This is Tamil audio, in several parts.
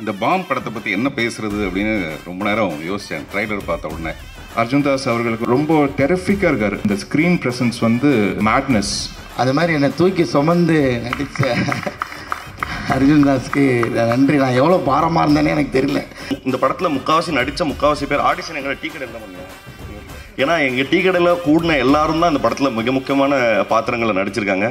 இந்த பாம் படத்தை பற்றி என்ன பேசுறது அப்படின்னு ரொம்ப நேரம் யோசித்தேன் ட்ரைலர் பார்த்த உடனே. அர்ஜுன் தாஸ் அவர்களுக்கு ரொம்ப டெரிஃபிக்காக இருக்கார். இந்த ஸ்க்ரீன் ப்ரெசன்ஸ் வந்து மேட்னஸ். அது மாதிரி என்னை தூக்கி சுமந்து நடித்த அர்ஜுன் தாஸ்க்கு நன்றி. நான் எவ்வளோ பாரமாக இருந்தேனே எனக்கு தெரியல. இந்த படத்தில் முக்காவாசி பேர் ஆடிஷன் எங்களை டீ கடையில் தான் பண்ணுவோம். ஏன்னா எங்கள் டீ கடையில் கூடின எல்லாரும் தான் இந்த படத்தில் மிக முக்கியமான பாத்திரங்களை நடிச்சிருக்காங்க.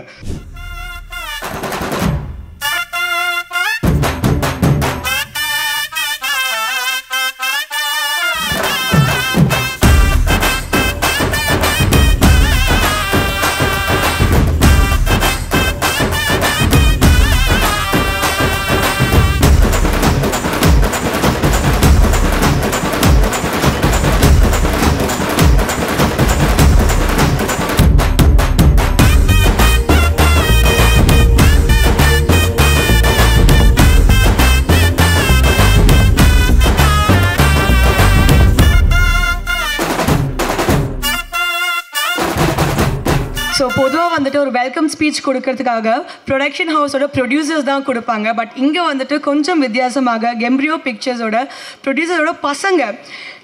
ஸோ பொதுவாக வந்துட்டு ஒரு வெல்கம் ஸ்பீச் கொடுக்கறதுக்காக ப்ரொடக்ஷன் ஹவுஸோட ப்ரொடியூசர்ஸ் தான் கொடுப்பாங்க. பட் இங்கே வந்துட்டு கொஞ்சம் வித்தியாசமாக கெம்ப்ரியோ பிக்சர்ஸோட ப்ரொடியூசரோட பசங்க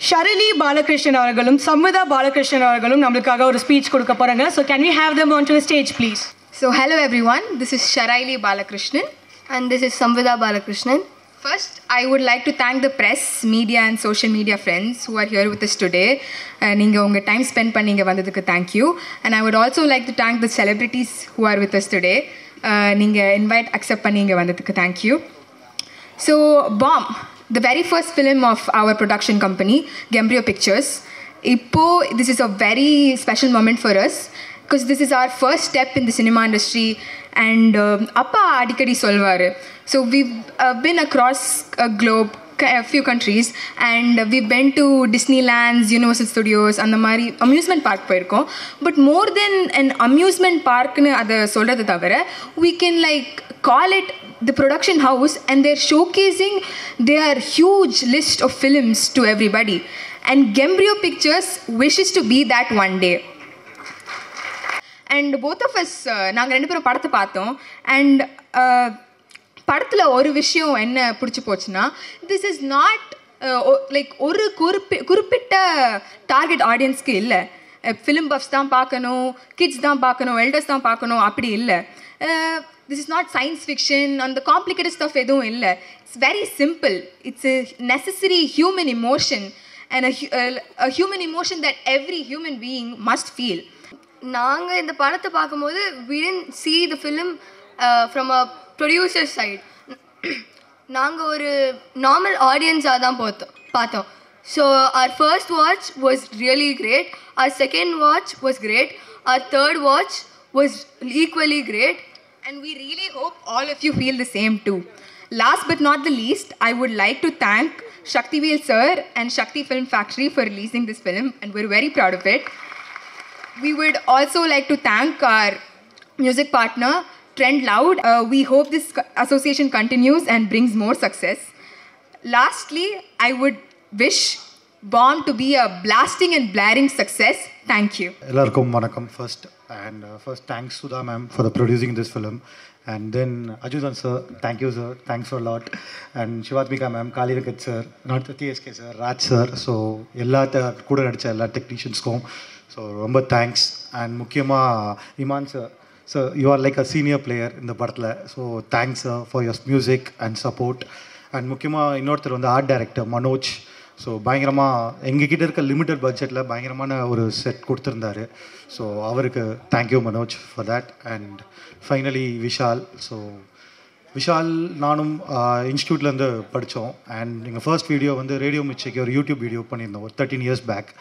ஷரலி பாலகிருஷ்ணன் அவர்களும் சம்விதா பாலகிருஷ்ணன் அவர்களும் நம்மளுக்காக ஒரு ஸ்பீச் கொடுக்க போகிறாங்க. So can we have them onto the stage please? So hello everyone, this is Sharali Balakrishnan and this is Samvida Balakrishnan. First, I would like to thank the press, media and social media friends who are here with us today. Ninga unga time spend panninga vandadukku thank you. And I would also like to thank the celebrities who are with us today. Ninga invite accept panninga vandadukku thank you. So Bomb, the very first film of our production company, Gembrio Pictures. Ippo, this is a very special moment for us because this is our first step in the cinema industry. And appa adikadi solvaru. So we've been across a globe, a few countries, and we've been to Disneylands, Universal Studios, and the mari amusement park poirkom. But more than an amusement park nu adha solradhu thavara, we can like call it the production house, and they're showcasing their huge list of films to everybody. And Gembrio Pictures wishes to be that one day. And both of us நாங்கள் ரெண்டு பேரும் படத்தை பார்த்தோம். அண்ட் படத்தில் ஒரு விஷயம் என்ன பிடிச்சி போச்சுன்னா, திஸ் இஸ் நாட் லைக் ஒரு குறிப்பிட்ட டார்கெட் ஆடியன்ஸ்க்கு இல்லை. ஃபிலிம் பஃப்ஸ் தான் பார்க்கணும், கிட்ஸ் தான் பார்க்கணும், எல்டர்ஸ் தான் பார்க்கணும், அப்படி இல்லை. This is not science fiction, அந்த காம்ப்ளிகேட்டட் ஸ்டஃப் எதுவும் இல்லை. It's very simple. It's a necessary human emotion and a human emotion that every human being must feel. நாங்கள் இந்த படத்தை பார்க்கும்போது we didn't see the film from a producer side. நாங்கள் ஒரு நார்மல் ஆடியன்ஸாக தான் பார்த்தோம். So our first watch was really great, our second watch was great, our third watch was equally great, and we really hope all of you feel the same too. Last but not the least, I would like to thank Shaktivel sir and Shakti Film Factory for releasing this film, and we're very proud of it. We would also like to thank our music partner, Trend Loud. We hope this association continues and brings more success. Lastly, I would wish Bomb to be a blasting and blaring success. Thank you. Ellarkum vanakkam first. And first thanks Sudha ma'am for the producing this film. And then Ajudan sir, thank you sir, thanks for a lot. And Shivatmika ma'am, Kali Venkata sir, not the TSK sir, Raj sir. So எல்லா கூட நடிச்ச எல்லா டெக்னீஷியன்ஸ்க்கும் ஸோ ரொம்ப தேங்க்ஸ். அண்ட் முக்கியமாக Imman sir, sir you are like a senior player இந்த படத்தில். So thanks sir for your music and support. And முக்கியமாக இன்னொருத்தர் வந்து ஆர்ட் டைரக்டர் மனோஜ். ஸோ பயங்கரமாக எங்ககிட்ட இருக்க லிமிட்டட் பட்ஜெட்டில் பயங்கரமான ஒரு செட் கொடுத்துருந்தாரு. ஸோ அவருக்கு thank you Manoj for that. And finally Vishal. So Vishal நானும் இன்ஸ்டியூட்லேருந்து படித்தோம். அண்ட் எங்கள் ஃபர்ஸ்ட் வீடியோ வந்து ரேடியோ மிர்ச்சிக்கு ஒரு யூடியூப் வீடியோ பண்ணியிருந்தோம் ஒரு 13 years பேக்.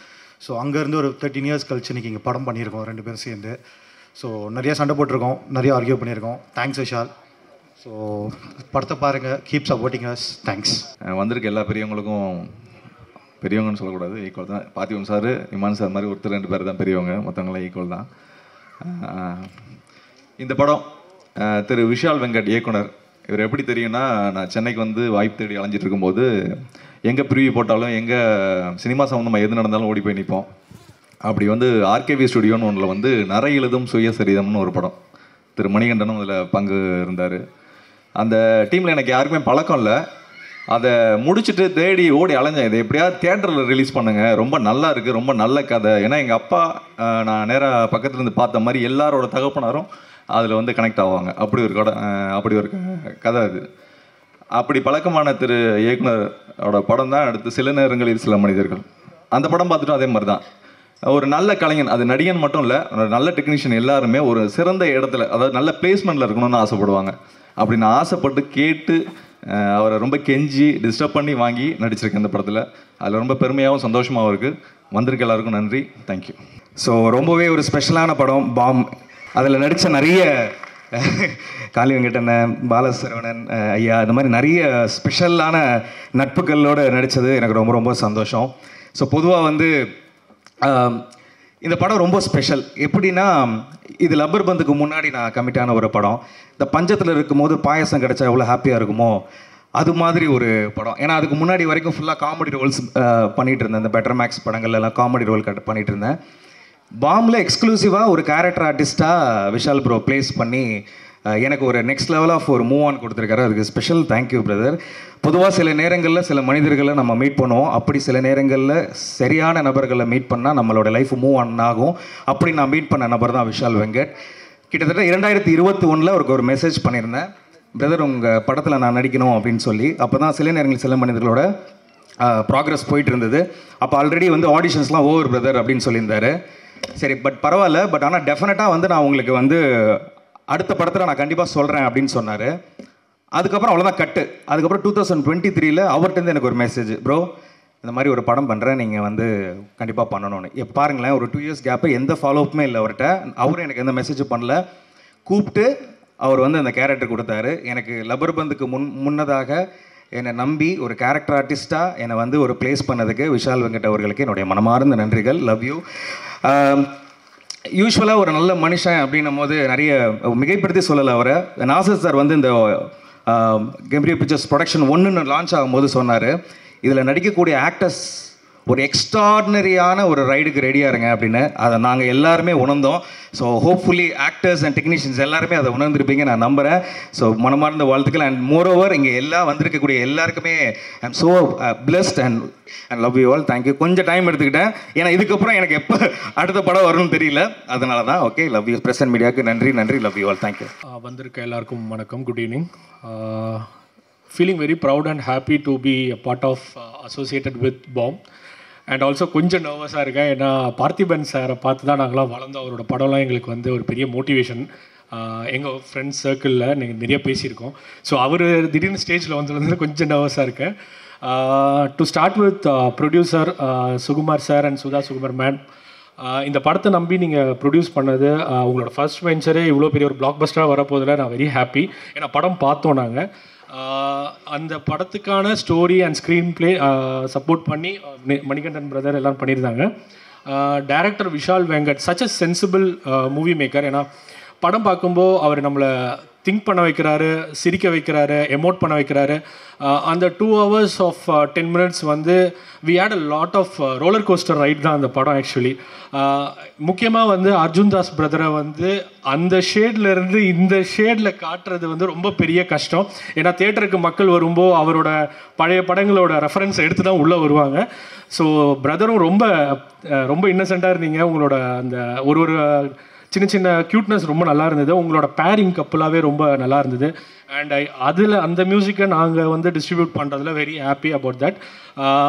ஸோ அங்கேருந்து ஒரு 13 years கழிச்சு இன்றைக்கி இங்கே படம் பண்ணியிருக்கோம் ரெண்டு பேரும் சேர்ந்து. ஸோ நிறைய சண்டை போட்டிருக்கோம், நிறைய ஆர்கியூ பண்ணியிருக்கோம். தேங்க்ஸ் விஷால். ஸோ படத்தை பாருங்கள், கீப் சப்போர்ட்டிங் அஸ். தேங்க்ஸ். வந்திருக்க எல்லா பெரியவங்கன்னு சொல்லக்கூடாது, ஈக்குவல் தான். பார்த்திபன் சார், இமான் சார் மாதிரி ஒருத்தர் ரெண்டு பேர் தான் பெரியவங்க, மற்றவங்களாம் ஈக்குவல் தான். இந்த படம் திரு விஷால் வெங்கட் இயக்குனர். இவர் எப்படி தெரியும்னா, நான் சென்னைக்கு வந்து வாய்ப்பு தேடி அலைஞ்சிட்டு இருக்கும்போது எங்கே ப்ரிவியூ போட்டாலும் எங்கே சினிமா சம்மந்தமாக எது நடந்தாலும் ஓடி போய் நிற்போம். அப்படி வந்து ஆர்கேவி ஸ்டுடியோன்னு ஒன்றில் வந்து நரை எழுதும் சுயசரிதம்னு ஒரு படம், திரு மணிகண்டனும் அதில் பங்கு இருந்தார். அந்த டீமில் எனக்கு யாருக்குமே பழக்கம் இல்லை. அதை முடிச்சுட்டு தேடி ஓடி அலைஞ்சேன். இதை எப்படியாவது தியேட்டரில் ரிலீஸ் பண்ணுங்கள், ரொம்ப நல்லா இருக்குது, ரொம்ப நல்ல கதை. ஏன்னா எங்கள் அப்பா நான் நேராக பக்கத்துலேருந்து பார்த்த மாதிரி எல்லாரோட தகப்பனாரும் அதில் வந்து கனெக்ட் ஆவாங்க. அப்படி ஒரு கதை அது. அப்படி பழக்கமான திரு இயக்குனரோட படம் தான் அடுத்து சில நேரங்களில் சில மனிதர்கள். அந்த படம் பார்த்துட்டும் அதே மாதிரி தான். ஒரு நல்ல கலைஞன், அது நடிகன் மட்டும் இல்லை, ஒரு நல்ல டெக்னீஷியன் எல்லாருமே ஒரு சிறந்த இடத்துல, அதாவது நல்ல பிளேஸ்மெண்ட்டில் இருக்கணும்னு ஆசைப்படுவாங்க. அப்படி நான் ஆசைப்பட்டு கேட்டு அவரை ரொம்ப கெஞ்சி டிஸ்டர்ப் பண்ணி வாங்கி நடிச்சிருக்கேன் இந்த படத்தில். அதில் ரொம்ப பெருமையாகவும் சந்தோஷமாகவும் இருக்குது. வந்திருக்க எல்லாருக்கும் நன்றி, தேங்க்யூ. ஸோ ரொம்பவே ஒரு ஸ்பெஷலான படம் பாம். அதில் நடித்த நிறைய காளி வெங்கடண்ணன், பாலசரவணன் ஐயா, இந்த மாதிரி நிறைய ஸ்பெஷலான நட்புகளோடு நடித்தது எனக்கு ரொம்ப ரொம்ப சந்தோஷம். ஸோ பொதுவாக வந்து இந்த படம் ரொம்ப ஸ்பெஷல். எப்படின்னா, இது லப்பர் பந்துக்கு முன்னாடி நான் கமிட்டான ஒரு படம். இந்த பஞ்சத்தில் இருக்கும்போது பாயசம் கிடச்சா எவ்வளோ ஹாப்பியாக இருக்குமோ அது மாதிரி ஒரு படம். ஏன்னா அதுக்கு முன்னாடி வரைக்கும் ஃபுல்லாக காமெடி ரோல்ஸ் பண்ணிகிட்டு இருந்தேன். இந்த பெட்டர் மேக்ஸ் படங்கள்லாம் காமெடி ரோல் பண்ணிகிட்டு இருந்தேன். பாம்பில் எக்ஸ்க்ளூசிவாக ஒரு கேரக்டர் ஆர்டிஸ்ட்டாக விஷால் ப்ரோ ப்ளேஸ் பண்ணி எனக்கு ஒரு நெக்ஸ்ட் லெவல் ஆஃப் ஒரு மூவ் ஆன் கொடுத்துருக்காரு. அதுக்கு ஸ்பெஷல் தேங்க்யூ பிரதர். பொதுவாக சில நேரங்களில் சில மனிதர்களை நம்ம மீட் பண்ணுவோம். அப்படி சில நேரங்களில் சரியான நபர்களை மீட் பண்ணால் நம்மளோட லைஃப் மூவ் ஆன் ஆகும். அப்படி நான் மீட் பண்ண நபர் தான் விஷால் வெங்கட். கிட்டத்தட்ட 2021 அவருக்கு ஒரு மெசேஜ் பண்ணியிருந்தேன், பிரதர் உங்கள் படத்தில் நான் நடிக்கணும் அப்படின்னு சொல்லி. அப்போ தான் சில நேரங்களில் சில மனிதர்களோட ப்ராக்ரஸ் போயிட்டு இருந்தது. அப்போ ஆல்ரெடி வந்து ஆடிஷன்ஸ்லாம் ஓவர் பிரதர் அப்படின்னு சொல்லியிருந்தாரு. சரி பட் பரவாயில்ல, பட் ஆனால் டெஃபினட்டாக வந்து நான் உங்களுக்கு வந்து அடுத்த படத்தில் நான் கண்டிப்பாக சொல்கிறேன் அப்படின்னு சொன்னார். அதுக்கப்புறம் அவ்வளோதான் கட்டு. அதுக்கப்புறம் 2023 அவர்கிட்ட எனக்கு ஒரு மெசேஜ், ப்ரோ இந்த மாதிரி ஒரு படம் பண்ணுறேன், நீங்கள் வந்து கண்டிப்பாக பண்ணணும்னு. பாருங்களேன், ஒரு 2 இயர்ஸ் கேப்பு, எந்த ஃபாலோஅப்புமே இல்லை அவர்கிட்ட. அவரும் எனக்கு எந்த மெசேஜும் பண்ணல. கூப்பிட்டு அவர் வந்து அந்த கேரக்டர் கொடுத்தாரு. எனக்கு லப்பர் பந்துக்கு முன்னதாக என்னை நம்பி ஒரு கேரக்டர் ஆர்டிஸ்ட்டாக என்னை வந்து ஒரு ப்ளேஸ் பண்ணதுக்கு விஷால் வெங்கட் அவர்களுக்கு என்னுடைய மனமார்ந்த நன்றிகள். Love you. யூஸ்வலாக ஒரு நல்ல மனுஷன் அப்படின்னும் போது நிறைய மிகைப்படுத்தி சொல்லலை அவரை. நாசர் சார் வந்து இந்த கெம்பீரியோ பிக்சர்ஸ் ப்ரொடக்ஷன் 1 லான்ச் ஆகும்போது சொன்னார், இதில் நடிக்கக்கூடிய ஆக்டர்ஸ் ஒரு எக்ஸ்ட்ராடினரியான ஒரு ரைடுக்கு ரெடியாக இருங்க அப்படின்னு. அதை நாங்கள் எல்லாருமே உணர்ந்தோம். So hopefully actors and technicians எல்லாருமே அதை உணர்ந்துருப்பீங்க நான் நம்புகிறேன். ஸோ மனமார்ந்த வாழ்த்துக்கள். அண்ட் மோரோவர் இங்கே எல்லாம் வந்திருக்கக்கூடிய எல்லாருக்குமே ஐ am so blessed and love you all. Thank you. கொஞ்சம் டைம் எடுத்துக்கிட்டேன், ஏன்னா இதுக்கப்புறம் எனக்கு எப்போ அடுத்த படம் வரும்னு தெரியல, அதனால தான். Okay, love you. Press and மீடியாவுக்கு நன்றி. Love you all. தேங்க்யூ. வந்திருக்க எல்லாருக்கும் வணக்கம், good evening. Feeling very proud and happy to be a part of associated with BOM. And also கொஞ்சம் நர்வஸாக இருக்கேன். ஏன்னா பார்த்திபன் சாரை பார்த்து தான் நாங்களாம் வளர்ந்தோம். அவரோட படம்லாம் எங்களுக்கு வந்து ஒரு பெரிய மோட்டிவேஷன். எங்கள் ஃப்ரெண்ட்ஸ் சர்க்கிளில் நீங்கள் நிறைய பேசியிருக்கோம். ஸோ அவர் திடீர்னு ஸ்டேஜில் வந்து கொஞ்சம் நர்வஸாக இருக்கேன். To start with producer Sukumar sir and Sudha Sukumar ma'am, இந்த படத்தை நம்பி நீங்கள் ப்ரொடியூஸ் பண்ணது, உங்களோட ஃபர்ஸ்ட் வெஞ்சரே இவ்வளோ பெரிய ஒரு பிளாக் பஸ்டராக வரப்போதில் நான் வெரி ஹாப்பி. ஏன்னா படம் பார்த்தோம் நாங்கள். அந்த படத்துக்கான story and screen play support பண்ணி மணிகண்டன் பிரதர் எல்லாம் பண்ணியிருந்தாங்க. Director Vishal Venkat such a sensible movie maker. ஏன்னா படம் பார்க்கும்போது அவர் நம்மளை திங்க் பண்ண வைக்கிறாரு, சிரிக்க வைக்கிறாரு, எமோட் பண்ண வைக்கிறாரு. அந்த 2 hours of 10 minutes வந்து we had a lot of roller coaster ride தான் அந்த படம் ஆக்சுவலி. முக்கியமாக வந்து அர்ஜுன் தாஸ் பிரதரை வந்து அந்த ஷேட்லேருந்து இந்த ஷேடில் காட்டுறது வந்து ரொம்ப பெரிய கஷ்டம். ஏன்னா தேட்டருக்கு மக்கள் வரும்போது அவரோட பழைய படங்களோட ரெஃபரன்ஸ் எடுத்து தான் உள்ளே வருவாங்க. ஸோ பிரதரும் ரொம்ப இன்னசென்ட்டாக இருந்தீங்க. உங்களோட அந்த ஒரு சின்ன சின்ன க்யூட்னஸ் ரொம்ப நல்லா இருந்தது. உங்களோட பேரிங் கப்புலாகவே ரொம்ப நல்லா இருந்தது. அண்ட் அதில் அந்த மியூசிக்கை நாங்கள் வந்து டிஸ்ட்ரிபியூட் பண்ணுறதுல very happy about that.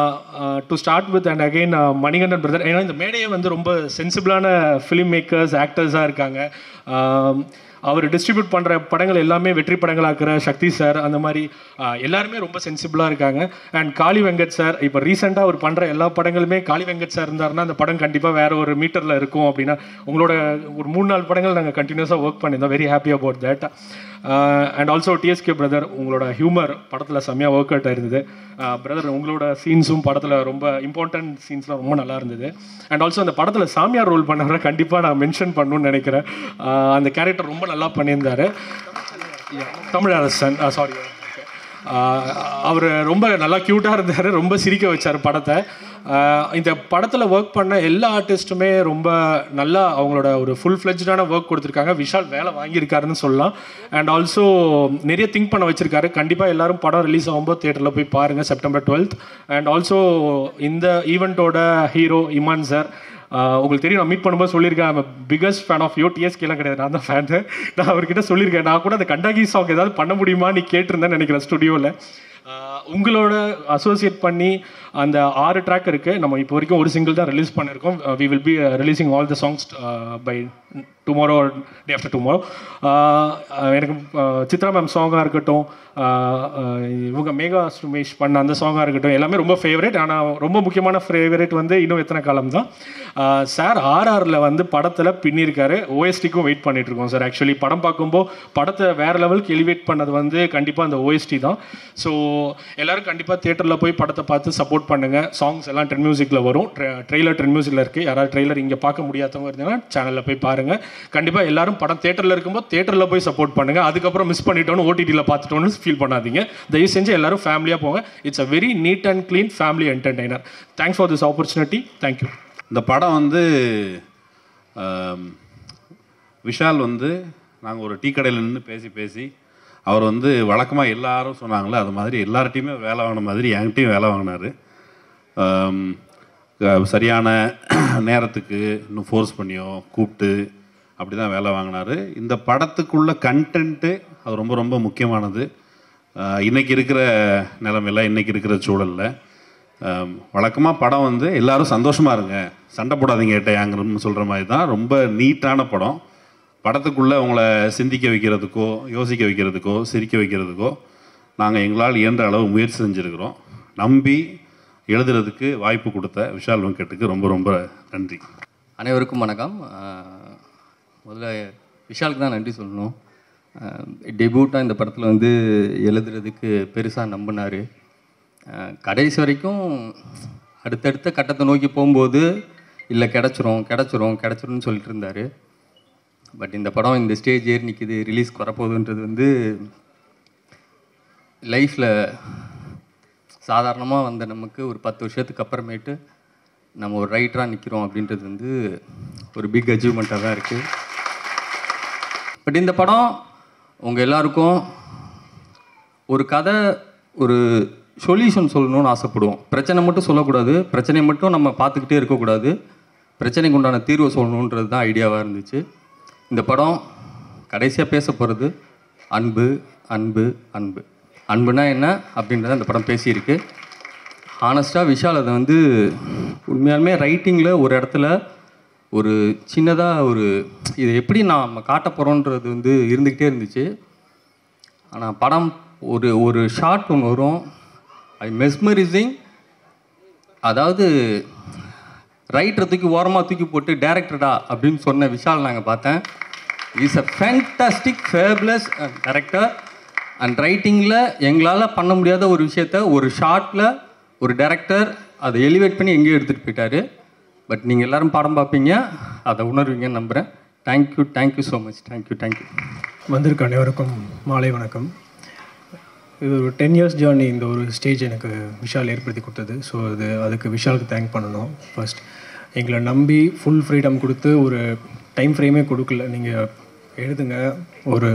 To start with and again Manikandan brother. ஏன்னா இந்த மேடையை வந்து ரொம்ப சென்சிபிளான ஃபிலிம் மேக்கர்ஸ் ஆக்டர்ஸாக இருக்காங்க. அவர் டிஸ்ட்ரிபியூட் பண்ணுற படங்கள் எல்லாமே வெற்றி படங்களாக்குற சக்தி சார், அந்த மாதிரி எல்லாருமே ரொம்ப சென்சிபிளாக இருக்காங்க. அண்ட் காளி வெங்கட் சார், இப்போ ரீசெண்டாக அவர் பண்ணுற எல்லா படங்களுமே காளி வெங்கட் சார் இருந்தாருன்னா அந்த படம் கண்டிப்பாக வேறு ஒரு மீட்டரில் இருக்கும். அப்படின்னா உங்களோட ஒரு 3-4 படங்கள் நாங்கள் கண்டினியூஸாக ஒர்க் பண்ணியிருந்தோம். Very happy about that. And also TSK brother, உங்களோட ஹியூமர் படத்தில் செம்மையாக ஒர்க் அவுட் ஆயிருந்தது. பிரதர் உங்களோட சீன்ஸும் படத்தில் ரொம்ப இம்பார்ட்டன்ட் சீன்ஸ்லாம் ரொம்ப நல்லா இருந்தது. அண்ட் ஆல்சோ அந்த படத்தில் சாமியார் ரோல் பண்ணவரை கண்டிப்பாக நான் மென்ஷன் பண்ணணும்னு நினைக்கிறேன். அந்த கேரக்டர் ரொம்ப நல்லா பண்ணியிருந்தார். தமிழரசன், சாரி. அவர் ரொம்ப நல்லா க்யூட்டாக இருந்தார், ரொம்ப சிரிக்க வச்சார் படத்தை. இந்த படத்தில் ஒர்க் பண்ண எல்லா ஆர்டிஸ்ட்டுமே ரொம்ப நல்லா அவங்களோட ஒரு ஃபுல் ஃப்ளெஜ்டான ஒர்க் கொடுத்துருக்காங்க. விஷால் வேலை வாங்கியிருக்காருன்னு சொல்லலாம். அண்ட் ஆல்சோ நிறைய திங்க் பண்ண வச்சுருக்காரு. கண்டிப்பாக எல்லாரும் படம் ரிலீஸ் ஆகும்போது தியேட்டரில் போய் பாருங்கள் செப்டம்பர் 12th. அண்ட் ஆல்சோ இந்த ஈவெண்ட்டோட ஹீரோ இமான் சார், உங்களுக்கு தெரியும், நான் மீட் பண்ணும்போது சொல்லியிருக்கேன், பிகஸ்ட் ஃபேன் ஆஃப் யூ. டிஎஸ்கேலாம் கிடையாது, நான் தான் ஃபேனு. நான் அவர்கிட்ட சொல்லியிருக்கேன், நான் கூட அந்த கண்டாகி சாங் ஏதாவது பண்ண முடியுமா நீ கேட்டிருந்தேன்னு நினைக்கிறேன் ஸ்டுடியோவில். உங்களோட அசோசியேட் பண்ணி அந்த 6 ட்ராக் இருக்குது. நம்ம இப்போ வரைக்கும் ஒரு சிங்கிள் தான் ரிலீஸ் பண்ணியிருக்கோம். We will be releasing all the songs by tomorrow or day after tomorrow. எனக்கு சித்ரா மேம் சாங்காக இருக்கட்டும், இவங்க மேகா சுமேஷ் பண்ண அந்த சாங்காக இருக்கட்டும், எல்லாமே ரொம்ப ஃபேவரட். ஆனால் ரொம்ப முக்கியமான ஃபேவரட் வந்து இன்னும் எத்தனை காலம் தான் சார் ஆர்ஆரில் வந்து படத்தில் பின்னிருக்காரு. ஓஎஸ்டிக்கும் வெயிட் பண்ணிட்டு இருக்கோம் சார். ஆக்சுவலி படம் பார்க்கும்போது படத்தை வேறு லெவலுக்கு எலிவேட் பண்ணது வந்து கண்டிப்பாக அந்த ஓஎஸ்டி தான். ஸோ எல்லோரும் கண்டிப்பாக தியேட்டரில் போய் படத்தை பார்த்து சப்போர்ட் பண்ணுங்கள். சாங்ஸ் எல்லாம் ட்ரெண்ட் மியூசிக்கில் வரும். ட்ரெய்லர் ட்ரெண்ட் மியூசிக்கில் இருக்குது. யாராவது ட்ரெய்லர் இங்கே பார்க்க முடியாதவங்க இருந்தீங்கன்னா சேனலில் போய் பாருங்கள். கண்டிப்பாக எல்லாரும் படம் தியேட்டரில் இருக்கும்போது தியேட்டரில் போய் சப்போர்ட் பண்ணுங்கள். அதுக்கப்புறம் மிஸ் பண்ணிட்டோன்னு ஓடிடியில் பார்த்துட்டோன்னு ஃபீல் பண்ணாதீங்க. தயவு செஞ்சு எல்லாரும் ஃபேமிலியாக போங்க. It's a very neat and clean family entertainer. Thanks for this opportunity. Thank you. இந்த படம் வந்து விஷால் வந்து நாங்கள் ஒரு டீ கடையில் நின்று பேசி அவர் வந்து வழக்கமாக எல்லாரும் சொன்னாங்களே அது மாதிரி எல்லார்ட்டையுமே வேலை வாங்கின மாதிரி என்கிட்டையும் வேலை வாங்கினார். சரியான நேரத்துக்கு இன்னும் ஃபோர்ஸ் பண்ணியோ கூப்பிட்டு அப்படி தான் வேலை வாங்கினார். இந்த படத்துக்குள்ள கண்டென்ட்டு அது ரொம்ப ரொம்ப முக்கியமானது. இன்றைக்கி இருக்கிற நிலைமையில், இன்றைக்கி இருக்கிற சூழலில் வழக்கமாக படம் வந்து எல்லோரும் சந்தோஷமாக இருங்க, சண்டை போடாதீங்க ஏட்டையாங்கன்னு சொல்கிற மாதிரி தான் ரொம்ப நீட்டான படம். படத்துக்குள்ளே உங்களை சிந்திக்க வைக்கிறதுக்கோ, யோசிக்க வைக்கிறதுக்கோ, சிரிக்க வைக்கிறதுக்கோ நாங்கள் எங்களால் இயன்ற அளவு முயற்சி செஞ்சுருக்கிறோம். நம்பி எழுதுறதுக்கு வாய்ப்பு கொடுத்த விஷால் வெங்கட்டுக்கு ரொம்ப ரொம்ப நன்றி. அனைவருக்கும் வணக்கம். முதல்ல விஷாலுக்கு தான் நன்றி சொல்லணும். டெபியூட்டாக இந்த படத்தில் வந்து எழுதுறதுக்கு பெருசாக நம்பினார். கடைசி வரைக்கும் அடுத்தடுத்த கட்டத்தை நோக்கி போகும்போது இல்லை கிடச்சிரும்னு சொல்லிட்டு இருந்தார். பட் இந்த படம் இந்த ஸ்டேஜ் ஏறி நிற்கிது, ரிலீஸ்க்கு வரப்போகுதுன்றது வந்து லைஃப்பில் சாதாரணமாக வந்த நமக்கு ஒரு 10 வருஷத்துக்கு அப்புறமேட்டு நம்ம ஒரு ரைட்டராக நிற்கிறோம் அப்படின்றது வந்து ஒரு பிக் அச்சீவ்மெண்ட்டாக தான் இருக்குது. பட் இந்த படம் உங்கள் எல்லாருக்கும் ஒரு கதை, ஒரு சொல்யூஷன் சொல்லணும்னு ஆசைப்படுவோம். பிரச்சனை மட்டும் சொல்லக்கூடாது, பிரச்சனையை மட்டும் நம்ம பார்த்துக்கிட்டே இருக்கக்கூடாது, பிரச்சனைக்கு உண்டான தீர்வை சொல்லணுன்றது தான் ஐடியாவாக இருந்துச்சு. இந்த படம் கடைசியாக பேச போகிறது அன்பு அன்பு அன்பு. அன்புனா என்ன அப்படின்றத அந்த படம் பேசியிருக்கு. ஹானஸ்ட்டாக விஷால் அதை வந்து உண்மையாலுமே ரைட்டிங்கில் ஒரு இடத்துல ஒரு சின்னதாக ஒரு இதை எப்படி நம்ம காட்ட போகிறோன்றது வந்து இருந்துக்கிட்டே இருந்துச்சு. ஆனால் படம் ஒரு ஷார்ட் ஒன்று வரும், அது மெஸ்மரைசிங். அதாவது ரைட்டரை தூக்கி ஓரமாக தூக்கி போட்டு டேரக்டர்டா அப்படின்னு சொன்ன விஷால் நாங்கள் பார்த்தேன். Is a fantastic fabulous director. And ரைட்டிங்கில் எங்களால் பண்ண முடியாத ஒரு விஷயத்த ஒரு ஷார்ட்டில் ஒரு டைரக்டர் அதை எலிவேட் பண்ணி எங்கேயும் எடுத்துகிட்டு போயிட்டார். பட் நீங்கள் எல்லோரும் படம் பார்ப்பீங்க, அதை உணர்வீங்கன்னு நம்புகிறேன். Thank you so much. தேங்க்யூ. வந்திருக்க அனைவருக்கும் மாலை வணக்கம். இது ஒரு 10 years ஜேர்னி. இந்த ஒரு ஸ்டேஜ் எனக்கு விஷால் ஏற்படுத்தி கொடுத்தது. ஸோ அதுக்கு விஷாலுக்கு தேங்க் பண்ணணும். ஃபர்ஸ்ட் எங்களை நம்பி ஃபுல் ஃப்ரீடம் கொடுத்து ஒரு டைம் ஃப்ரேமே கொடுக்கல. நீங்கள் எழுதுங்க, ஒரு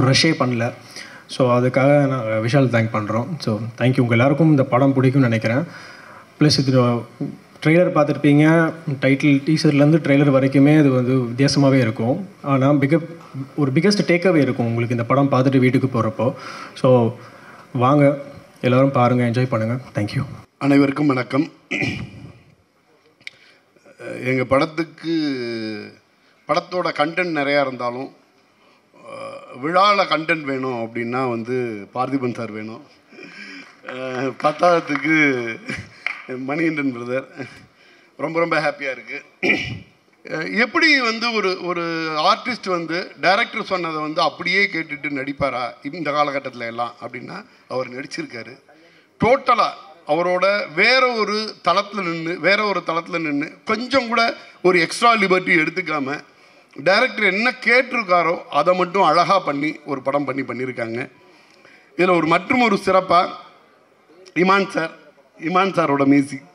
ரஷ்ஷே பண்ணல. ஸோ அதுக்காக நான் விஷால் தேங்க் பண்ணுறோம். So thank you. உங்கள் எல்லாருக்கும் இந்த படம் பிடிக்கும்னு நினைக்கிறேன். ப்ளஸ் இது ட்ரெய்லர் பார்த்துருப்பீங்க. டைட்டில் டீசர்லேருந்து ட்ரெய்லர் வரைக்குமே அது வந்து வித்தியாசமாகவே இருக்கும். ஆனால் ஒரு பிக்கஸ்ட் டேக்அவே இருக்கும் உங்களுக்கு இந்த படம் பார்த்துட்டு வீட்டுக்கு போகிறப்போ. ஸோ வாங்க எல்லோரும் பாருங்கள், என்ஜாய் பண்ணுங்கள். தேங்க்யூ. அனைவருக்கும் வணக்கம். எங்கள் படத்தோட கண்டென்ட் நிறையா இருந்தாலும் விழாவில் கண்டென்ட் வேணும் அப்படின்னா வந்து பார்த்திபன் சார் வேணும். பத்தாவதுக்கு மணிகண்டன் பிரதர். ரொம்ப ரொம்ப ஹாப்பியாக இருக்குது. எப்படி வந்து ஒரு ஆர்டிஸ்ட் வந்து டைரக்டர் சொன்னதை வந்து அப்படியே கேட்டுட்டு நடிப்பாரா இந்த காலகட்டத்தில் எல்லாம் அப்படின்னா அவர் நடிச்சிருக்காரு. டோட்டலாக அவரோட வேற ஒரு தளத்தில் நின்று கொஞ்சம் கூட ஒரு எக்ஸ்ட்ரா லிபர்ட்டி எடுத்துக்காமல் டைரக்டர் என்ன கேட்டிருக்காரோ அதை மட்டும் அழகாக பண்ணி ஒரு படம் பண்ணியிருக்காங்க. இதில் மற்றும் ஒரு சிறப்பாக இமான் சாரோட மியூசிக்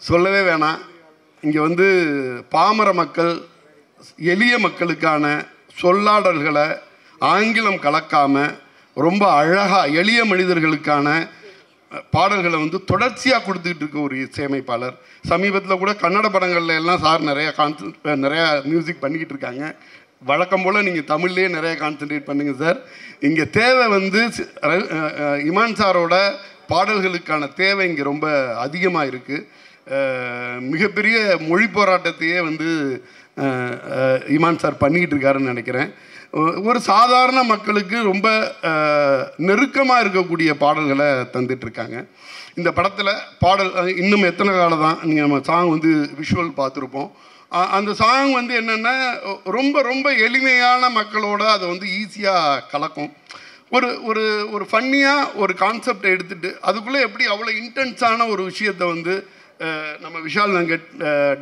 சொல்லவே வேணாம். இங்கே வந்து பாமர மக்கள், எளிய மக்களுக்கான சொல்லாடல்களை ஆங்கிலம் கலக்காமல் ரொம்ப அழகாக எளிய மனிதர்களுக்கான பாடல்களை வந்து தொடர்ச்சியாக கொடுத்துக்கிட்டு இருக்க ஒரு இசையமைப்பாளர். சமீபத்தில் கூட கன்னட படங்கள்ல எல்லாம் சார் நிறையா மியூசிக் பண்ணிக்கிட்டு இருக்காங்க. வழக்கம் போல் நீங்கள் தமிழ்லேயே நிறைய கான்சென்ட்ரேட் பண்ணுங்கள் சார். இங்கே தேவை வந்து இமான் சாரோட பாடல்களுக்கான தேவை இங்கே ரொம்ப அதிகமாக இருக்குது. மிகப்பெரிய மொழி போராட்டத்தையே வந்து இமான் சார் பண்ணிக்கிட்டு இருக்காருன்னு நினைக்கிறேன். ஒரு சாதாரண மக்களுக்கு ரொம்ப நெருக்கமாக இருக்கக்கூடிய பாடல்களை தந்துட்டுருக்காங்க. இந்த படத்தில் பாடல் இன்னும் எத்தனை காலம் தான் நீங்கள் நம்ம சாங் வந்து விஷுவல் பார்த்துருப்போம். அந்த சாங் வந்து என்னென்னா ரொம்ப ரொம்ப எளிமையான மக்களோட அதை வந்து ஈஸியாக கலக்கும். ஒரு ஒரு ஒரு ஃபன்னியாக ஒரு கான்செப்டை எடுத்துகிட்டு அதுக்குள்ளே எப்படி அவ்வளோ இன்டென்ஸான ஒரு விஷயத்தை வந்து நம்ம விஷால் வெங்கட்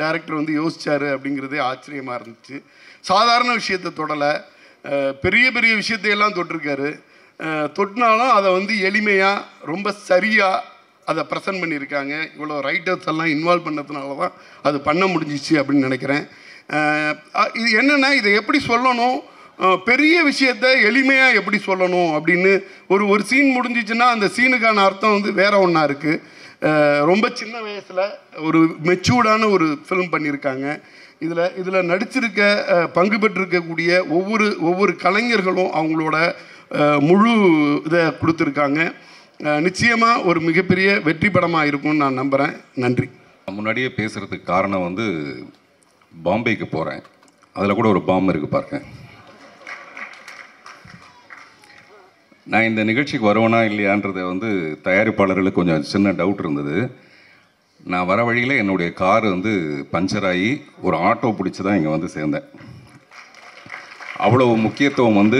டைரக்டர் வந்து யோசித்தார் அப்படிங்கிறதே ஆச்சரியமாக இருந்துச்சு. சாதாரண விஷயத்தை தொடலை, பெரிய பெரிய விஷயத்தையெல்லாம் தொட்டிருக்காரு. தொட்டினாலும் அதை வந்து எளிமையாக ரொம்ப சரியாக அதை ப்ரெசன்ட் பண்ணியிருக்காங்க. இவ்வளோ ரைட்டர்ஸ் எல்லாம் இன்வால்வ் பண்ணதுனால தான் அது பண்ண முடிஞ்சிச்சு அப்படின்னு நினைக்கிறேன். இது என்னென்னா இதை எப்படி சொல்லணும், பெரிய விஷயத்தை எளிமையாக எப்படி சொல்லணும் அப்படின்னு ஒரு சீன் முடிஞ்சிச்சுன்னா அந்த சீனுக்கான அர்த்தம் வந்து வேற ஒன்றா இருக்குது. ரொம்ப சின்ன வயசில் ஒரு மெச்சூர்டான ஒரு ஃபிலிம் பண்ணியிருக்காங்க. இதில் நடிச்சிருக்க பங்கு பெற்றிருக்கக்கூடிய ஒவ்வொரு கலைஞர்களும் அவங்களோட முழு இதை கொடுத்துருக்காங்க. நிச்சயமாக ஒரு மிகப்பெரிய வெற்றி படமாக இருக்கும்னு நான் நம்புகிறேன். நன்றி. முன்னாடியே பேசுகிறதுக்கு காரணம் வந்து பாம்பேக்கு போகிறேன், அதில் கூட ஒரு பாம்பு இருக்குது பாருங்க. நான் இந்த நிகழ்ச்சிக்கு வருவேனா இல்லையான்றதை வந்து தயாரிப்பாளர்களுக்கு கொஞ்சம் சின்ன டவுட் இருந்தது. நான் வர வழியில் என்னுடைய கார் வந்து பஞ்சர் ஆகி ஒரு ஆட்டோ பிடிச்சி தான் இங்கே வந்து சேர்ந்தேன். அவ்வளவு முக்கியத்துவம் வந்து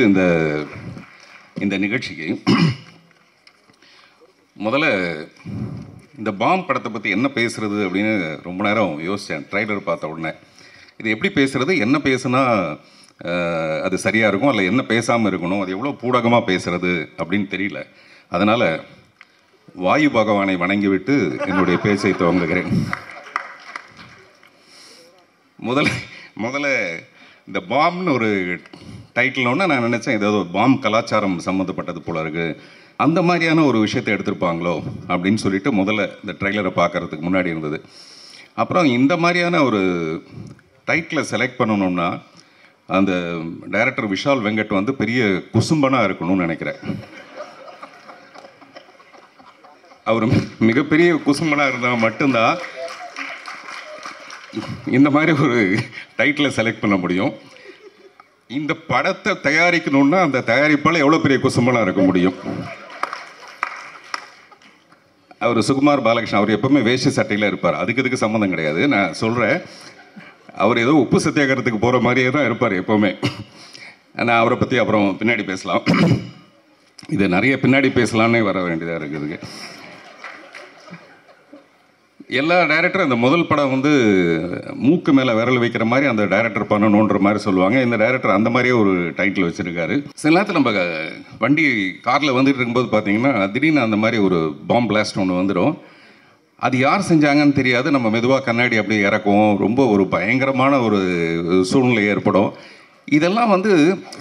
இந்த நிகழ்ச்சிக்கு. முதல்ல இந்த பாம் படத்தை பற்றி என்ன பேசுகிறது அப்படின்னு ரொம்ப நேரம் யோசித்தேன். ட்ரைலர் பார்த்த உடனே இது எப்படி பேசுகிறது, என்ன பேசுனா அது சரியாக இருக்கும், அதில் என்ன பேசாமல் இருக்கணும், அது எவ்வளோ பூடகமாக பேசுகிறது அப்படின்னு தெரியல. அதனால் வாயு பகவானை வணங்கிவிட்டு என்னுடைய பேச்சை துவங்குகிறேன். முதல்ல இந்த பாம்னு ஒரு டைட்டில்னோடனே நான் நினச்சேன் ஏதாவது பாம் கலாச்சாரம் சம்மந்தப்பட்டது போல இருக்குது, அந்த மாதிரியான ஒரு விஷயத்தை எடுத்திருப்பாங்களோ அப்படின்னு சொல்லிட்டு முதல்ல இந்த ட்ரெய்லரை பார்க்குறதுக்கு முன்னாடி இருந்தது. அப்புறம் இந்த மாதிரியான ஒரு டைட்டிலை செலக்ட் பண்ணணும்னா அந்த டைரக்டர் விஷால் வெங்கட் வந்து பெரிய குசும்பனாக இருக்கணும்னு நினைக்கிறேன். அவர் மிகப்பெரிய குசும்பனாக இருந்தால் மட்டும்தான் இந்த மாதிரி ஒரு டைட்டிலை செலக்ட் பண்ண முடியும். இந்த படத்தை தயாரிக்கணும்னா அந்த தயாரிப்பால் எவ்வளோ பெரிய குசும்பனாக இருக்க முடியும். அவர் சுகுமார் பாலகிருஷ்ணன், அவர் எப்பவுமே வேஷ்டி சட்டையில் இருப்பார், அதுக்கு சம்மந்தம் கிடையாது. நான் சொல்கிறேன், அவர் ஏதோ உப்பு சத்தியாகிரத்துக்கு போகிற மாதிரியே தான் இருப்பார் எப்போவுமே. நான் அவரை பற்றி அப்புறம் பின்னாடி பேசலாம். இது நிறைய பின்னாடி பேசலான்னே வர வேண்டியதாக இருக்குதுங்க. எல்லா டைரக்டரும் இந்த முதல் படம் வந்து மூக்கு மேலே விரல் வைக்கிற மாதிரி அந்த டைரக்டர் பண்ணணுன்ற மாதிரி சொல்லுவாங்க. இந்த டைரக்டர் அந்த மாதிரியே ஒரு டைட்டில் வச்சுருக்காரு. சில நேரத்தில் நம்ம வண்டி காரில் வந்துட்டு இருக்கும்போது பார்த்தீங்கன்னா திடீர்னு அந்த மாதிரி ஒரு பாம் பிளாஸ்ட் ஒன்று வந்துடும். அது யார் செஞ்சாங்கன்னு தெரியாது. நம்ம மெதுவாக கண்ணாடி அப்படியே இறக்கும், ரொம்ப ஒரு பயங்கரமான ஒரு சூழ்நிலை ஏற்படும். இதெல்லாம் வந்து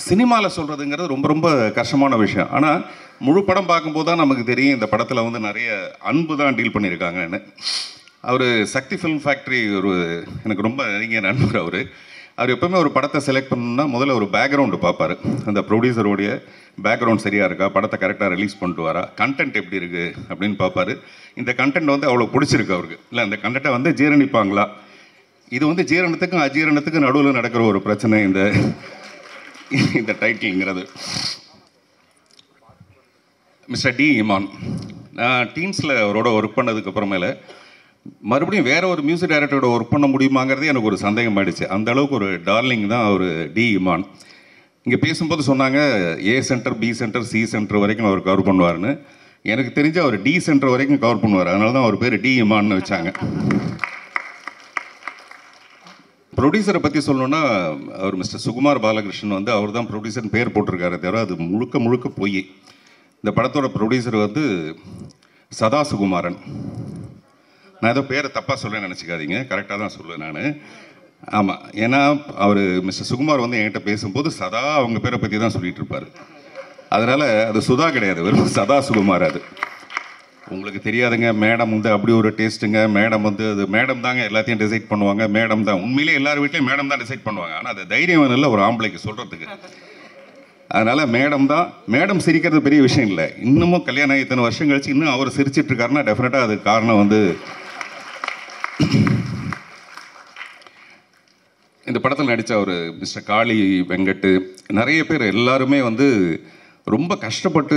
சினிமாவில் சொல்கிறதுங்கிறது ரொம்ப ரொம்ப கஷ்டமான விஷயம். ஆனால் முழு படம் பார்க்கும்போது தான் நமக்கு தெரியும் இந்த படத்தில் வந்து நிறைய அன்பு தான் டீல் பண்ணியிருக்காங்கன்னு. அவர் சக்தி ஃபிலிம் ஃபேக்ட்ரி எனக்கு ரொம்ப நெருங்கிய நண்பர். அவர் எப்போவுமே ஒரு படத்தை செலக்ட் பண்ணணும்னா முதல்ல ஒரு பேக்ரவுண்டு பார்ப்பார். அந்த ப்ரொடியூசருடைய பேக்ரவுண்ட் சரியாக இருக்கா, படத்தை கரெக்டாக ரிலீஸ் பண்ணிட்டு வரா, கண்டென்ட் எப்படி இருக்குது அப்படின்னு பார்ப்பார். இந்த கண்டென்ட் வந்து அவ்வளோ பிடிச்சிருக்கு அவருக்கு, இல்லை அந்த கண்டென்ட்டை வந்து ஜீரணிப்பாங்களா. இது வந்து ஜீரணத்துக்கும் அஜீரணத்துக்கும் நடுவில் நடக்கிற ஒரு பிரச்சனை இந்த டைட்டில்ங்கிறது. மிஸ்டர் டி இமான், நான் டீன்ஸில் அவரோட ஒர்க் பண்ணதுக்கப்புறமேல மறுபடியும் வேற ஒரு மியூசிக் டைரக்டரோட ஒர்க் பண்ண முடியுமாங்கிறதே எனக்கு ஒரு சந்தேகம் ஆயிடுச்சு. அந்த அளவுக்கு ஒரு டார்லிங் தான் அவர் டி இமான். இங்கே பேசும்போது சொன்னாங்க A center, B center, C center வரைக்கும் அவர் கவர் பண்ணுவார்னு. எனக்கு தெரிஞ்சு அவர் டி சென்டர் வரைக்கும் கவர் பண்ணுவார். அதனால தான் அவர் பேர் டி இமான்னு வச்சாங்க. ப்ரொடியூசரை பற்றி சொல்லணுன்னா அவர் மிஸ்டர் சுகுமார் பாலகிருஷ்ணன் வந்து அவர் தான் ப்ரொடியூசர்னு பேர் போட்டிருக்காரு தவிர அது முழுக்க போய் இந்த படத்தோட ப்ரொடியூசர் வந்து சதா சுகுமாரன். நான் ஏதோ பேரை தப்பாக சொல்ல நினச்சிக்காதீங்க, கரெக்டாக தான் சொல்லுவேன் நான். ஆமாம், ஏன்னா அவர் மிஸ்டர் சுகுமார் வந்து என்கிட்ட பேசும்போது சதா அவங்க பேரை பற்றி தான் சொல்லிகிட்டு இருப்பார். அதனால் அது சுதா கிடையாது, வெறும் சதா சுகுமார். அது உங்களுக்கு தெரியாதுங்க, மேடம் வந்து அப்படி ஒரு டேஸ்ட்டுங்க. மேடம் வந்து அது மேடம் தாங்க எல்லாத்தையும் டிசைட் பண்ணுவாங்க. மேடம் தான் உண்மையிலே எல்லார் வீட்லேயும் மேடம் தான் டிசைட் பண்ணுவாங்க. ஆனால் அது தைரியம் இல்லை ஒரு ஆம்பளைக்கு சொல்கிறதுக்கு. அதனால் மேடம் தான். மேடம் சிரிக்கிறது பெரிய விஷயம் இல்லை. இன்னமும் கல்யாணம் ஆகி இத்தனை வருஷம் கழிச்சு இன்னும் அவர் சிரிச்சிட்டு இருக்காருன்னா டெஃபினட்டாக அதுக்கு காரணம் வந்து இந்த படத்தில் நடித்த ஒரு மிஸ்டர் காளி வெங்கட், நிறைய பேர் எல்லாருமே வந்து ரொம்ப கஷ்டப்பட்டு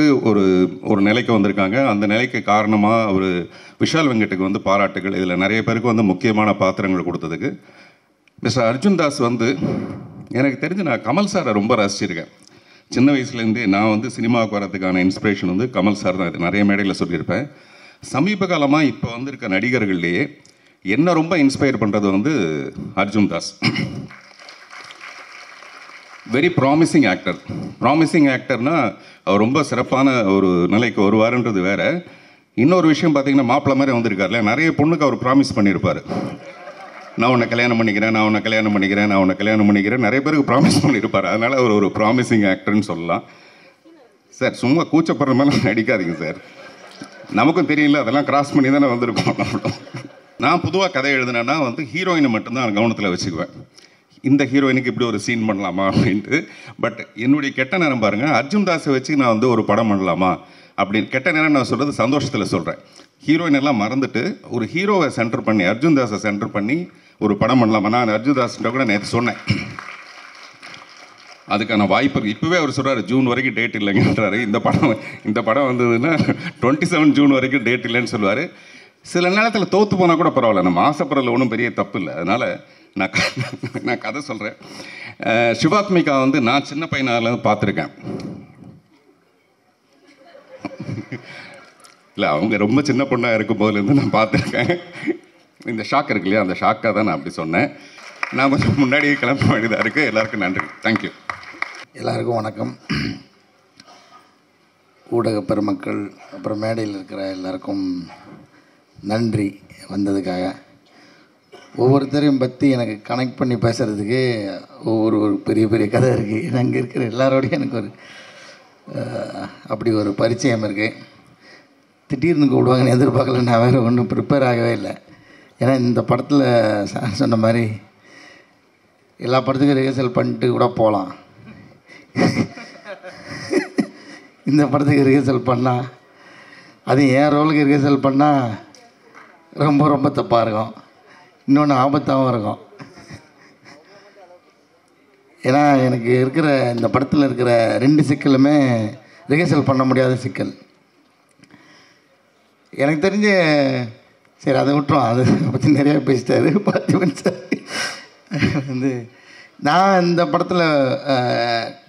ஒரு நிலைக்கு வந்திருக்காங்க. அந்த நிலைக்கு காரணமாக ஒரு விஷால் வெங்கட்டுக்கு வந்து பாராட்டுகள். இதில் நிறைய பேருக்கு வந்து முக்கியமான பாத்திரங்கள் கொடுத்ததுக்கு. மிஸ்டர் அர்ஜுன் தாஸ் வந்து எனக்கு தெரிஞ்சு நான் கமல் சாரை ரொம்ப ரசிச்சிருக்கேன். சின்ன வயசுலேருந்தே நான் வந்து சினிமாவுக்கு வரதுக்கான இன்ஸ்பிரேஷன் வந்து கமல் சார் தான். இது நிறைய மேடையில் சொல்லியிருப்பேன். சமீப காலமாக இப்போ வந்திருக்க நடிகர்கள்லேயே என்ன ரொம்ப இன்ஸ்பயர் பண்ணுறது வந்து Arjun Das. Very promising actor. Promising ஆக்டர்னால் அவர் ரொம்ப சிறப்பான ஒரு நிலைக்கு வருவாருன்றது வேறு. இன்னொரு விஷயம் பார்த்தீங்கன்னா மாப்பிள்ளை மாதிரி வந்திருக்காருல, நிறைய பொண்ணுக்கு அவர் ப்ராமிஸ் பண்ணியிருப்பார். நான் உன்னை கல்யாணம் பண்ணிக்கிறேன், நான் உன்னை கல்யாணம் பண்ணிக்கிறேன், நான் உன்னை கல்யாணம் பண்ணிக்கிறேன், நிறைய பேருக்கு ப்ராமிஸ் பண்ணியிருப்பார். அதனால் அவர் ஒரு ப்ராமிசிங் ஆக்டர்னு சொல்லலாம். சார் சும்மா கூச்சப்படுற மாதிரி நடிக்காதீங்க சார். நமக்கும் தெரியல, அதெல்லாம் கிராஸ் பண்ணி தானே வந்திருக்கோம் நம்மளும். நான் பொதுவாக கதை எழுதுனேன்னா வந்து ஹீரோயினை மட்டும்தான் கவனத்தில் வச்சுக்குவேன். இந்த ஹீரோயினுக்கு இப்படி ஒரு சீன் பண்ணலாமா அப்படின்ட்டு. பட் என்னுடைய கெட்ட நேரம் பாருங்கள், அர்ஜுன் தாஸை வச்சு நான் வந்து ஒரு படம் பண்ணலாமா அப்படின்னு. கெட்ட நேரம் நான் சொல்கிறது சந்தோஷத்தில் சொல்கிறேன். ஹீரோயின் எல்லாம் மறந்துட்டு ஒரு ஹீரோவை சென்டர் பண்ணி, அர்ஜுன் தாஸை சென்டர் பண்ணி ஒரு படம் பண்ணலாமா. நான் அர்ஜுன் தாஸ்கிட்ட கூட நேற்று சொன்னேன், அதுக்கான வாய்ப்பு இப்போவே அவர் சொல்கிறார் ஜூன் வரைக்கும் டேட் இல்லைங்கன்றாரு. இந்த படம் வந்ததுன்னா 27 ஜூன் வரைக்கும் டேட் இல்லைன்னு சொல்லுவார். சில நேரத்தில் தோற்று போனால் கூட பரவாயில்ல, நம்ம ஆசைப்படுறதுல ஒன்றும் பெரிய தப்பு இல்லை. அதனால் நான் கதை சொல்கிறேன். சிவாத்மிகா வந்து நான் சின்ன பையனால பார்த்துருக்கேன். இல்லை, அவங்க ரொம்ப சின்ன பொண்ணாக இருக்கும் போதுலேருந்து நான் பார்த்துருக்கேன். இந்த ஷாக் இருக்கு இல்லையா, அந்த ஷாக்காக தான் நான் அப்படி சொன்னேன். நான் கொஞ்சம் முன்னாடியே கிளம்ப வேண்டியதாக இருக்குது. எல்லாருக்கும் நன்றி, தேங்க்யூ. எல்லாருக்கும் வணக்கம். ஊடக பெருமக்கள், அப்புறம் மேடையில் இருக்கிற எல்லாருக்கும் நன்றி வந்ததுக்காக. ஒவ்வொருத்தரையும் பற்றி எனக்கு கனெக்ட் பண்ணி பேசுகிறதுக்கு ஒரு பெரிய பெரிய கதை இருக்குது. அங்கே இருக்கிற எல்லாரோடையும் எனக்கு ஒரு அப்படி ஒரு பரிச்சயம் இருக்குது. திடீர்னு கூப்பிடுவாங்கன்னு எதிர்பார்க்கல. நான் வேறு ஒன்றும் ப்ரிப்பேர் ஆகவே இல்லை. ஏன்னா இந்த படத்தில் சார் சொன்ன மாதிரி எல்லா படத்துக்கும் ரிஹர்சல் பண்ணிட்டு கூட போகலாம். இந்த படத்துக்கு ரிஹர்சல் பண்ணால், அது என் ரோலுக்கு ரிஹர்சல் பண்ணால் ரொம்ப ரொம்ப தப்பாக இருக்கும். இன்னொன்று ஆபத்தாகவும் இருக்கும். ஏன்னா எனக்கு இருக்கிற இந்த படத்தில் இருக்கிற 2 சிக்கலுமே ரிஹர்சல் பண்ண முடியாத சிக்கல். எனக்கு தெரிஞ்ச, சரி அதை விட்டுரும், அதை பற்றி நிறையா பேசிட்டாரு பார்த்திபன் சார். வந்து நான் இந்த படத்தில்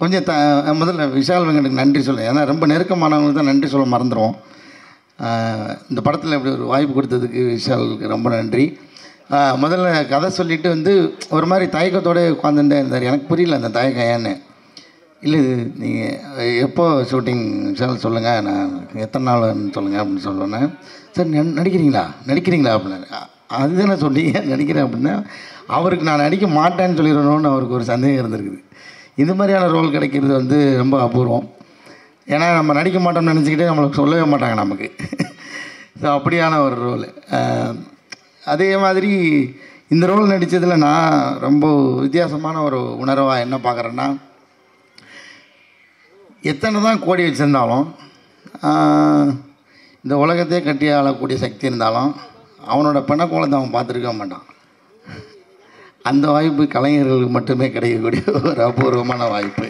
கொஞ்சம் முதல்ல விஷால் வெங்கட்டுக்கு நன்றி சொல்லுவேன். ஏன்னா ரொம்ப நெருக்கமானவங்களுக்கு தான் நன்றி சொல்ல மறந்துடுவோம். இந்த படத்தில் இப்படி ஒரு வாய்ப்பு கொடுத்ததுக்கு விஷாலுக்கு ரொம்ப நன்றி. முதல்ல கதை சொல்லிவிட்டு வந்து ஒரு மாதிரி தயக்கத்தோடு உட்காந்துட்டே இருந்தார். எனக்கு புரியல அந்த தயக்கம் ஏன்னு. இல்லை நீங்கள் எப்போ ஷூட்டிங் விஷால் சொல்லுங்கள், நான் எத்தனை நாள்னு சொல்லுங்கள் அப்படின்னு சொல்லுவேன். சார் நடிக்கிறீங்களா அப்படின்னா, அதுதானே சொன்னீங்க நடிக்கிறேன் அப்படின்னா, அவருக்கு நான் நடிக்க மாட்டேன்னு சொல்லிடணும்னு அவருக்கு ஒரு சந்தேகம் இருந்திருக்குது. இந்த மாதிரியான ரோல் கிடைக்கிறது வந்து ரொம்ப அபூர்வம். ஏன்னா நம்ம நடிக்க மாட்டோம்னு நினச்சிக்கிட்டே நம்மளுக்கு சொல்லவே மாட்டாங்க நமக்கு. ஸோ அப்படியான ஒரு ரோல். அதே மாதிரி இந்த ரோல் நடித்ததில் நான் ரொம்ப வித்தியாசமான ஒரு உணர்வாக என்ன பார்க்குறேன்னா, எத்தனை தான் கோடி வச்சுருந்தாலும், இந்த உலகத்தையே கட்டி ஆளக்கூடிய சக்தி இருந்தாலும் அவனோட பிணக்கோலத்தை அவன் பார்த்துருக்க மாட்டான். அந்த வாய்ப்பு கலைஞர்களுக்கு மட்டுமே கிடைக்கக்கூடிய ஒரு அபூர்வமான வாய்ப்பு.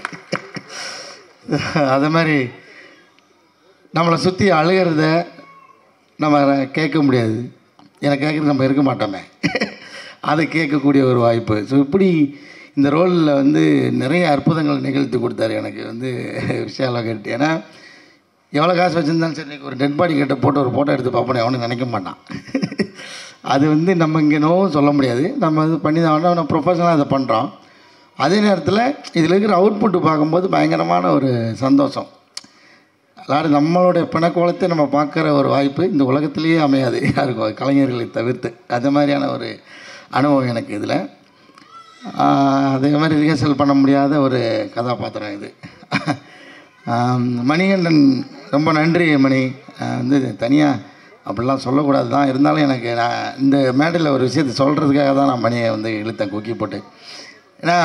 அது மாதிரி நம்மளை சுற்றி அழுகிறத நம்ம கேட்க முடியாது. எனக்கு கேட்குறது நம்ம இருக்க மாட்டோமே, அதை கேட்கக்கூடிய ஒரு வாய்ப்பு. ஸோ இப்படி இந்த ரோலில் வந்து நிறைய அற்புதங்கள் நிகழ்த்தி கொடுத்தாரு எனக்கு வந்து விஷால் வெங்கட். ஏன்னா எவ்வளோ காசு வச்சுருந்தாலும் சரி, ஒரு டெட் பாடி கிட்ட போட்டு ஒரு ஃபோட்டோ எடுத்து பார்ப்போம் அவனும் நினைக்க மாட்டான். அது வந்து நம்ம இங்கே நோவும் சொல்ல முடியாது. நம்ம இது பண்ணி தான் அவனை ப்ரொஃபஷனலாக அதை பண்ணுறோம். அதே நேரத்தில் இதில் இருக்கிற அவுட்புட்டு பார்க்கும்போது பயங்கரமான ஒரு சந்தோஷம். எல்லாரும் நம்மளுடைய பிணக்கோலத்தை நம்ம பார்க்குற ஒரு வாய்ப்பு இந்த உலகத்திலேயே அமையாது யாருக்கும், கலைஞர்களை தவிர்த்து. அது மாதிரியான ஒரு அனுபவம் எனக்கு இதில். அதே மாதிரி ரிஹர்சல் பண்ண முடியாத ஒரு கதாபாத்திரம் இது. மணிகண்டன் ரொம்ப நன்றி மணி. வந்து தனியாக அப்படிலாம் சொல்லக்கூடாது தான், இருந்தாலும் எனக்கு நான் இந்த மேடையில் ஒரு விஷயத்தை சொல்கிறதுக்காக தான் நான் மணியை வந்து இழுத்தேன் குக்கி போட்டு. ஏன்னா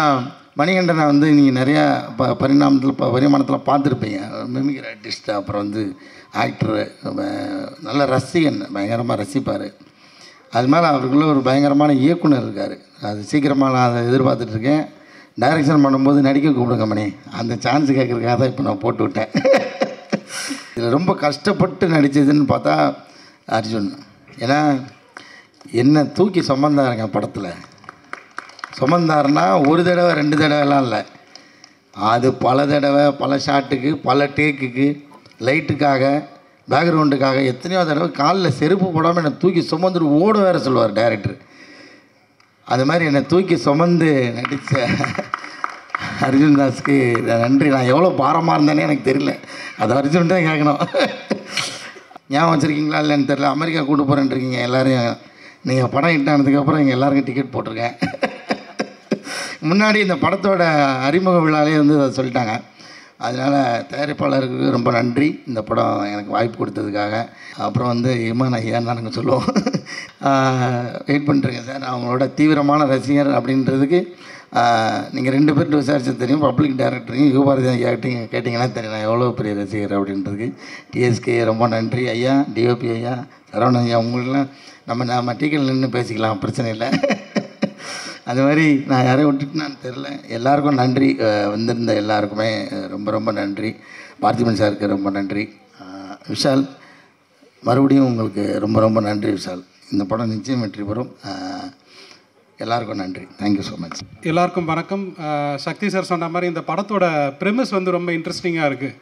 மணிகண்டனை வந்து நீங்கள் நிறையா பரிமாணத்தில் பார்த்துருப்பீங்க. மிமிக்ரி ஆர்டிஸ்ட், அப்புறம் வந்து ஆக்டரு, நல்ல ரசிகன், பயங்கரமாக ரசிப்பார். அது மேலே அவருக்குள்ள ஒரு பயங்கரமான இயக்குனர் இருக்கார். அது சீக்கிரமாக நான் அதை எதிர்பார்த்துட்ருக்கேன். டைரக்ஷன் பண்ணும்போது நடிக்க கூப்பிடுங்க மணி, அந்த சான்ஸ் கேட்குறதுக்காக தான் இப்போ நான் போட்டு விட்டேன். இதில் ரொம்ப கஷ்டப்பட்டு நடித்ததுன்னு பார்த்தா அர்ஜுன். ஏன்னா என்னை தூக்கி சுமந்தாருங்க படத்தில். சுமந்தாருன்னா ஒரு தடவை 2 தடவைலாம் இல்லை, அது பல தடவை, பல ஷாட்டுக்கு, பல டேக்குக்கு, லைட்டுக்காக, பேக்ரவுண்டுக்காக எத்தனையோ தடவை காலில் செருப்பு போடாமல் என்னை தூக்கி சுமந்துட்டு ஓட வேறு சொல்லுவார் டைரக்டர். அது மாதிரி என்னை தூக்கி சுமந்து நடித்த அர்ஜுன் தாஸ்க்கு நன்றி. நான் எவ்வளோ பாரமாக இருந்தேனே எனக்கு தெரியல, அது அர்ஜுன் தான் கேட்கணும். ஞாபகம் வச்சுருக்கீங்களா இல்லைன்னு தெரியல, அமெரிக்கா கூட்டு போகிறேன்ருக்கீங்க எல்லோரையும். நீங்கள் படம் ஹிட் ஆனதுக்கப்புறம் இங்கே எல்லாருக்கும் டிக்கெட் போட்டிருக்கேன். முன்னாடி இந்த படத்தோட அறிமுக விழாலே வந்து அதை சொல்லிட்டாங்க. அதனால் தயாரிப்பாளருக்கு ரொம்ப நன்றி இந்த படம் எனக்கு வாய்ப்பு கொடுத்ததுக்காக. அப்புறம் வந்து இமான் ஐயான்னு நாங்கள் சொல்லுவோம். வெயிட் பண்ணிட்டுருக்கேன் சார். அவங்களோட தீவிரமான ரசிகர் அப்படின்றதுக்கு நீங்கள் 2 பேர்கிட்ட விசாரிச்சு தெரியும். பப்ளிக் டைரக்டரையும் யுவபாரதி ஐயாட்டையும் கேட்டிங்கன்னா தெரியும் நான் எவ்வளோ பெரிய ரசிகர் அப்படின்றதுக்கு. டிஎஸ்கே ரொம்ப நன்றி ஐயா, டிஓபி ஐயா, சரவணன் ஐயா, உங்களெலாம் நம்ம டீக்கெட் நின்று பேசிக்கலாம், பிரச்சனை இல்லை. அது மாதிரி நான் யாரையும் விட்டுட்டுனான்னு தெரில. எல்லாருக்கும் நன்றி, வந்திருந்த எல்லாருக்குமே ரொம்ப ரொம்ப நன்றி. பார்த்திபன் சாருக்கு ரொம்ப நன்றி. விஷால், மறுபடியும் உங்களுக்கு ரொம்ப ரொம்ப நன்றி விஷால். இந்த படம் நிச்சயம் வெற்றி பெறும். எல்லாருக்கும் நன்றி. Thank you so much. எல்லாருக்கும் வணக்கம். சக்தி சார் சொன்ன மாதிரி இந்த படத்தோட ப்ரெமிஸ் வந்து ரொம்ப இன்ட்ரெஸ்டிங்காக இருக்குது.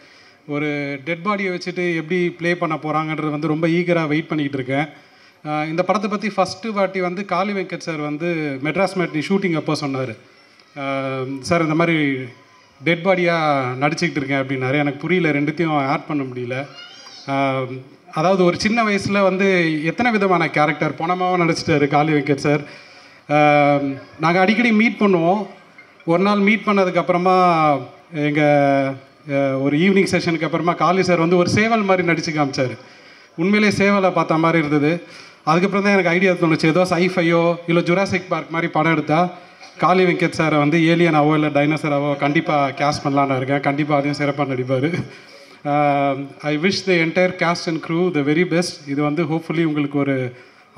ஒரு டெட் பாடியை வச்சுட்டு எப்படி ப்ளே பண்ண போகிறாங்கன்றது வந்து ரொம்ப ஈகராக வெயிட் பண்ணிக்கிட்டு இருக்கேன். இந்த படத்தை பற்றி ஃபஸ்ட்டு வாட்டி வந்து காளி வெங்கட் சார் வந்து மெட்ராஸ் மேட்னி ஷூட்டிங் அப்போ சொன்னார், சார் இந்த மாதிரி டெட் பாடியாக நடிச்சுக்கிட்டு இருக்கேன் அப்படின்னாரு. எனக்கு புரியல, ரெண்டுத்தையும் ஆட் பண்ண முடியல. அதாவது ஒரு சின்ன வயசில் வந்து எத்தனை விதமான கேரக்டர் பணமாகவும் நடிச்சிட்டாரு காளி வெங்கட் சார். நாங்கள் அடிக்கடி மீட் பண்ணுவோம். ஒரு நாள் மீட் பண்ணதுக்கப்புறமா எங்கள் ஒரு ஈவினிங் செஷனுக்கு அப்புறமா காளி சார் வந்து ஒரு சேவல் மாதிரி நடிச்சு காமிச்சார். உண்மையிலே சேவலை பார்த்த மாதிரி இருந்தது. அதுக்கப்புறம் தான் எனக்கு ஐடியா தோணுச்சு, ஏதோ சைஃபையோ இல்லை ஜுராசிக் பார்க் மாதிரி படம் எடுத்தால் காளி வெங்கட் சாரை வந்து ஏலியனாவோ இல்லை டைனோசராவோ கண்டிப்பாக கேஸ்ட் பண்ணலான்னு இருக்கேன். கண்டிப்பாக அதையும் சிறப்பாக நடிப்பார். I wish the entire cast and crew the very best. இது வந்து ஹோப்ஃபுல்லி உங்களுக்கு ஒரு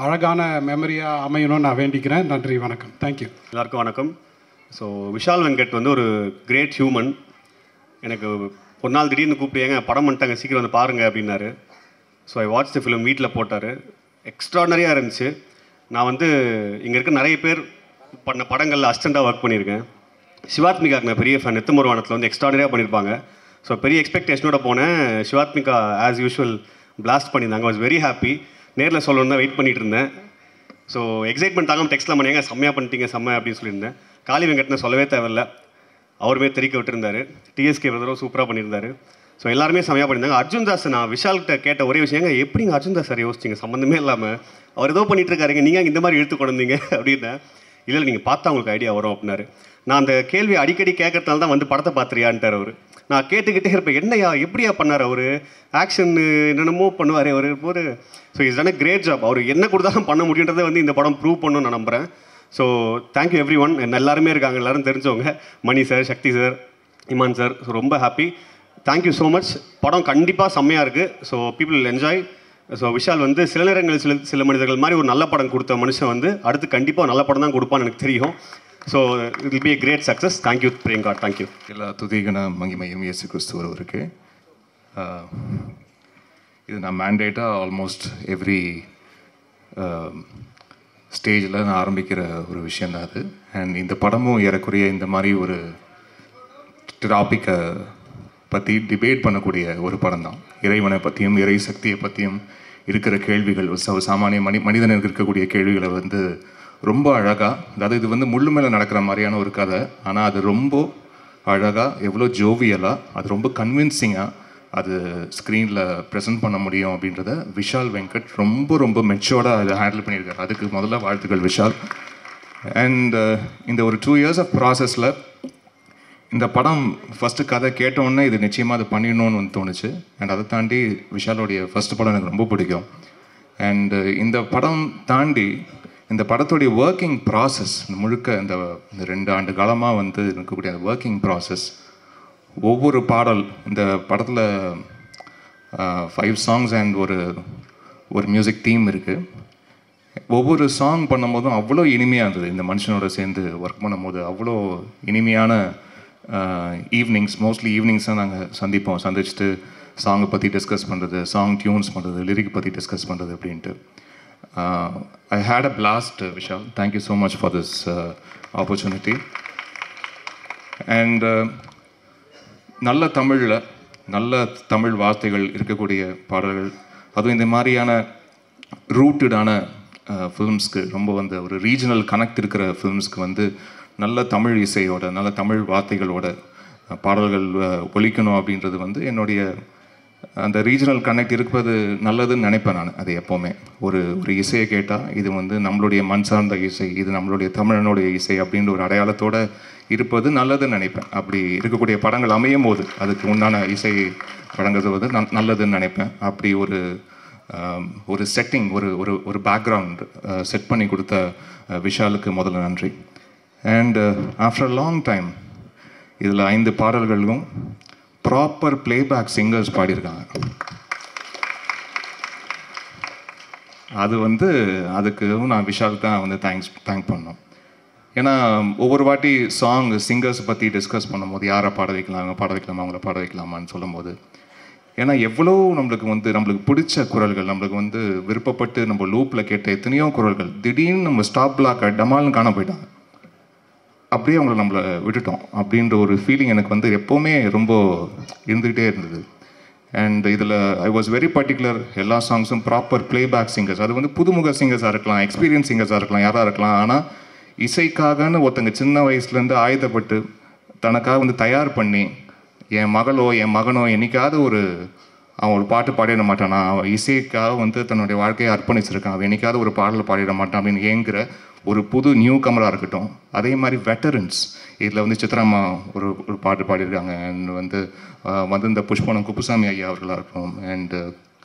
அழகான மெமரியாக அமையணும்னு நான் வேண்டிக்கிறேன். நன்றி, வணக்கம். தேங்க்யூ. எல்லாருக்கும் வணக்கம். ஸோ விஷால் வெங்கட் வந்து ஒரு கிரேட் ஹியூமன். எனக்கு ஒரு நாள் திடீர்னு கூப்பிட்டு ஏங்க படம் பண்ணிட்டாங்க சீக்கிரம் வந்து பாருங்கள் அப்படின்னாரு. So I watch the film, வீட்டில் போட்டார். எக்ஸ்ட்ராடனரியாக இருந்துச்சு. நான் வந்து இங்கே இருக்க நிறைய பேர் பண்ண படங்களில் அசிஸ்டண்ட்டாக ஒர்க் பண்ணியிருக்கேன். சிவாத்மிகாக்கு நான் பெரிய ஃபேன். நித்தமொருவானத்தில் வந்து எக்ஸ்ட்ராடனரியாக பண்ணியிருப்பாங்க. ஸோ பெரிய எக்ஸ்பெக்டேஷனோட போனேன். சிவாத்மிகா ஆஸ் யூஷுவல் பிளாஸ்ட் பண்ணியிருந்தாங்க. Was very happy. நேரில் சொல்லணுன்னு தான் வெயிட் பண்ணிட்டு இருந்தேன். ஸோ எக்ஸைட்மெண்ட் தாங்க டெக்ஸ்ட்டில் பண்ணியாங்க, செம்மையாக பண்ணிட்டீங்க செம்ம அப்படின்னு சொல்லியிருந்தேன். காளி வெங்கட்னு சொல்லவே தேவையில்லை, அவருமே தெரிவிக்க விட்டுருந்தாரு. டிஎஸ்கே பிரதரும் சூப்பராக பண்ணியிருந்தாரு. ஸோ எல்லாருமே செம்மையாக பண்ணியிருந்தாங்க. அர்ஜுன் தாஸ், நான் விஷால்கிட்ட கேட்ட ஒரே விஷயங்க, எப்படிங்க அர்ஜுன் தாஸ் சார் யோசிச்சிங்க சம்மந்தமே இல்லாமல் அவர் ஏதோ பண்ணிட்டு இருக்காருங்க, நீங்கள் இந்த மாதிரி இழுத்து கொண்டு வந்தீங்க அப்படின்னா. இல்லை நீங்கள் பார்த்தா உங்களுக்கு ஐடியா வரும் அப்படின்னாரு. நான் அந்த கேள்வி அடிக்கடி கேட்கறதுனால தான் வந்து படத்தை பார்த்துறியான்ட்டார் அவர். நான் கேட்டுக்கிட்டே இருப்பேன், என்னையா எப்படியா பண்ணார் அவர், ஆக்ஷன் என்னென்னமோ பண்ணுவார் அவர் போது. So is done a great job. அவர் என்ன கொடுத்தாலும் பண்ண முடியுன்றதை வந்து இந்த படம் ப்ரூவ் பண்ணணும்னு நான் நம்புகிறேன். So thank you every one. எல்லாருமே இருக்காங்க, எல்லோரும் தெரிஞ்சவங்க. மணி sir, Shakti sir, Imman sir. So ரொம்ப ஹாப்பி. Thank you so much. படம் கண்டிப்பாக செம்மையாக இருக்குது. So people enjoy. So Vishal வந்து சில நேரங்களில் சில மனிதர்கள் மாதிரி ஒரு நல்ல படம் கொடுத்த மனுஷன் வந்து அடுத்து கண்டிப்பாக நல்ல படம் தான் கொடுப்பான்னு எனக்கு தெரியும். So it will be a great success. Thank you Priyanka. Thank you. எல்லா துதிகன மகிமையும் இயேசு கிறிஸ்து ஒருவருக்கு. இது நான் மேண்டேட்டாக ஆல்மோஸ்ட் எவ்ரி ஸ்டேஜில் நான் ஆரம்பிக்கிற ஒரு விஷயந்தான் அது. அண்ட் இந்த படமும் ஏறக்குறைய இந்த மாதிரி ஒரு டாப்பிக்கை பற்றி டிபேட் பண்ணக்கூடிய ஒரு படம் தான். இறைவனை பற்றியும் இறை சக்தியை பற்றியும் இருக்கிற கேள்விகள், சாமானிய மனிதனுக்கு இருக்கக்கூடிய கேள்விகளை வந்து ரொம்ப அழகாக, அதாவது இது வந்து முள்ளு மேலே நடக்கிற மாதிரியான ஒரு கதை, ஆனால் அது ரொம்ப அழகாக, எவ்வளோ ஜோவியலாக, அது ரொம்ப கன்வின்சிங்காக அது ஸ்க்ரீனில் ப்ரெசென்ட் பண்ண முடியும் அப்படின்றத விஷால் வெங்கட் ரொம்ப ரொம்ப மெச்சோர்டாக அதை ஹேண்டில் பண்ணியிருக்காரு. அதுக்கு முதல்ல வாழ்த்துக்கள் விஷால். அண்ட் இந்த ஒரு 2 years ஆஃப் ப்ராசஸில் இந்த படம் ஃபஸ்ட்டு கதை கேட்டோன்னே இது நிச்சயமாக அது பண்ணிடணும்னு வந்து தோணுச்சு. அண்ட் அதை தாண்டி விஷாலோடைய ஃபஸ்ட்டு படம் எனக்கு ரொம்ப பிடிக்கும். அண்டு இந்த படம் தாண்டி இந்த படத்துடைய ஒர்க்கிங் ப்ராசஸ் முழுக்க இந்த 2 ஆண்டு காலமாக வந்து இருக்கக்கூடிய அந்த ஒர்க்கிங் ப்ராசஸ், ஒவ்வொரு பாடல் இந்த படத்தில் 5 songs அண்ட் ஒரு மியூசிக் தீம் இருக்குது. ஒவ்வொரு சாங் பண்ணும்போதும் அவ்வளோ இனிமையாக இருந்தது. இந்த மனுஷனோட சேர்ந்து ஒர்க் பண்ணும்போது அவ்வளோ இனிமையான ஈவினிங்ஸ், மோஸ்ட்லி ஈவினிங்ஸாக நாங்கள் சந்திச்சுட்டு சாங்கை பற்றி டிஸ்கஸ் பண்ணுறது, சாங் டியூன்ஸ் பண்ணுறது, லிரிக் பற்றி டிஸ்கஸ் பண்ணுறது அப்படின்ட்டு. I had a blast Vishal. Thank you so much for this opportunity. And நல்ல தமிழில் நல்ல தமிழ் வார்த்தைகள் இருக்கக்கூடிய பாடல்கள், அதுவும் இந்த மாதிரியான ரூட்டடான ஃபிலிம்ஸ்க்கு, ரொம்ப வந்து ஒரு ரீஜனல் கனெக்ட் இருக்கிற ஃபிலிம்ஸ்க்கு வந்து நல்ல தமிழ் இசையோட நல்ல தமிழ் வார்த்தைகளோட பாடல்கள் ஒலிக்கணும் அப்படின்றது வந்து என்னுடைய அந்த ரீஜனல் கனெக்ட் இருப்பது நல்லதுன்னு நினைப்பேன் நான். அது எப்போவுமே ஒரு இசையை கேட்டால் இது வந்து நம்மளுடைய மண் சார்ந்த இசை, இது நம்மளுடைய தமிழனுடைய இசை அப்படின்ற ஒரு அடையாளத்தோடு இருப்பது நல்லதுன்னு நினைப்பேன். அப்படி இருக்கக்கூடிய படங்கள் அமையும் போது அதுக்கு உண்டான இசை வழங்குறது வந்து நல்லதுன்னு நினைப்பேன். அப்படி ஒரு செட்டிங், ஒரு பேக்ரவுண்ட் செட் பண்ணி கொடுத்த விஷாலுக்கு முதல்ல நன்றி. And after a long time இதில் 5 பாடல்களும் ப்ராப்பர் பிளேபேக் சிங்கர்ஸ் பாடியிருக்காங்க. அது வந்து அதுக்கு நான் விஷாலுக்கு தான் வந்து தேங்க் பண்ணோம். ஏன்னா ஒவ்வொரு வாட்டி சிங்கர்ஸ் பற்றி டிஸ்கஸ் பண்ணும்போது யாரை பாட வைக்கலாமா அவங்கள பாட வைக்கலாமான்னு சொல்லும்போது, ஏன்னா எவ்வளோ நம்மளுக்கு பிடிச்ச குரல்கள், நம்மளுக்கு வந்து விருப்பப்பட்டு நம்ம லூப்பில் கேட்ட எத்தனையோ குரல்கள் திடீர்னு நம்ம ஸ்டாப் பிளாக் டமால்னு காண போயிட்டாங்க. அப்படியே அவங்கள நம்மளை விட்டுட்டோம் அப்படின்ற ஒரு ஃபீலிங் எனக்கு வந்து எப்போவுமே ரொம்ப இருந்துக்கிட்டே இருந்தது. அண்ட் இதில் ஐ வாஸ் வெரி பர்டிகுலர். எல்லா சாங்ஸும் ப்ராப்பர் பிளேபேக் சிங்கர்ஸ், அது வந்து புதுமுக சிங்கர்ஸாக இருக்கலாம், எக்ஸ்பீரியன்ஸ் சிங்கர்ஸாக இருக்கலாம், யாராக இருக்கலாம். ஆனால் இசைக்காகன்னு ஒருத்தங்க சின்ன வயசுலேருந்து ஆயுதப்பட்டு தனக்காக வந்து தயார் பண்ணி, என் மகனோ என்னைக்காவது அவன் ஒரு பாட்டு பாடிட மாட்டானா, அவன் இசைக்காக வந்து தன்னுடைய வாழ்க்கையை அர்ப்பணிச்சிருக்கான், அவன் என்னைக்காவது ஒரு பாடலை பாடிட மாட்டான் அப்படின்னு ஏங்குற ஒரு புது நியூ கமராக இருக்கட்டும். அதே மாதிரி வெட்டரன்ஸ், இதில் வந்து சித்ராமா ஒரு பாட்டு பாடியிருக்காங்க. அண்ட் வந்து இந்த புஷ்பனம் குப்புசாமி ஐயா அவர்களாக இருக்கட்டும், அண்டு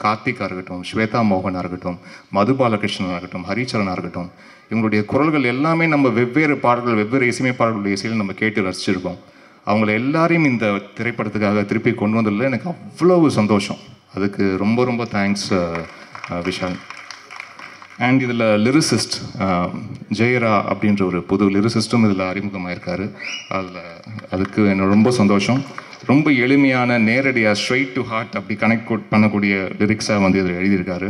கார்த்திகாக இருக்கட்டும், ஸ்வேதா மோகனாக இருக்கட்டும், மது பாலகிருஷ்ணனாக இருக்கட்டும், ஹரிச்சரனாக இருக்கட்டும், இவங்களுடைய குரல்கள் எல்லாமே நம்ம வெவ்வேறு பாடல்கள், வெவ்வேறு இசையமைப்பாளர்களுடைய இசையில் நம்ம கேட்டு ரசிச்சிருக்கோம். அவங்கள எல்லாரையும் இந்த திரைப்படத்துக்காக திருப்பி கொண்டு வந்ததில் எனக்கு அவ்வளவு சந்தோஷம். அதுக்கு ரொம்ப ரொம்ப தேங்க்ஸ் விஷால். அண்ட் இதில் லிரிசிஸ்ட் ஜெயரா அப்படின்ற ஒரு புது லிரிசிஸ்ட்டும் இதில் அறிமுகமாயிருக்காரு. அதுக்கு எனக்கு ரொம்ப சந்தோஷம். ரொம்ப எளிமையான, நேரடியாக ஸ்ட்ரெயிட் டு ஹார்ட் அப்படி கனெக்ட் பண்ணக்கூடிய லிரிக்ஸாக வந்து இதில் எழுதியிருக்காரு.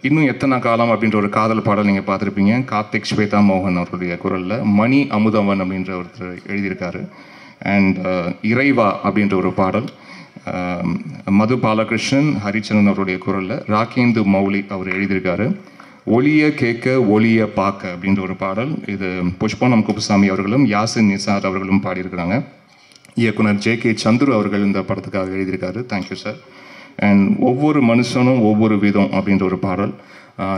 இன்னும் எத்தனை காலம் அப்படின்ற ஒரு காதல் பாடல் நீங்கள் பார்த்துருப்பீங்க, கார்த்திக் ஸ்வேதா மோகன் அவருடைய குரலில். மணி அமுதவன் அப்படின்ற ஒருத்தர் எழுதியிருக்காரு. அண்ட் இறைவா அப்படின்ற ஒரு பாடல் மது பாலகிருஷ்ணன், ஹரிச்சரன் அவருடைய குரலில் ராகேந்து மௌலி அவர் எழுதியிருக்காரு. ஒளிய கேட்க ஒளிய பார்க்க அப்படின்ற ஒரு பாடல், இது புஷ்பனம் குப்புசாமி அவர்களும் யாசின் நிசார் அவர்களும் பாடியிருக்கிறாங்க. இயக்குனர் ஜே.கே. சந்துரு அவர்கள் இந்த படத்துக்காக எழுதியிருக்காரு. Thank you sir. அண்ட் ஒவ்வொரு மனுஷனும் ஒவ்வொரு விதம் அப்படின்ற ஒரு பாடல்,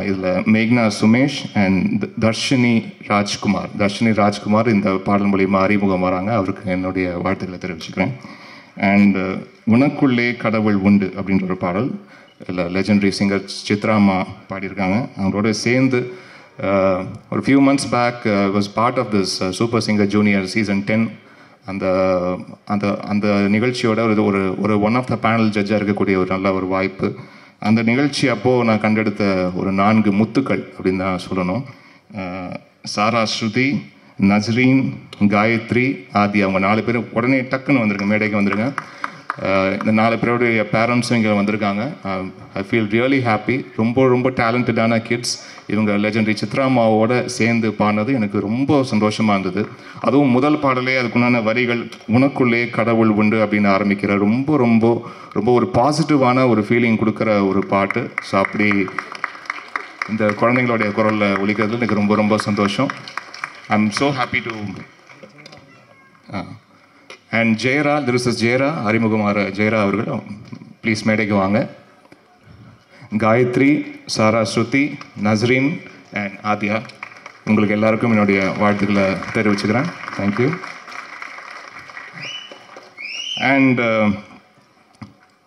இதில் மேக்னா சுமேஷ் அண்ட் தர்ஷினி ராஜ்குமார் இந்த பாடல் மூலியமாக அறிமுகம் வராங்க. அவருக்கு என்னுடைய வாழ்த்துக்களை தெரிவிச்சுக்கிறேன். அண்ட் உனக்குள்ளே கடவுள் உண்டு அப்படின்ற ஒரு பாடல், இல்லை லெஜெண்டரி சிங்கர் சித்ராமா பாடியிருக்காங்க. அவங்களோட சேர்ந்து ஒரு few months back was part of this super singer junior season 10. அந்த நிகழ்ச்சியோட ஒரு ஒன் ஆஃப் த பேனல் ஜட்ஜாக இருக்கக்கூடிய ஒரு நல்ல ஒரு வாய்ப்பு. அந்த நிகழ்ச்சி அப்போது நான் கண்டெடுத்த ஒரு 4 முத்துக்கள் அப்படின்னு தான் சொல்லணும். சாரா, ஸ்ருதி, நஸ்ரீன், காயத்ரி, ஆதி, அவங்க 4 பேர் உடனே டக்குன்னு வந்துருங்க, மேடைக்கு வந்துருங்க. இந்த 4 பேருடைய பேரண்ட்ஸும் இங்கே வந்திருக்காங்க. I feel really happy. ரொம்ப ரொம்ப டேலண்டடான கிட்ஸ். இவங்க லெஜெண்டரி சித்ராமாவோட சேர்ந்து பாடினது எனக்கு ரொம்ப சந்தோஷமாக இருந்தது. அதுவும் முதல் பாடலே அதுக்குண்டான வரிகள் உனக்குள்ளே கடவுள் உண்டு அப்படின்னு ஆரம்பிக்கிற ரொம்ப ரொம்ப ரொம்ப ஒரு பாசிட்டிவான ஒரு ஃபீலிங் கொடுக்குற ஒரு பாட்டு. ஸோ அப்படி இந்த குழந்தைங்களுடைய குரலில் ஒலிக்கிறதுல எனக்கு ரொம்ப ரொம்ப சந்தோஷம். I am so happy to and Jayara, this is Jayara, அறிமுகமாற ஜெயரா அவர்கள் ப்ளீஸ் மேடைக்கு வாங்க. காயத்ரி, சாரா, ஸ்ருதி, நஸ்ரீன் அண்ட் ஆத்யா, உங்களுக்கு எல்லாருக்கும் என்னுடைய வாழ்த்துக்களை தெரிவிச்சுக்கிறேன். தேங்க்யூ. அண்ட்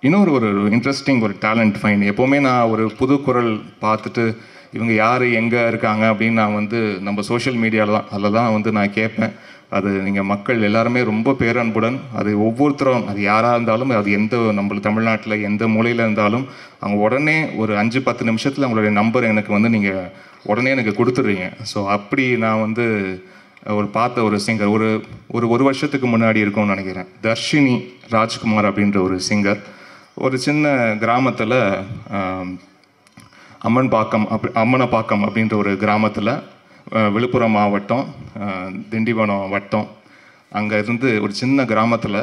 இன்னொரு ஒரு இன்ட்ரெஸ்டிங் ஒரு டேலண்ட் ஃபைன். எப்போவுமே நான் ஒரு புது குரல் பார்த்துட்டு இவங்க யார் எங்கே இருக்காங்க அப்படின்னு நான் வந்து நம்ம சோஷியல் மீடியாவில் தான் அதில் தான் வந்து நான் கேட்பேன். அது நீங்கள் மக்கள் எல்லாருமே ரொம்ப பேரன்புடன், அது ஒவ்வொருத்தரும் அது யாராக இருந்தாலும், அது எந்த நம்மளுக்கு தமிழ்நாட்டில் எந்த மூலையில் இருந்தாலும் அவங்க உடனே ஒரு 5-10 நிமிஷத்தில் அவங்களுடைய நம்பர் எனக்கு வந்து நீங்கள் உடனே எனக்கு கொடுத்துட்றீங்க. ஸோ அப்படி நான் வந்து ஒரு பார்த்த ஒரு சிங்கர் ஒரு வருஷத்துக்கு முன்னாடி இருக்கும்னு நினைக்கிறேன். தர்ஷினி ராஜ்குமார் அப்படின்ற ஒரு சிங்கர் ஒரு சின்ன கிராமத்தில் அம்மனப்பாக்கம் அப்படின்ற ஒரு கிராமத்தில் விழுப்புரம் மாவட்டம் திண்டிவனம் வட்டம் அங்கே இருந்து ஒரு சின்ன கிராமத்தில்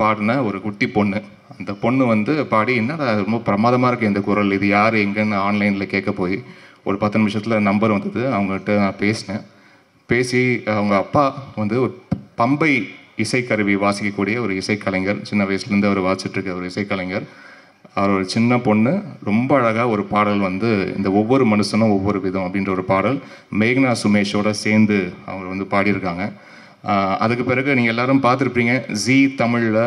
பாடின ஒரு குட்டி பொண்ணு. அந்த பொண்ணு வந்து பாடி என்னடா ரொம்ப பிரமாதமாக இருக்குது இந்த குரல், இது யார் எங்கன்னு ஆன்லைனில் கேட்க போய் ஒரு 10 நிமிஷத்தில் நம்பர் வந்தது. அவங்ககிட்ட நான் பேசி அவங்க அப்பா வந்து ஒரு பம்பை இசைக்கருவி வாசிக்கக்கூடிய ஒரு இசைக்கலைஞர், சின்ன வயசுலேருந்து அவர் வாசிச்சுட்ருக்க ஒரு இசைக்கலைஞர். அவர் ஒரு சின்ன பொண்ணு ரொம்ப அழகாக ஒரு பாடல் வந்து இந்த ஒவ்வொரு மனுஷனும் ஒவ்வொரு விதம் அப்படின்ற ஒரு பாடல் மேக்னா சுமேஷோட சேர்ந்து அவங்க வந்து பாடியிருக்காங்க. அதுக்கு பிறகு நீங்கள் எல்லாரும் பார்த்துருப்பீங்க ஜீ தமிழில்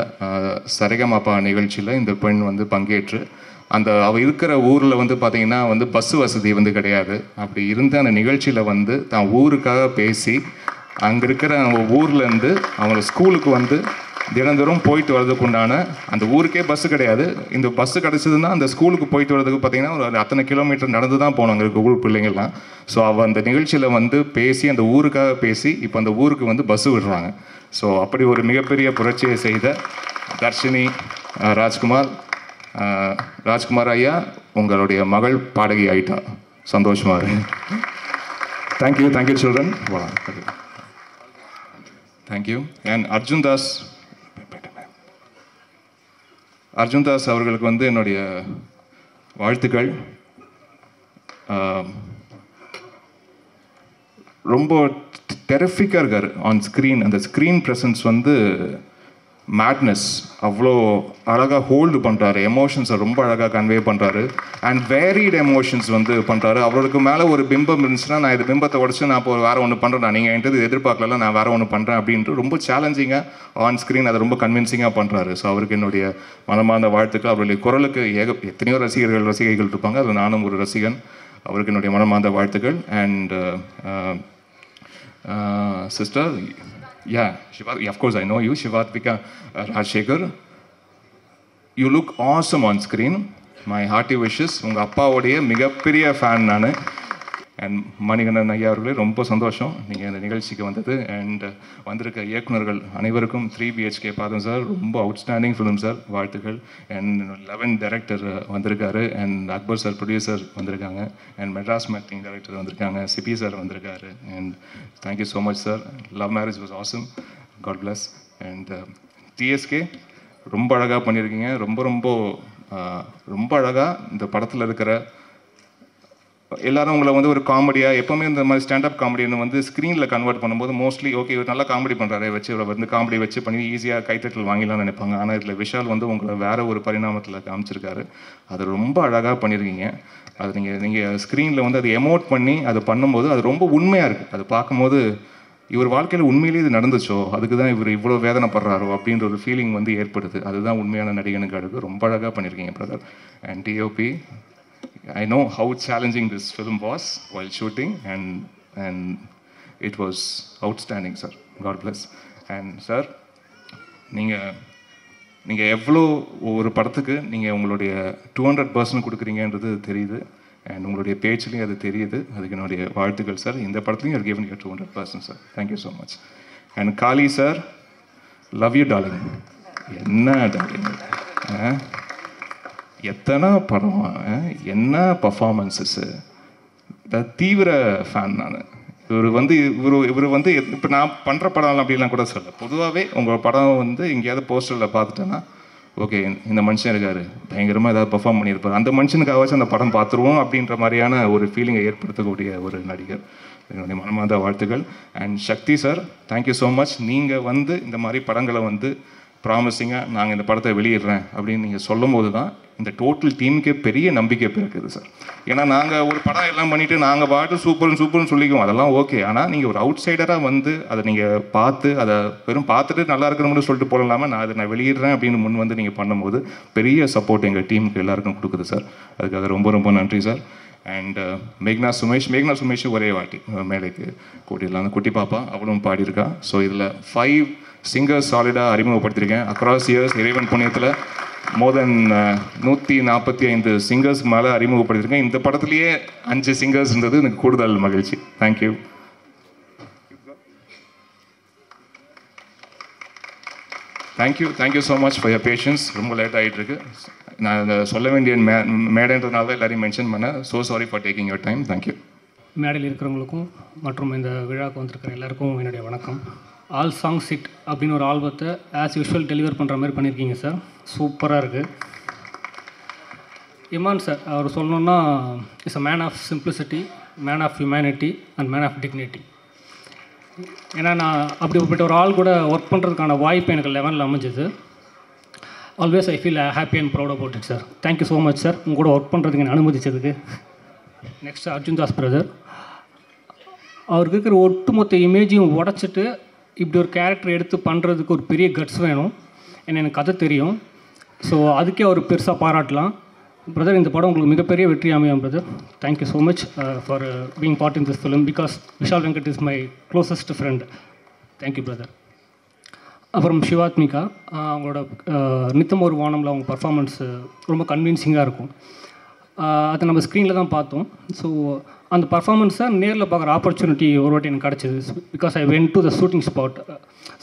சரிகமபா நிகழ்ச்சியில் இந்த பெண் வந்து பங்கேற்று அவள் இருக்கிற ஊரில் வந்து பார்த்திங்கன்னா வந்து பஸ் வசதி வந்து கிடையாது. அப்படி இருந்த அந்த நிகழ்ச்சியில் வந்து தான் ஊருக்காக பேசி அங்கே இருக்கிற அவங்க ஊர்லேருந்து அவங்க ஸ்கூலுக்கு வந்து தினந்தோறும் போயிட்டு வர்றதுக்கு உண்டான, அந்த ஊருக்கே பஸ்ஸு கிடையாது, இந்த பஸ்ஸு கிடச்சிதுன்னா அந்த ஸ்கூலுக்கு போயிட்டு வர்றதுக்கு பார்த்திங்கன்னா ஒரு அத்தனை கிலோமீட்டர் நடந்து தான் போனாங்க இருக்க ஊர் பிள்ளைங்கள்லாம். ஸோ அவள் அந்த நிகழ்ச்சியில் வந்து பேசி அந்த ஊருக்காக பேசி இப்போ அந்த ஊருக்கு வந்து பஸ்ஸு விடுறாங்க. ஸோ அப்படி ஒரு மிகப்பெரிய புரட்சியை செய்த தர்ஷினி ராஜ்குமார் ஐயா, உங்களுடைய மகள் பாடகி ஆயிட்டா, சந்தோஷமாக இருக்கு. Thank you children. Thank you. And Arjun Das அவர்களுக்கு வந்து என்னுடைய வாழ்த்துக்கள். ரொம்ப டெரிஃபிக்காக இருக்கார் ஆன் ஸ்க்ரீன். அந்த ஸ்க்ரீன் ப்ரெசன்ஸ் வந்து மேட்னஸ், அவ்வளோ அழகாக ஹோல்டு பண்ணுறாரு, எமோஷன்ஸை ரொம்ப அழகாக கன்வே பண்ணுறாரு அண்ட் வேரிட் எமோஷன்ஸ் வந்து பண்ணுறாரு. அவருக்கு மேலே ஒரு பிம்பம் இருந்துச்சுன்னா நான் இது பிம்பத்தை உடச்சு நான் இப்போ வேறு ஒன்று பண்ணுறேன், நீங்கள் என்கிட்ட எதிர்பார்க்கல, நான் வேறு ஒன்று பண்ணுறேன் அப்படின்ட்டு ரொம்ப சேலஞ்சிங்காக ஆன் ஸ்க்ரீன் அதை ரொம்ப கன்வின்சிங்காக பண்ணுறாரு. ஸோ அவருக்கு என்னுடைய மனமார்ந்த வாழ்த்துக்கள். அவருடைய குரலுக்கு எத்தனையோ ரசிகைகள் இருப்பாங்க, அதில் நானும் ஒரு ரசிகன். அவருக்கு என்னுடைய மனமார்ந்த வாழ்த்துக்கள். And sister, yeah, of course I know you, Shivatvika Rajshekhar. You look awesome on screen. My hearty wishes. உங்கள் அப்பாவுடைய மிகப்பெரிய ஃபேன் நான். அண்ட் மணிகண்டன் ஐயா அவர்களே ரொம்ப சந்தோஷம் நீங்கள் இந்த நிகழ்ச்சிக்கு வந்தது. அண்ட் வந்திருக்க இயக்குநர்கள் அனைவருக்கும் 3BHK பாதம் சார், ரொம்ப அவுட்ஸ்டாண்டிங் ஃபிலிம் சார், வாழ்த்துக்கள். அண்ட் 11 டைரக்டர் வந்திருக்காரு. அண்ட் அக்பர் சார் ப்ரொடியூசர் வந்திருக்காங்க. அண்ட் மெட்ராஸ் மேட்டிங் டைரக்டர் வந்திருக்காங்க. சிபி சார் வந்திருக்காரு. And thank you so much sir. Love marriage was awesome. God bless. And TSK ரொம்ப அழகாக பண்ணியிருக்கீங்க. ரொம்ப அழகாக இந்த படத்தில் இருக்கிற எல்லாரும் உங்களை வந்து ஒரு காமெடியாக, எப்போவுமே இந்த மாதிரி ஸ்டாண்டப் காமெடின்னு வந்து ஸ்க்ரீனில் கன்வெர்ட் பண்ணும்போது மோஸ்ட்லி ஓகே இவர் நல்லா காமெடி பண்ணுறாரு வச்சு இவரை வந்து காமெடி வச்சு பண்ணி ஈஸியாக கைத்தட்டல் வாங்கிடலாம்னு நினைப்பாங்க. ஆனால் இதில் விஷால் வந்து உங்களை வேறு ஒரு பரிணாமத்தில் காமிச்சிருக்காரு. அது ரொம்ப அழகாக பண்ணியிருக்கீங்க. அது நீங்கள் ஸ்க்ரீனில் வந்து அதை எமோட் பண்ணி அதை பண்ணும்போது அது ரொம்ப உண்மையாக இருக்குது. அது பார்க்கும்போது இவர் வாழ்க்கையில் உண்மையிலேயே இது நடந்துச்சோ, அதுக்கு தான் இவர் இவ்வளோ வேதனைப்படுறாரோ அப்படின்ற ஒரு ஃபீலிங் வந்து ஏற்படுது. அதுதான் உண்மையான நடிகனுக்கு அடுத்து ரொம்ப அழகாக பண்ணியிருக்கீங்க brother. And DOP, I know how challenging this film was while shooting, and it was outstanding, sir. God bless. And sir, நீங்கள் எவ்வளோ ஒரு படத்துக்கு நீங்கள் உங்களுடைய 200% கொடுக்குறீங்கன்றது தெரியுது. அண்ட் உங்களுடைய பேச்சுலேயும் அது தெரியுது. அதுக்கு என்னுடைய வாழ்த்துக்கள் சார். இந்த படத்துலையும் you're giving your 200%, sir. Thank you so much. And Kali sir, love you darling. என்ன டார்லிங், எத்தனை படம், என்ன பர்ஃபார்மன்ஸஸ்ஸு, தீவிர ஃபேன் நான். இவர் வந்து இப்போ நான் பண்ணுற படம் அப்படிலாம் கூட சொல்ல, பொதுவாகவே உங்கள் படம் வந்து எங்கேயாவது போஸ்டரில் பார்த்துட்டேன்னா ஓகே இந்த மனுஷன் இருக்கார், பயங்கரமாக ஏதாவது பெர்ஃபார்ம் பண்ணியிருப்பார், அந்த மனுஷனுக்காகவாச்சும் அந்த படம் பார்த்துருவோம் அப்படின்ற மாதிரியான ஒரு ஃபீலிங்கை ஏற்படுத்தக்கூடிய ஒரு நடிகர். என்னுடைய மனமார்ந்த வாழ்த்துக்கள். And Sakthi sir, thank you so much. நீங்கள் வந்து இந்த மாதிரி படங்களை வந்து ப்ராமிசிங்காக நாங்கள் இந்த படத்தை வெளியிடுறேன் அப்படின்னு நீங்கள் சொல்லும் போது தான் இந்த டோட்டல் டீமுக்கே பெரிய நம்பிக்கை பிறக்குது சார். ஏன்னா நாங்கள் ஒரு படம் எல்லாம் பண்ணிவிட்டு நாங்கள் பாட்டு சூப்பர்னு சொல்லிக்குவோம், அதெல்லாம் ஓகே. ஆனால் நீங்கள் ஒரு அவுட் சைடராக வந்து அதை நீங்கள் பார்த்து அதை வெறும் பார்த்துட்டு நல்லா இருக்கிற சொல்லிட்டு போடலாமல் நான் வெளியிடுறேன் அப்படின்னு முன் வந்து நீங்கள் பண்ணும்போது பெரிய சப்போர்ட் எங்கள் டீமுக்கு எல்லாருக்கும் கொடுக்குது சார். அதுக்காக ரொம்ப ரொம்ப நன்றி சார். அண்ட் மேக்னா சுமேஷ் ஒரே வாட்டி மேலைக்கு கூட்டிடலாம், அந்த குட்டி பாப்பா அவளும் பாடியிருக்கா. ஸோ இதில் 5 சிங்கர்ஸ் சாலிடாக அறிமுகப்படுத்தியிருக்கேன். அக்ராஸ் இயர்ஸ் இறைவன் புண்ணியத்தில் மோர் தென் 145 சிங்கர்ஸ் மேலே அறிமுகப்படுத்தியிருக்கேன். இந்த படத்துலேயே 5 சிங்கர்ஸ் இருந்தது எனக்கு கூடுதல் மகிழ்ச்சி. Thank you. Thank you so much for your patience. ரொம்ப லேட் ஆகிட்டு இருக்கு. நான் அதை சொல்ல வேண்டிய மேடைன்றதுனால தான் எல்லாரையும் மென்ஷன் பண்ணேன். So sorry for taking your time. Thank you. மேடையில் இருக்கிறவங்களுக்கும் மற்றும் இந்த விழாவுக்கு வந்திருக்கிற எல்லாருக்கும் என்னுடைய வணக்கம். ஆல் சாங்ஸ் ஹிட் அப்படின்னு ஒரு ஆல்பத்தை ஆஸ் யூஷுவல் டெலிவர் பண்ணுற மாதிரி பண்ணியிருக்கீங்க சார். சூப்பராக இருக்குது. இமான் சார் அவர் சொல்லணுன்னா is a man of simplicity, man of humanity and man of dignity. ஏன்னா நான் அப்படிப்பட்ட ஒரு ஆள் கூட ஒர்க் பண்ணுறதுக்கான வாய்ப்பு எனக்கு 11ல் அமைஞ்சது. Always I feel happy and proud about it sir. Thank you so much sir உங்க கூட ஒர்க் பண்ணுறதுக்கு என்னை அனுமதிச்சதுக்கு. நெக்ஸ்ட் அர்ஜுன் தாஸ் பிரதர், அவருக்கு இருக்கிற ஒட்டுமொத்த இமேஜையும் உடச்சிட்டு இப்படி ஒரு கேரக்டர் எடுத்து பண்ணுறதுக்கு ஒரு பெரிய கட்ஸ் வேணும். எனக்கு கதை தெரியும். ஸோ அதுக்கே அவர் பெருசாக பாராட்டலாம். பிரதர் இந்த படம் உங்களுக்கு மிகப்பெரிய வெற்றி அமையும் brother. Thank you so much for being part in this film because Vishal Venkat is my closest friend. Thank you brother. அப்புறம் சிவாத்மிகா, அவங்களோட நித்தம் ஒரு வானம்ல அவங்க பர்ஃபார்மன்ஸ் ரொம்ப கன்வின்சிங்காக இருக்கும். அதை நம்ம ஸ்க்ரீனில் தான் பார்த்தோம். ஸோ அந்த பர்ஃபார்மன்ஸை நேரில் பார்க்குற ஆப்பர்ச்சுனிட்டி ஒரு வாட்டி எனக்கு கிடச்சிது. Because I went to the shooting spot.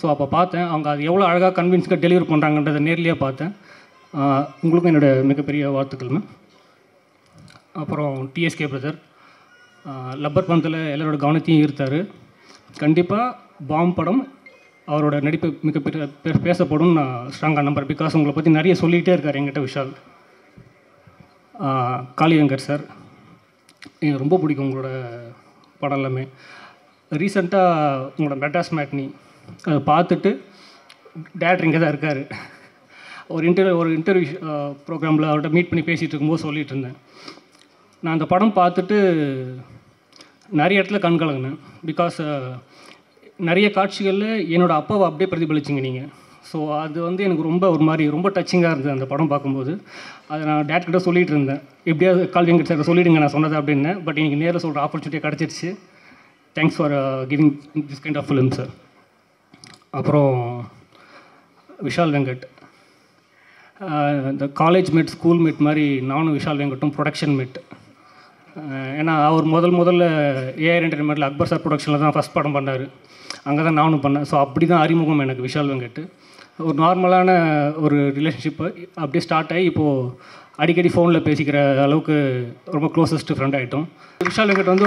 So அப்போ பார்த்தேன் அவங்க அது எவ்வளோ அழகாக கன்வின்ஸாக டெலிவரி பண்ணுறாங்கன்றதை நேர்லேயே பார்த்தேன். உங்களுக்கும் என்னோடய மிகப்பெரிய வாழ்த்துக்கள் மேம். அப்புறம் டிஎஸ்கே பிரதர் லப்பர் பந்தில் எல்லாரோட கவனத்தையும் ஈர்த்தார். கண்டிப்பாக பாம் படம் அவரோட நடிப்பு மிகப்பெரிய பேசப்படும் நான் ஸ்ட்ராங்காக நம்பர். பிகாஸ் உங்களை பற்றி நிறைய சொல்லிகிட்டே இருக்கார் என்கிட்ட விஷால். காளி வெங்கட் சார் எனக்கு ரொம்ப பிடிக்கும் உங்களோட படம் எல்லாமே. ரீசெண்டாக உங்களோட மெட்ராஸ் மேட்னி அதை பார்த்துட்டு டேரக்டர் இங்கே தான் இருக்கார். ஒரு இன்டர்வியூ ப்ரோக்ராமில் அவர்கிட்ட மீட் பண்ணி பேசிகிட்டு இருக்கும்போது சொல்லிகிட்டு இருந்தேன், நான் அந்த படம் பார்த்துட்டு நிறைய இடத்துல கண் கலங்கினேன். பிகாஸ் நிறைய காட்சிகளில் என்னோடய அப்பாவை அப்படியே பிரதிபலிச்சிங்க நீங்கள். ஸோ அது வந்து எனக்கு ரொம்ப ஒரு மாதிரி ரொம்ப டச்சிங்காக இருந்தது அந்த படம் பார்க்கும்போது. அதை நான் டேரக்டர்கிட்ட சொல்லிகிட்டு இருந்தேன், எப்படியாவது கால் வெங்கட் சார் சொல்லிவிடுங்க நான் சொன்னது அப்படின்னேன். பட் இன்றைக்கி நேரில் சொல்கிற ஆப்பர்ச்சுனிட்டியாக கிடச்சிருச்சு. Thanks for giving this kind of film sir. அப்புறம் விஷால் வெங்கட் இந்த காலேஜ் மேட் ஸ்கூல் மேட் மாதிரி நானும் விஷால் வெங்கட்டும் ப்ரொடக்ஷன் மேட். ஏன்னா அவர் முதல்ல ஏஆர் என்டர்டைன்மெண்ட்டில் அக்பர் சார் ப்ரொடக்ஷனில் தான் ஃபஸ்ட் படம் பண்ணார். அங்கே தான் நானும் பண்ணேன். ஸோ அப்படி தான் அறிமுகம் எனக்கு விஷால் வெங்கட். ஒரு நார்மலான ஒரு ரிலேஷன்ஷிப்பு அப்படியே ஸ்டார்ட் ஆகி இப்போது அடிக்கடி ஃபோனில் பேசிக்கிற அளவுக்கு ரொம்ப க்ளோசஸ்ட் ஃப்ரெண்ட் ஆகிட்டோம். விஷால் வெங்கட் வந்து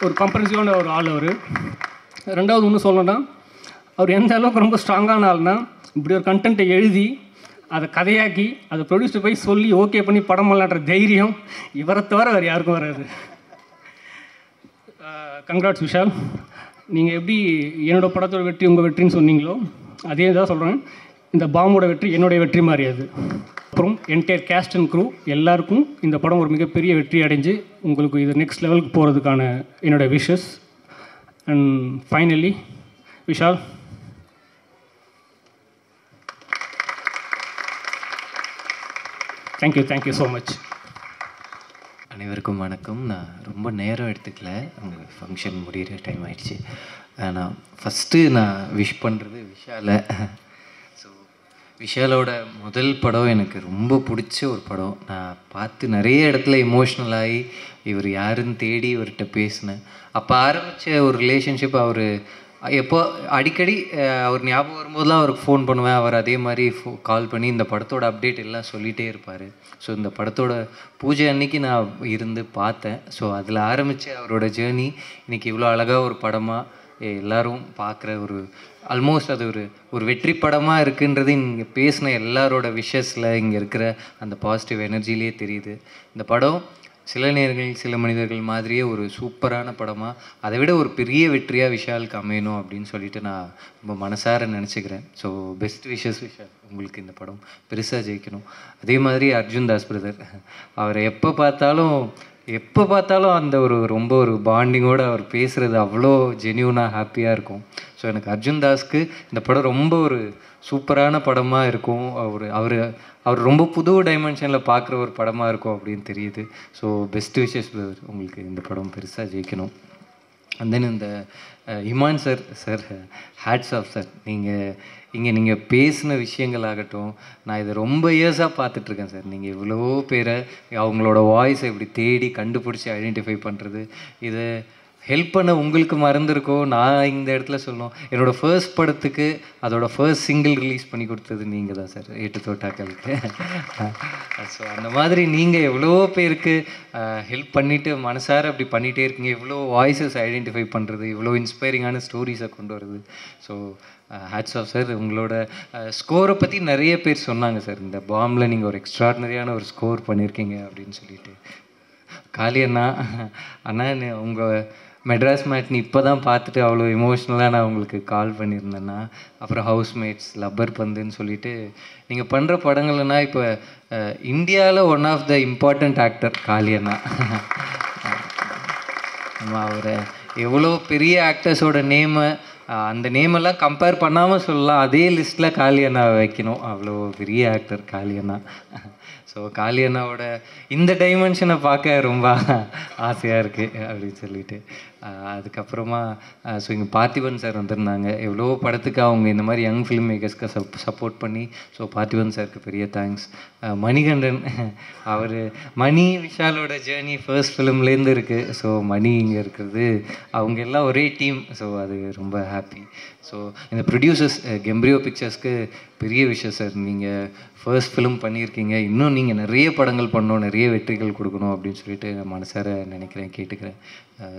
ஒரு கம்பரன்சிவான ஒரு ஆள். அவர் ரெண்டாவது ஒன்று சொல்லணும்னா அவர் எந்த அளவுக்கு ரொம்ப ஸ்ட்ராங்கான ஆள்னா, இப்படி ஒரு கண்டென்ட்டை எழுதி அதை கதையாக்கி அதை ப்ரொடியூசர் போய் சொல்லி ஓகே பண்ணி படம் பண்ணலான்ற தைரியம் இவரை தவிர வேறு யாருக்கும் வராது. கங்க்ராட்ஸ் விஷால். நீங்கள் எப்படி என்னோடய படத்தோட வெற்றி உங்கள் வெற்றின்னு சொன்னீங்களோ அதே தான் சொல்கிறேன், இந்த பாம்போட வெற்றி என்னுடைய வெற்றி மாதிரி அது. அப்புறம் என்டையர் கேஸ்ட் அண்ட் க்ரூ எல்லாருக்கும் இந்த படம் ஒரு மிகப்பெரிய வெற்றி அடைஞ்சு உங்களுக்கு இது நெக்ஸ்ட் லெவலுக்கு போகிறதுக்கான என்னோடய wishes. And finally Vishal, thank you so much. அனைவருக்கும் வணக்கம். நான் ரொம்ப நேரம் எடுத்துக்கல, அங்கே ஃபங்க்ஷன் முடிகிற டைம் ஆயிடுச்சு. நான் ஃபஸ்ட்டு நான் விஷ் பண்ணுறது விஷாலை. ஸோ விஷாலோட முதல் படம் எனக்கு ரொம்ப பிடிச்ச ஒரு படம். நான் பார்த்து நிறைய இடத்துல எமோஷ்னல் ஆகி இவர் யாருன்னு தேடி இவர்கிட்ட பேசினேன். அப்போ ஆரம்பித்த ஒரு ரிலேஷன்ஷிப். அவர் எப்போ அடிக்கடி அவர் ஞாபகம் வரும்போதெல்லாம் அவருக்கு ஃபோன் பண்ணுவேன். அவர் அதே மாதிரி கால் பண்ணி இந்த படத்தோட அப்டேட் எல்லாம் சொல்லிகிட்டே இருப்பார். ஸோ இந்த படத்தோட பூஜை அன்னைக்கு நான் இருந்து பார்த்தேன். ஸோ அதில் ஆரம்பித்த அவரோட ஜேர்னி இன்றைக்கி இவ்வளோ அழகாக ஒரு படமாக எல்லோரும் பார்க்குற ஒரு ஆல்மோஸ்ட் அது ஒரு வெற்றி படமாக இருக்குன்றது இங்கே பேசின எல்லாரோட விஷஸில் இங்கே இருக்கிற அந்த பாசிட்டிவ் எனர்ஜிலே தெரியுது. இந்த படம் சில நேரங்களில் சில மனிதர்கள் மாதிரியே ஒரு சூப்பரான படமாக, அதை விட ஒரு பெரிய வெற்றியாக விஷாலுக்கு அமையணும் அப்படின்னு சொல்லிட்டு நான் ரொம்ப மனசார நினச்சிக்கிறேன். ஸோ பெஸ்ட் விஷஸ் விஷால், உங்களுக்கு இந்த படம் பெருசாக ஜெயிக்கணும். அதே மாதிரி அர்ஜுன் தாஸ் பிரதர், அவரை எப்போ பார்த்தாலும் அந்த ரொம்ப ஒரு பாண்டிங்கோடு அவர் பேசுகிறது அவ்வளோ ஜென்யூனாக ஹாப்பியாக இருக்கும். ஸோ எனக்கு அர்ஜுன் தாஸ்க்கு இந்த படம் ரொம்ப ஒரு சூப்பரான படமாக இருக்கும். அவர் ரொம்ப புது டைமென்ஷனில் பார்க்குற ஒரு படமாக இருக்கும் அப்படின்னு தெரியுது. ஸோ பெஸ்ட் விஷஸ் பிரதர், உங்களுக்கு இந்த படம் பெருசாக ஜெயிக்கணும். அண்ட் தென் இந்த Imman sir hats off sir. நீங்கள் பேசின விஷயங்களாகட்டும், நான் இதை ரொம்ப இயர்ஸாக பார்த்துட்ருக்கேன் சார். நீங்கள் இவ்வளோ பேரை அவங்களோட வாய்ஸை இப்படி தேடி கண்டுபிடிச்சி ஐடென்டிஃபை பண்ணுறது, இதை ஹெல்ப் பண்ண உங்களுக்கு மறந்துருக்கோம். நான் இந்த இடத்துல சொல்லணும், என்னோடய ஃபர்ஸ்ட் படத்துக்கு அதோட ஃபர்ஸ்ட் சிங்கிள் ரிலீஸ் பண்ணி கொடுத்தது நீங்கள் தான் சார், 8 தோட்டாக்களுக்கு. ஸோ அந்த மாதிரி நீங்கள் எவ்வளோ பேருக்கு ஹெல்ப் பண்ணிவிட்டு மனசார அப்படி பண்ணிகிட்டே இருக்கீங்க. இவ்வளோ வாய்ஸஸ் ஐடென்டிஃபை பண்ணுறது, இவ்வளோ இன்ஸ்பைரிங்கான ஸ்டோரிஸை கொண்டு வருது. So hats off sir. உங்களோட ஸ்கோரை பற்றி நிறைய பேர் சொன்னாங்க சார். இந்த பாம்பில் நீங்கள் ஒரு எக்ஸ்ட்ராடினரியான ஒரு ஸ்கோர் பண்ணியிருக்கீங்க அப்படின்னு சொல்லிட்டு. காளி அண்ணா உங்கள் மெட்ராஸ் மேட்னி இப்போ தான் பார்த்துட்டு அவ்வளோ எமோஷ்னலாக நான் உங்களுக்கு கால் பண்ணியிருந்தேன்னா, அப்புறம் ஹவுஸ்மேட்ஸ், லப்பர் பந்துன்னு சொல்லிட்டு நீங்கள் பண்ணுற படங்கள்னா இப்போ இந்தியாவில் one of the important actor Kaali அண்ணா. நம்ம அவரை எவ்வளோ பெரிய ஆக்டர்ஸோட நேமை, அந்த நேமெல்லாம் கம்பேர் பண்ணாமல் சொல்லலாம், அதே லிஸ்ட்டில் காளி அண்ணா வைக்கணும். அவ்வளோ பெரிய ஆக்டர் காளி அண்ணா. ஸோ காளி அண்ணாவோட இந்த டைமென்ஷனை பார்க்க ரொம்ப ஆசையாக இருக்குது அப்படின்னு சொல்லிட்டு. அதுக்கப்புறமா ஸோ இங்கே பார்த்திபன் சார் வந்திருந்தாங்க. எவ்வளோ படத்துக்கு அவங்க இந்த மாதிரி யங் ஃபிலிம் மேக்கர்ஸ்க்கு சப்போர்ட் பண்ணி, ஸோ பார்த்திபன் சாருக்கு பெரிய தேங்க்ஸ். மணிகண்டன், மணி விஷாலோட ஜேர்னி ஃபர்ஸ்ட் ஃபிலிம்லேருந்து இருக்குது. ஸோ மணி இங்கே இருக்கிறது, அவங்க எல்லாம் ஒரே டீம். ஸோ அது ரொம்ப ஹாப்பி. ஸோ இந்த ப்ரொடியூசர்ஸ் கெம்ப்ரியோ பிக்சர்ஸ்க்கு பெரிய விஷயம் சார். நீங்கள் ஃபர்ஸ்ட் ஃபிலிம் பண்ணியிருக்கீங்க, இன்னும் நீங்கள் நிறைய படங்கள் பண்ணணும், நிறைய வெற்றிகள் கொடுக்கணும் அப்படின்னு சொல்லிட்டு நான் மனசார நினைக்கிறேன், கேட்டுக்கிறேன்.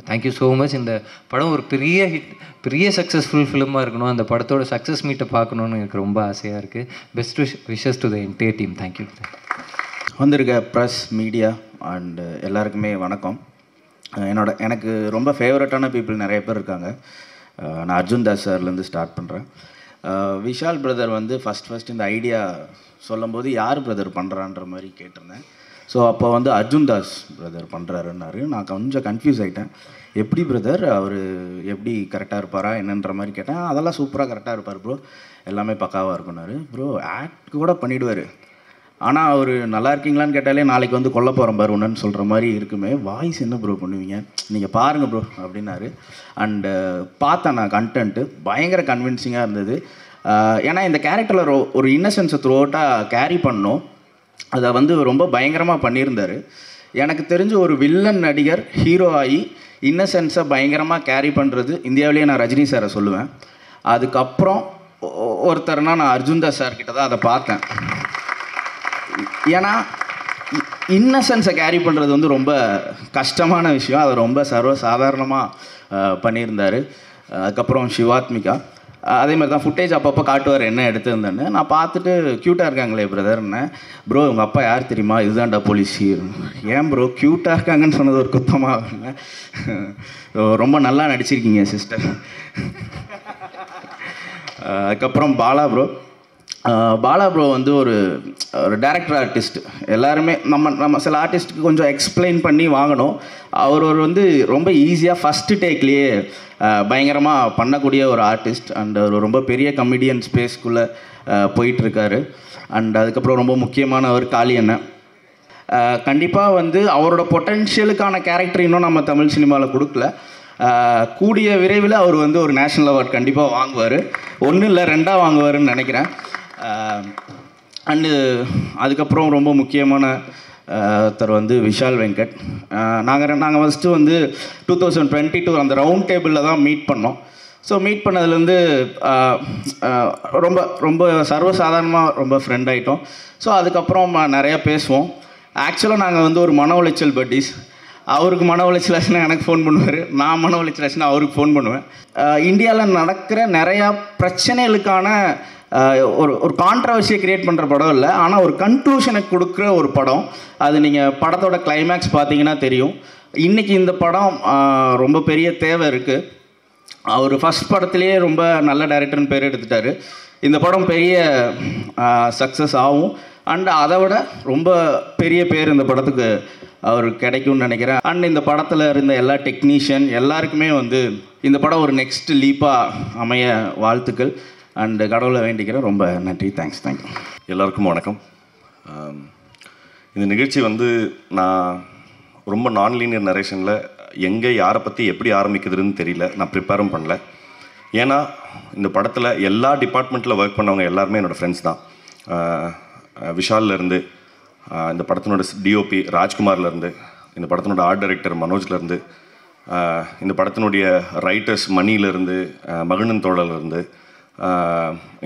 Thank you so much. இந்த படம் ஒரு பெரிய ஹிட், பெரிய சக்ஸஸ்ஃபுல் ஃபிலிமாக இருக்கணும். அந்த படத்தோட சக்ஸஸ் மீட்டை பார்க்கணுன்னு எனக்கு ரொம்ப ஆசையாக இருக்குது. Best wishes to the entire team. Thank you. வந்திருக்க ப்ரெஸ், மீடியா அண்டு எல்லாருக்குமே வணக்கம். எனக்கு ரொம்ப ஃபேவரட்டான பீப்புள் நிறைய பேர் இருக்காங்க. நான் அர்ஜுன் தாஸ் சார்லேருந்து ஸ்டார்ட் பண்ணுறேன். விஷால் பிரதர் வந்து ஃபஸ்ட் இந்த ஐடியா சொல்லும்போது யார் பிரதர் பண்ணுறான்ற மாதிரி கேட்டிருந்தேன். ஸோ அப்போ வந்து அர்ஜுன் தாஸ் பிரதர் பண்ணுறாருன்னாரு. நான் கொஞ்சம் கன்ஃபியூஸ் ஆகிட்டேன். எப்படி பிரதர், அவர் எப்படி கரெக்டாக இருப்பாரா என்னன்ற மாதிரி கேட்டேன். அதெல்லாம் சூப்பராக கரெக்டாக இருப்பார் ப்ரோ, எல்லாமே பக்காவாக இருக்குன்னாரு. ப்ரோ ஆக்ட் கூட பண்ணிவிடுவார், ஆனால் அவர் நல்லா இருக்கீங்களான்னு கேட்டாலே நாளைக்கு வந்து கொல்ல போகிறோம் பாரு ஒன்றுன்னு சொல்கிற மாதிரி இருக்குமே, வாய்ஸ் என்ன ப்ரோ பண்ணுவீங்க, நீங்கள் பாருங்கள் ப்ரோ அப்படின்னாரு. அண்டு பார்த்தேன் நான், கண்டென்ட்டு பயங்கர கன்வின்சிங்காக இருந்தது. ஏன்னா இந்த கேரக்டரில் ஒரு இன்னசென்ஸை த்ரூ அவுட்டாக கேரி பண்ணோம். அதை வந்து ரொம்ப பயங்கரமாக பண்ணியிருந்தார். எனக்கு தெரிஞ்ச ஒரு வில்லன் நடிகர் ஹீரோ ஆகி இன்னசென்ஸை பயங்கரமாக கேரி பண்ணுறது இந்தியாவிலேயே நான் ரஜினி சாரை சொல்லுவேன். அதுக்கப்புறம் ஒருத்தர்னா நான் அர்ஜுன் தாஸ் சார்கிட்ட தான் அதை பார்த்தேன். ஏன்னா இன்னசென்ஸை கேரி பண்ணுறது வந்து ரொம்ப கஷ்டமான விஷயம். அதை ரொம்ப சர்வசாதாரணமாக பண்ணியிருந்தார். அதுக்கப்புறம் சிவாத்மிகா அதே மாதிரி தான் ஃபுட்டேஜ் அப்பப்போ காட்டுவார் என்ன எடுத்துருந்தேன்னு. நான் பார்த்துட்டு க்யூட்டாக இருக்காங்களே பிரதர்ன்னு. ப்ரோ உங்கள் அப்பா யார் தெரியுமா, இதுதான்டா போலீஸ். ஏன் ப்ரோ க்யூட்டாக இருக்காங்கன்னு சொன்னது ஒரு குத்தமாக? ரொம்ப நல்லா நடிச்சிருக்கீங்க சிஸ்டர். அதுக்கப்புறம் பாலா ப்ரோ வந்து ஒரு டைரக்டர் ஆர்டிஸ்ட். எல்லாருமே நம்ம சில ஆர்டிஸ்ட்டுக்கு கொஞ்சம் எக்ஸ்பிளைன் பண்ணி வாங்கணும். அவர் வந்து ரொம்ப ஈஸியாக ஃபஸ்ட்டு டேக்லேயே பயங்கரமாக பண்ணக்கூடிய ஒரு ஆர்டிஸ்ட். அண்ட் ஒரு ரொம்ப பெரிய கமெடியன் ஸ்பேஸ்க்குள்ளே போயிட்டுருக்காரு. அண்ட் அதுக்கப்புறம் ரொம்ப முக்கியமானவர் காளி அண்ணன். கண்டிப்பாக வந்து அவரோட பொட்டென்ஷியலுக்கான கேரக்டர் இன்னும் நம்ம தமிழ் சினிமாவில் கொடுக்கல. கூடிய விரைவில் அவர் வந்து ஒரு நேஷ்னல் அவார்ட் கண்டிப்பாக வாங்குவார். 1 இல்லை 2 வாங்குவாருன்னு நினைக்கிறேன். அண்டு அதுக்கப்புறம் ரொம்ப முக்கியமான ஒருத்தர் வந்து விஷால் வெங்கட். நாங்கள் ஃபஸ்ட்டு வந்து 2022 அந்த ரவுண்ட் டேபிளில் தான் மீட் பண்ணோம். ஸோ மீட் பண்ணதுலேருந்து ரொம்ப ரொம்ப சர்வசாதாரணமாக ரொம்ப ஃப்ரெண்ட் ஆகிட்டோம். ஸோ அதுக்கப்புறம் நிறையா பேசுவோம். ஆக்சுவலாக நாங்கள் வந்து ஒரு மன உளைச்சல் பட்டீஸ். அவருக்கு மன உளைச்சல் ஆச்சுன்னா எனக்கு ஃபோன் பண்ணுவார், நான் மன உளைச்சல் ஆச்சுன்னா அவருக்கு ஃபோன் பண்ணுவேன். இந்தியாவில் நடக்கிற நிறையா பிரச்சனைகளுக்கான ஒரு ஒரு கான்ட்ரவர்சியை க்ரியேட் பண்ணுற படம் இல்லை, ஆனால் ஒரு கன்க்ளூஷனை கொடுக்குற ஒரு படம். அது நீங்கள் படத்தோட கிளைமேக்ஸ் பார்த்தீங்கன்னா தெரியும். இன்றைக்கி இந்த படம் ரொம்ப பெரிய தேவை இருக்குது. அவர் ஃபஸ்ட் படத்துலேயே ரொம்ப நல்ல டைரக்டர்னு பேர் எடுத்துட்டார். இந்த படம் பெரிய சக்ஸஸ் ஆகும். அண்ட் அதை விட ரொம்ப பெரிய பேர் இந்த படத்துக்கு அவருக்கு கிடைக்கும்னு நினைக்கிறேன். அண்ட் இந்த படத்தில் இருந்த எல்லா டெக்னீஷியன் எல்லாருக்குமே வந்து இந்த படம் ஒரு நெக்ஸ்ட் லீப்பாக அமைய வாழ்த்துக்கள். அண்டு கடவுளை வேண்டிக்கிறேன். ரொம்ப நன்றி. தேங்க்யூ. எல்லாருக்கும் வணக்கம். இந்த நிகழ்ச்சி வந்து நான் ரொம்ப நான்லீனியர் நரேஷனில் எங்கே யாரை பற்றி எப்படி ஆரம்பிக்குதுன்னு தெரியல, நான் ப்ரிப்பேரும் பண்ணல. ஏன்னா இந்த படத்தில் எல்லா டிபார்ட்மெண்ட்டில் ஒர்க் பண்ணவங்க எல்லாருமே என்னோடய ஃப்ரெண்ட்ஸ் தான். விஷால்லேருந்து, இந்த படத்தினோட டிஓபி ராஜ்குமார்லேருந்து, இந்த படத்தினோட ஆர்ட் டைரக்டர் மனோஜ்லேருந்து, இந்த படத்தினுடைய ரைட்டர்ஸ் மணியிலேருந்து, மகிழன் தோழர்லேருந்து,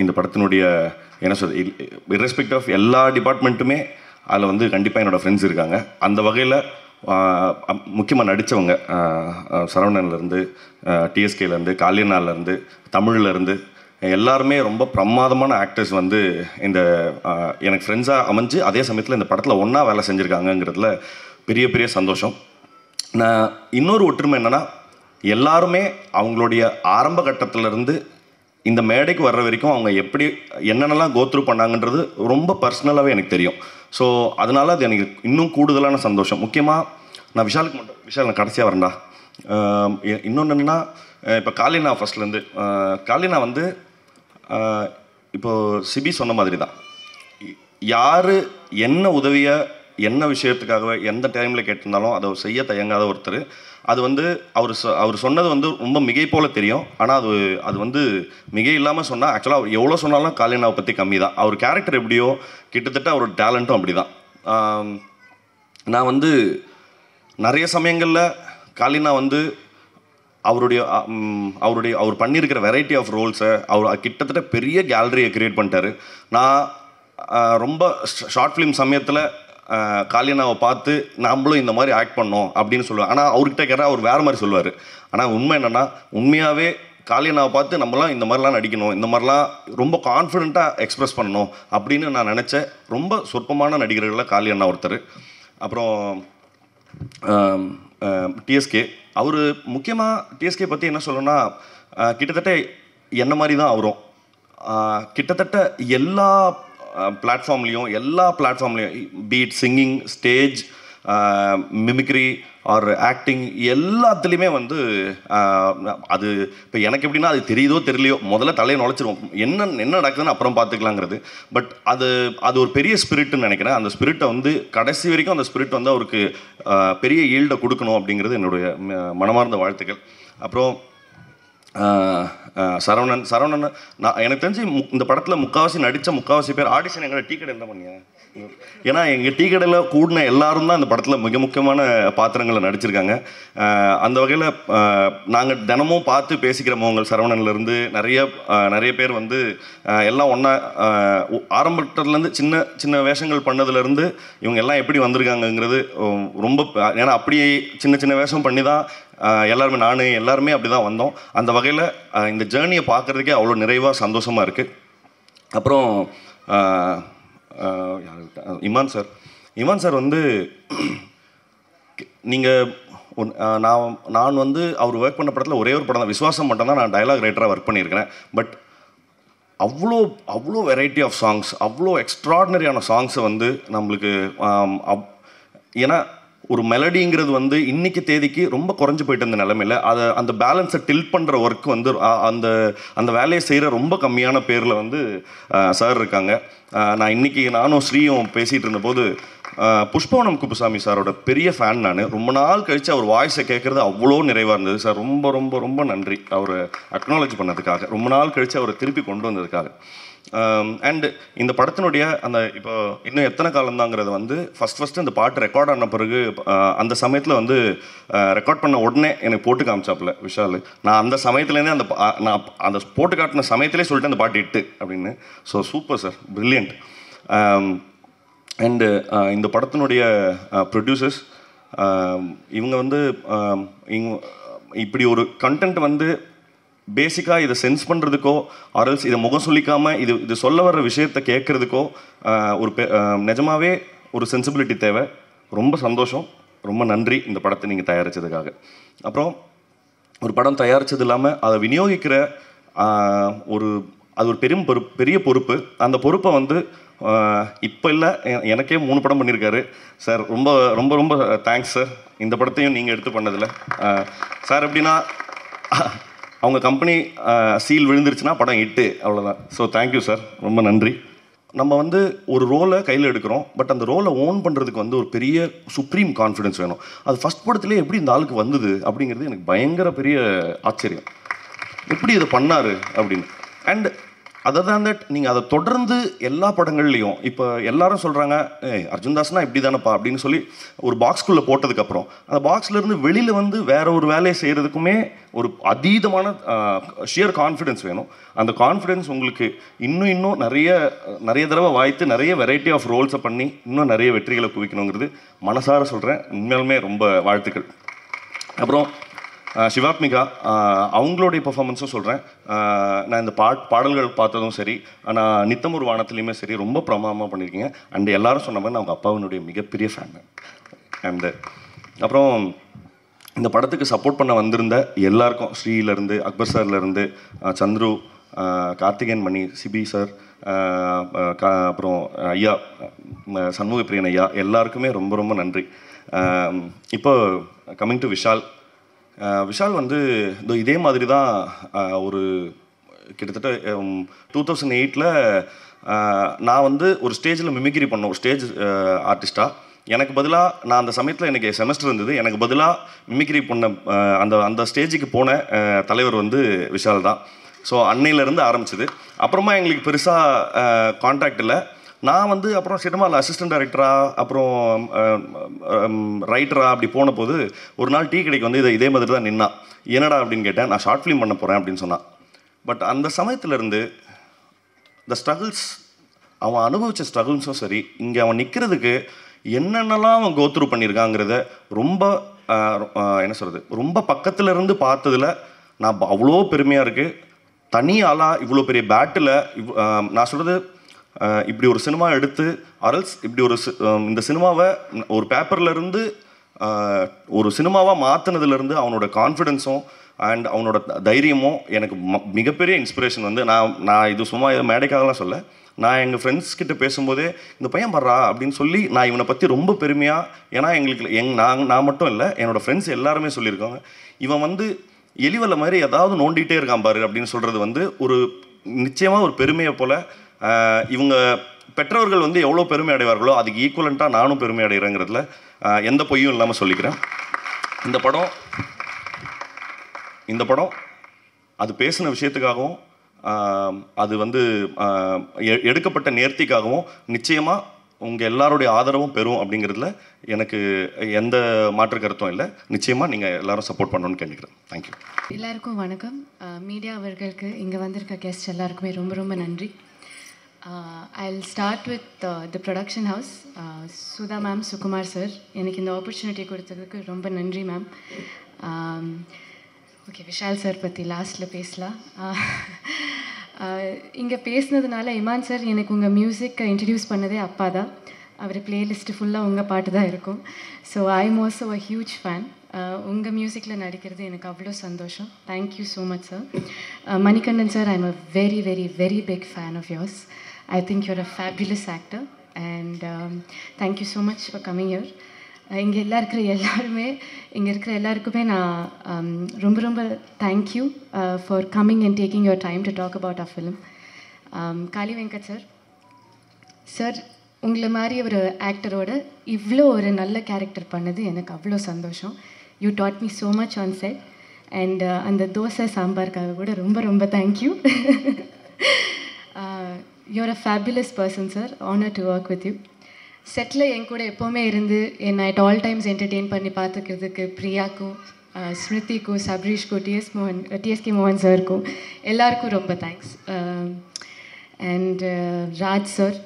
இந்த படத்தினுடைய என்ன சொல் இர்ரெஸ்பெக்ட் ஆஃப் எல்லா டிபார்ட்மெண்ட்டுமே அதில் வந்து கண்டிப்பாக என்னோடய ஃப்ரெண்ட்ஸ் இருக்காங்க. அந்த வகையில் முக்கியமாக நடித்தவங்க சரவணன்லேருந்து, டிஎஸ்கேலேருந்து, காளியனாலேருந்து, தமிழ்லேருந்து எல்லாருமே ரொம்ப பிரமாதமான ஆக்டர்ஸ் வந்து இந்த எனக்கு ஃப்ரெண்ட்ஸாக அமைஞ்சு அதே சமயத்தில் இந்த படத்தில் ஒன்றா வேலை செஞ்சுருக்காங்கங்கிறதுல பெரிய பெரிய சந்தோஷம். நான் இன்னொரு ஒற்றுமை என்னென்னா, எல்லாருமே அவங்களுடைய ஆரம்ப கட்டத்திலேருந்து இந்த மேடைக்கு வர்ற வரைக்கும் அவங்க எப்படி என்னென்னலாம் கோத்ரூ பண்ணாங்கன்றது ரொம்ப பர்சனலாகவே எனக்கு தெரியும். ஸோ அதனால் அது எனக்கு இன்னும் கூடுதலான சந்தோஷம். முக்கியமாக நான் விஷால் நான் கடைசியாக வரேன்டா. இன்னொன்று என்னென்னா, இப்போ காளினா ஃபஸ்ட்லேருந்து காளினா வந்து இப்போது சிபி சொன்ன மாதிரி தான், யார் என்ன உதவியை என்ன விஷயத்துக்காகவே எந்த டைமில் கேட்டிருந்தாலும் அதை செய்ய தயங்காத ஒருத்தர். அது வந்து அவர் சொன்னது வந்து ரொம்ப மிகை போல் தெரியும், ஆனால் அது வந்து மிகை இல்லாமல் சொன்னால் ஆக்சுவலாக அவர் எவ்வளோ சொன்னாலும் காளினாவை பற்றி கம்மி தான். அவர் கேரக்டர் எப்படியோ கிட்டத்தட்ட அவரோட டேலண்ட்டும் அப்படி தான். நான் வந்து நிறைய சமயங்களில் காளினா வந்து அவர் பண்ணியிருக்கிற வெரைட்டி ஆஃப் ரோல்ஸை அவர் கிட்டத்தட்ட பெரிய கேலரியை க்ரியேட் பண்ணிட்டாரு. நான் ரொம்ப ஷார்ட் ஃபிலிம் சமயத்தில் காளியனாவை பார்த்து நம்மளும் இந்த மாதிரி ஆக்ட் பண்ணோம் அப்படின்னு சொல்லுவேன். ஆனால் அவர்கிட்ட கேட்டால் அவர் வேறு மாதிரி சொல்லுவார். ஆனால் உண்மை என்னென்னா, உண்மையாகவே காளியனாவை பார்த்து நம்மளாம் இந்த மாதிரிலாம் நடிக்கணும், இந்த மாதிரிலாம் ரொம்ப கான்ஃபிடெண்ட்டாக எக்ஸ்ப்ரெஸ் பண்ணணும் அப்படின்னு நான் நினச்ச ரொம்ப சொற்பமான நடிகர்களில் காளியண்ணா ஒருத்தர். அப்புறம் டிஎஸ்கே, அவர் முக்கியமாக டிஎஸ்கே பற்றி என்ன சொல்லணும்னா, கிட்டத்தட்ட என்ன மாதிரி தான் அவரும் கிட்டத்தட்ட எல்லா பிளாட்ஃபார்ம்லேயும் beat singing, stage, mimicry or acting எல்லாத்துலேயுமே வந்து அது இப்போ எனக்கு எப்படின்னா, அது தெரியுதோ தெரியலையோ முதல்ல தலையை நுழைச்சிருவோம், என்ன நடக்குதுன்னு அப்புறம் பார்த்துக்கலாங்கிறது. பட் அது ஒரு பெரிய ஸ்பிரிட்னு நினைக்கிறேன். அந்த ஸ்பிரிட்டை வந்து கடைசி வரைக்கும் அந்த ஸ்பிரிட் வந்து அவருக்கு பெரிய ஈல்டை கொடுக்கணும் அப்படிங்கிறது என்னுடைய மனமார்ந்த வாழ்த்துக்கள். அப்புறம் சரவணன் நான் எனக்கு தெரிஞ்சு இந்த படத்தில் முக்காவாசி பேர் ஆடிஷன் எங்களை டீ கடை என்ன பண்ணியா, ஏன்னா எங்கள் டீ கடையில் கூடின எல்லாரும் தான் இந்த படத்தில் மிக முக்கியமான பாத்திரங்களை நடிச்சிருக்காங்க. அந்த வகையில் நாங்கள் தினமும் பார்த்து பேசிக்கிற மோகங்கள் சரவணன்லேருந்து நிறைய பேர் வந்து எல்லாம் ஒன்றா ஆரம்பத்துலேருந்து சின்ன வேஷங்கள் பண்ணதுலேருந்து இவங்க எல்லாம் எப்படி வந்திருக்காங்கங்கிறது ரொம்ப, ஏன்னா அப்படியே சின்ன வேஷம் பண்ணி தான் எல்லாருமே எல்லாருமே அப்படி தான் வந்தோம். அந்த வகையில் இந்த ஜேர்னியை பார்க்குறதுக்கே அவ்வளோ நிறைவாக சந்தோஷமாக இருக்குது. அப்புறம் இமான் சார் வந்து நீங்கள் நான் வந்து அவர் ஒர்க் பண்ண படத்தில் ஒரே ஒரு படம் தான், விஸ்வாசம் மட்டும் தான் நான் டயலாக் ரைட்டராக ஒர்க் பண்ணியிருக்கிறேன். பட் அவ்வளோ வெரைட்டி ஆஃப் சாங்ஸ், அவ்வளோ எக்ஸ்ட்ராடினரியான சாங்ஸை வந்து நம்மளுக்கு ஏன்னா ஒரு மெலடிங்கிறது வந்து இன்னைக்கு தேதிக்கு ரொம்ப குறைஞ்சி போயிட்டு இருந்த நிலைமையில் அந்த பேலன்ஸை டில்ட் பண்ணுற ஒர்க் வந்து அந்த வேலையை செய்கிற ரொம்ப கம்மியான பேரில் வந்து சார் இருக்காங்க. நானும் ஸ்ரீயும் பேசிகிட்டு இருந்தபோது புஷ்பவனம் குப்புசாமி சாரோட பெரிய ஃபேன் நான். ரொம்ப நாள் கழித்து அவர் வாய்ஸை கேட்குறது அவ்வளோ நிறைவாக இருந்தது சார். ரொம்ப ரொம்ப ரொம்ப நன்றி அவரை அக்னாலேஜ் பண்ணதுக்காக, ரொம்ப நாள் கழித்து அவரை திருப்பி கொண்டு வந்ததுக்காக. அண்ட் இந்த படத்தினுடைய அந்த இப்போ இன்னும் எத்தனை காலம்தாங்கிறது வந்து ஃபஸ்ட்டு இந்த பாட்டு ரெக்கார்ட் ஆன பிறகு அந்த சமயத்தில் வந்து ரெக்கார்ட் பண்ண உடனே எனக்கு போட்டு காமிச்சாப்புல விஷால். நான் அந்த சமயத்துலேருந்தே நான் அந்த போட்டு காட்டின சமயத்திலே சொல்லிட்டு அந்த பாட்டு இட்டு அப்படின்னு. So super sir, brilliant. And இந்த படத்தினுடைய ப்ரொடியூசர்ஸ் இவங்க வந்து இப்படி ஒரு கண்டென்ட் வந்து பேசிக்காக இதை சென்ஸ் பண்ணுறதுக்கோ ஆர்எல்ஸ் இதை முகம் சொல்லிக்காமல் இது சொல்ல வர்ற விஷயத்தை கேட்குறதுக்கோ ஒரு நிஜமாகவே ஒரு சென்சிபிலிட்டி தேவை. ரொம்ப சந்தோஷம், ரொம்ப நன்றி இந்த படத்தை நீங்கள் தயாரித்ததுக்காக. அப்புறம் ஒரு படம் தயாரித்தது இல்லாமல் அதை விநியோகிக்கிற அது ஒரு பெரிய பொறுப்பு. அந்த பொறுப்பை வந்து இப்போ இல்லை, எனக்கே 3 படம் பண்ணியிருக்காரு சார். ரொம்ப ரொம்ப ரொம்ப தேங்க்ஸ் சார். இந்த படத்தையும் நீங்கள் எடுத்து பண்ணதில்லை சார். எப்படின்னா அவங்க கம்பெனி சீல் விழுந்துருச்சுன்னா படம் ஹிட்டு, அவ்வளோதான். ஸோ தேங்க்யூ சார், ரொம்ப நன்றி. நம்ம வந்து ஒரு ரோலை கையில் எடுக்கிறோம், பட் அந்த ரோலை ஓன் பண்ணுறதுக்கு வந்து ஒரு பெரிய சுப்ரீம் கான்ஃபிடென்ஸ் வேணும். அது ஃபஸ்ட் படத்துலேயே எப்படி இந்த ஆளுக்கு வந்தது அப்படிங்கிறது எனக்கு பயங்கர பெரிய ஆச்சரியம். எப்படி இதை பண்ணார் அப்படின்னு. அண்ட் அதர் தேன் தட் நீங்கள் அதை தொடர்ந்து எல்லா படங்கள்லையும் இப்போ எல்லாரும் சொல்கிறாங்க அர்ஜுன் தாஸ்னா இப்படி தானப்பா அப்படின்னு சொல்லி ஒரு பாக்ஸ்குள்ளே போட்டதுக்கப்புறம் அந்த பாக்ஸ்லேருந்து வெளியில் வந்து வேற ஒரு வேலையை செய்கிறதுக்குமே ஒரு அதீதமான ஷியர் கான்ஃபிடென்ஸ் வேணும். அந்த கான்ஃபிடென்ஸ் உங்களுக்கு இன்னும் நிறைய தடவை வாய்த்து நிறைய வெரைட்டி ஆஃப் ரோல்ஸை பண்ணி இன்னும் நிறைய வெற்றிகளை குவிக்கணுங்கிறது மனசார சொல்கிறேன். உண்மையாலுமே ரொம்ப வாழ்த்துக்கள். அப்புறம் சிவாத்மிகா அவங்களுடைய பெர்ஃபார்மன்ஸும் சொல்கிறேன். நான் இந்த பாடல்கள் பார்த்ததும் சரி, நான் நித்தமொரு வானத்துலேயுமே சரி ரொம்ப பிரமாதமாக பண்ணியிருக்கீங்க. அண்ட் எல்லாரும் சொன்ன மாதிரி நான் அவங்க அப்பாவினுடைய மிகப்பெரிய ஃபேன். அண்டு அப்புறம் இந்த படத்துக்கு சப்போர்ட் பண்ண வந்திருந்த எல்லாருக்கும், ஸ்ரீலேருந்து அக்பர் சார்லேருந்து சந்துரு, கார்த்திகேயன் மணி, சிபி சார், அப்புறம் ஐயா சண்முக பிரியன் ஐயா, எல்லாருக்குமே ரொம்ப ரொம்ப நன்றி. இப்போ கம்மிங் டு விஷால் வந்து இதே மாதிரி தான் ஒரு கிட்டத்தட்ட 2008 நான் வந்து ஒரு ஸ்டேஜில் மிமிக்ரி பண்ணோம், ஸ்டேஜ் ஆர்டிஸ்டாக. எனக்கு பதிலாக நான் அந்த சமயத்தில் எனக்கு செமஸ்டர் இருந்தது, எனக்கு பதிலாக மிமிக்ரி பண்ண அந்த ஸ்டேஜுக்கு போன தலைவர் வந்து விஷால் தான். ஸோ அன்னையிலேருந்து ஆரம்பிச்சது. அப்புறமா எங்களுக்கு பெருசாக கான்டாக்ட் இல்லை. நான் வந்து அப்புறம் சினிமாவில் அசிஸ்டன்ட் டைரக்டராக அப்புறம் ரைட்டராக அப்படி போன போது ஒரு நாள் டீ கடைக்கு வந்து இதே மாதிரி தான் நின்னா. என்னடா அப்படின்னு கேட்டேன். நான் ஷார்ட் ஃபிலிம் பண்ண போகிறேன் அப்படின்னு சொன்னான். பட் அந்த சமயத்துலேருந்து இந்த ஸ்ட்ரகிள்ஸ், அவன் அனுபவித்த ஸ்ட்ரகிள்ஸும் சரி, இங்கே அவன் நிற்கிறதுக்கு என்னென்னலாம் அவன் கோத்ரூ பண்ணியிருக்காங்கிறத ரொம்ப என்ன சொல்கிறது, ரொம்ப பக்கத்துலேருந்து பார்த்ததில் நான் அவ்வளோ பெருமையாக இருக்குது. தனி ஆளாக இவ்வளோ பெரிய பேட்டில் நான் சொல்கிறது, இப்படி ஒரு சினிமா எடுத்து அரல்ஸ் இப்படி இந்த சினிமாவை ஒரு பேப்பர்லேருந்து ஒரு சினிமாவாக மாற்றினதுலேருந்து அவனோட கான்ஃபிடென்ஸும் அண்ட் அவனோட தைரியமும் எனக்கு மிகப்பெரிய இன்ஸ்பிரேஷன். வந்து நான் இது சும்மா மேடைக்காகலாம் சொல்ல, நான் எங்கள் ஃப்ரெண்ட்ஸ் கிட்ட பேசும்போதே இந்த பையன் படுறா அப்படின்னு சொல்லி நான் இவனை பற்றி ரொம்ப பெருமையாக, ஏன்னா எங்களுக்கு நான் மட்டும் இல்லை, என்னோடய ஃப்ரெண்ட்ஸ் எல்லாருமே சொல்லியிருக்காங்க, இவன் வந்து எலிவல்ல மாதிரி ஏதாவது நோண்டிகிட்டே இருக்கான் பாரு அப்படின்னு சொல்கிறது வந்து ஒரு நிச்சயமாக ஒரு பெருமையை போல். இவங்க பெற்றவர்கள் வந்து எவ்வளோ பெருமை அடைவார்களோ அதுக்கு ஈக்குவலண்ட்டாக நானும் பெருமை அடைகிறேங்கிறதுல எந்த பொய்யும் இல்லாமல் சொல்லிக்கிறேன். இந்த படம் அது பேசின விஷயத்துக்காகவும் அது வந்து எடுக்கப்பட்ட நேர்த்திக்காகவும் நிச்சயமாக உங்கள் எல்லாருடைய ஆதரவும் பெறும் அப்படிங்கிறதுல எனக்கு எந்த மாற்று கருத்தும் இல்லை. நிச்சயமாக நீங்கள் எல்லாரும் சப்போர்ட் பண்ணணும்னு கேட்குறேன். தேங்க்யூ. எல்லாருக்கும் வணக்கம். மீடியா அவர்களுக்கு இங்கே வந்திருக்க கெஸ்ட் எல்லாருக்குமே ரொம்ப ரொம்ப நன்றி. I'll start with the production house. Sudha ma'am, Sukumar sir, எனக்கு இந்த ஆப்பர்ச்சுனிட்டி கொடுத்ததுக்கு ரொம்ப நன்றி மேம். ஓகே, விஷால் சார் பற்றி லாஸ்ட்டில் பேசலாம். இங்கே பேசினதுனால இமான் சார் எனக்கு உங்கள் மியூசிக்கை இன்ட்ரடியூஸ் பண்ணதே அப்பா தான். அவர் பிளேலிஸ்ட்டு ஃபுல்லாக உங்கள் பாட்டு தான் இருக்கும். So I am also a huge fan. உங்கள் மியூசிக்கில் நடிக்கிறது எனக்கு அவ்வளோ சந்தோஷம். Thank you so much sir. Manikandan sir, I am a very very very big fan of yours. I think you're a fabulous actor and thank you so much for coming here. இங்கே இங்கே இருக்கிற எல்லாருக்குமே நான் ரொம்ப ரொம்ப thank you for coming and taking your time to talk about our film. Kaali Venkat sir, உங்களை மாதிரி ஒரு ஆக்டரோட இவ்வளோ ஒரு நல்ல கேரக்டர் பண்ணது எனக்கு அவ்வளோ சந்தோஷம். You dot me so much on set and அந்த தோசை சாம்பாருக்காக கூட ரொம்ப ரொம்ப thank you. You're a fabulous person, sir. Honor to work with you. செட்டில் என் கூட எப்போவுமே இருந்து என்னை அட் ஆல் டைம்ஸ் என்டர்டெயின் பண்ணி பார்த்துக்கிறதுக்கு பிரியாக்கும், ஸ்மிருதிக்கும், சப்ரீஷ்க்கும், டிஎஸ்கே மோகன் சாருக்கும் எல்லாருக்கும் ரொம்ப thanks. And Raj sir,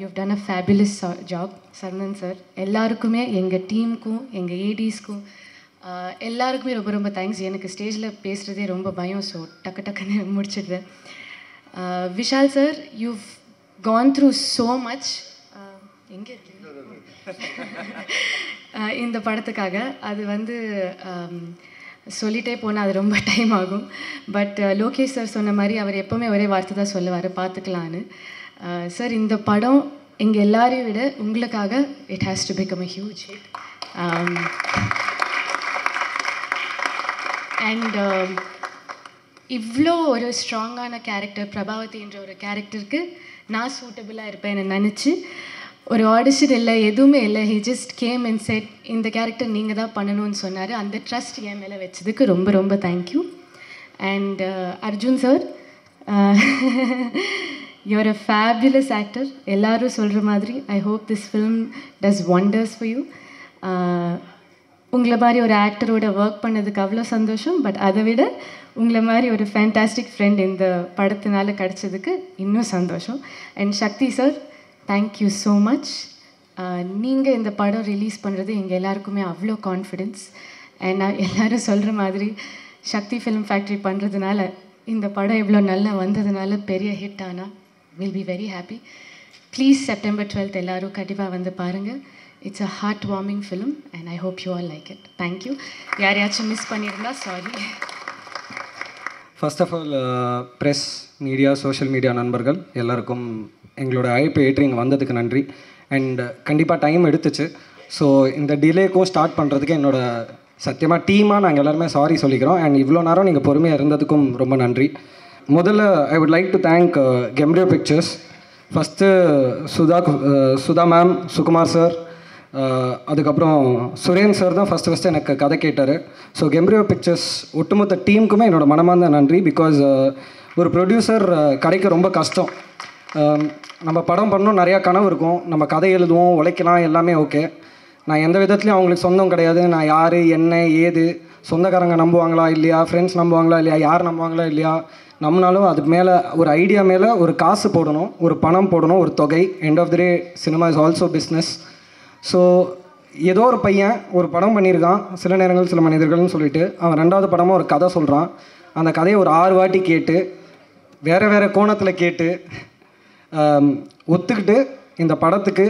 you done a fabulous job. Saravanan sir, எல்லாருக்குமே, எங்கள் டீமுக்கும் எங்கள் ஏடிஸ்க்கும் எல்லாருக்குமே ரொம்ப ரொம்ப தேங்க்ஸ். எனக்கு ஸ்டேஜில் பேசுகிறதே ரொம்ப பயம், ஸோ டக்குன்னு முடிச்சிடுறேன். Vishal sir, you've gone through so much. எங்கே இருக்கீங்க இந்த படத்துக்காக? அது வந்து சொல்லிகிட்டே போனால் அது ரொம்ப டைம் ஆகும். பட் லோகேஷ் சார் சொன்ன மாதிரி அவர் எப்போவுமே ஒரே வார்த்தை தான் சொல்லுவார், பார்த்துக்கலான்னு. சார், இந்த படம் எங்கள் எல்லாரையும் விட உங்களுக்காக it has to become a huge hit. And இவ்வளோ ஒரு ஸ்ட்ராங்கான கேரக்டர், பிரபாவதின்ற ஒரு கேரக்டருக்கு நான் சூட்டபிளாக இருப்பேன்னு நினச்சி, ஒரு ஆடிஷன் இல்லை, எதுவுமே இல்லை, he just game and set இந்த கேரக்டர் நீங்கள் தான் பண்ணணும்னு சொன்னார். அந்த ட்ரஸ்ட் என் மேலே வச்சதுக்கு ரொம்ப ரொம்ப thank you. And Arjun sir, you're a fabulous actor. எல்லோரும் சொல்கிற மாதிரி I hope this film does wonders for you. உங்களை மாதிரி ஒரு ஆக்டரோட ஒர்க் பண்ணதுக்கு அவ்வளோ சந்தோஷம். பட் அதை விட உங்களை மாதிரி ஒரு ஃபேண்டாஸ்டிக் ஃப்ரெண்ட் இந்த படத்தினால கிடச்சதுக்கு இன்னும் சந்தோஷம். And Sakthi sir, thank you so much. நீங்கள் இந்த படம் ரிலீஸ் பண்ணுறது எங்கள் எல்லாருக்குமே அவ்வளோ கான்ஃபிடென்ஸ். அண்ட் நான் எல்லோரும் சொல்கிற மாதிரி சக்தி ஃபிலிம் ஃபேக்ட்ரி பண்ணுறதுனால, இந்த படம் இவ்வளோ நல்லா வந்ததுனால பெரிய ஹிட் ஆனால் will be very happy. Please September 12th எல்லோரும் கண்டிப்பாக வந்து பாருங்கள். It's a heart warming film and I hope you all like it. Thank you. யாரையாச்சும் மிஸ் பண்ணியிருந்தா sorry. First of all press, media, social media நண்பர்கள் எல்லாருக்கும் எங்களோட அழைப்பு ஏற்று இங்கே வந்ததுக்கு நன்றி. அண்ட் கண்டிப்பாக டைம் எடுத்துச்சு. ஸோ இந்த டிலேக்கும் ஸ்டார்ட் பண்ணுறதுக்கு என்னோட சத்தியமாக டீமாக நாங்கள் எல்லாருமே சாரி சொல்லிக்கிறோம். அண்ட் இவ்வளோ நேரம் நீங்கள் பொறுமையாக இருந்ததுக்கும் ரொம்ப நன்றி. முதல்ல I would like to thank Gembrio pictures. First Sudha ma'am, Sukumar sir, அதுக்கப்புறம் சுரேன் சார் தான் ஃபஸ்ட்டு எனக்கு கதை கேட்டார். ஸோ கெம்ப்ரியோ பிக்சர்ஸ் ஒட்டுமொத்த டீமுக்குமே என்னோட மனமார்ந்த நன்றி. பிகாஸ் ஒரு ப்ரொடியூசர் கிடைக்க ரொம்ப கஷ்டம். நம்ம படம் பண்ணணும், நிறையா கனவு இருக்கும், நம்ம கதை எழுதுவோம், உழைக்கலாம், எல்லாமே ஓகே. நான் எந்த விதத்துலையும் அவங்களுக்கு சொந்தம் கிடையாது. நான் யார், என்ன, ஏது, சொந்தக்காரங்க நம்புவாங்களா இல்லையா, ஃப்ரெண்ட்ஸ் நம்புவாங்களா இல்லையா, யார் நம்புவாங்களா இல்லையா, நம்மளாலும் அதுக்கு மேலே ஒரு ஐடியா மேலே ஒரு காசு போடணும், ஒரு பணம் போடணும், ஒரு தொகை. End of the day cinema is also business. So ஏதோ ஒரு பையன் ஒரு படம் பண்ணியிருக்கான், சில நேரங்கள் சில மனிதர்கள்னு சொல்லிட்டு அவன் ரெண்டாவது படமாக ஒரு கதை சொல்கிறான். அந்த கதையை ஒரு 6 வாட்டி கேட்டு, வேறு கோணத்தில் கேட்டு, ஒத்துக்கிட்டு இந்த படத்துக்கு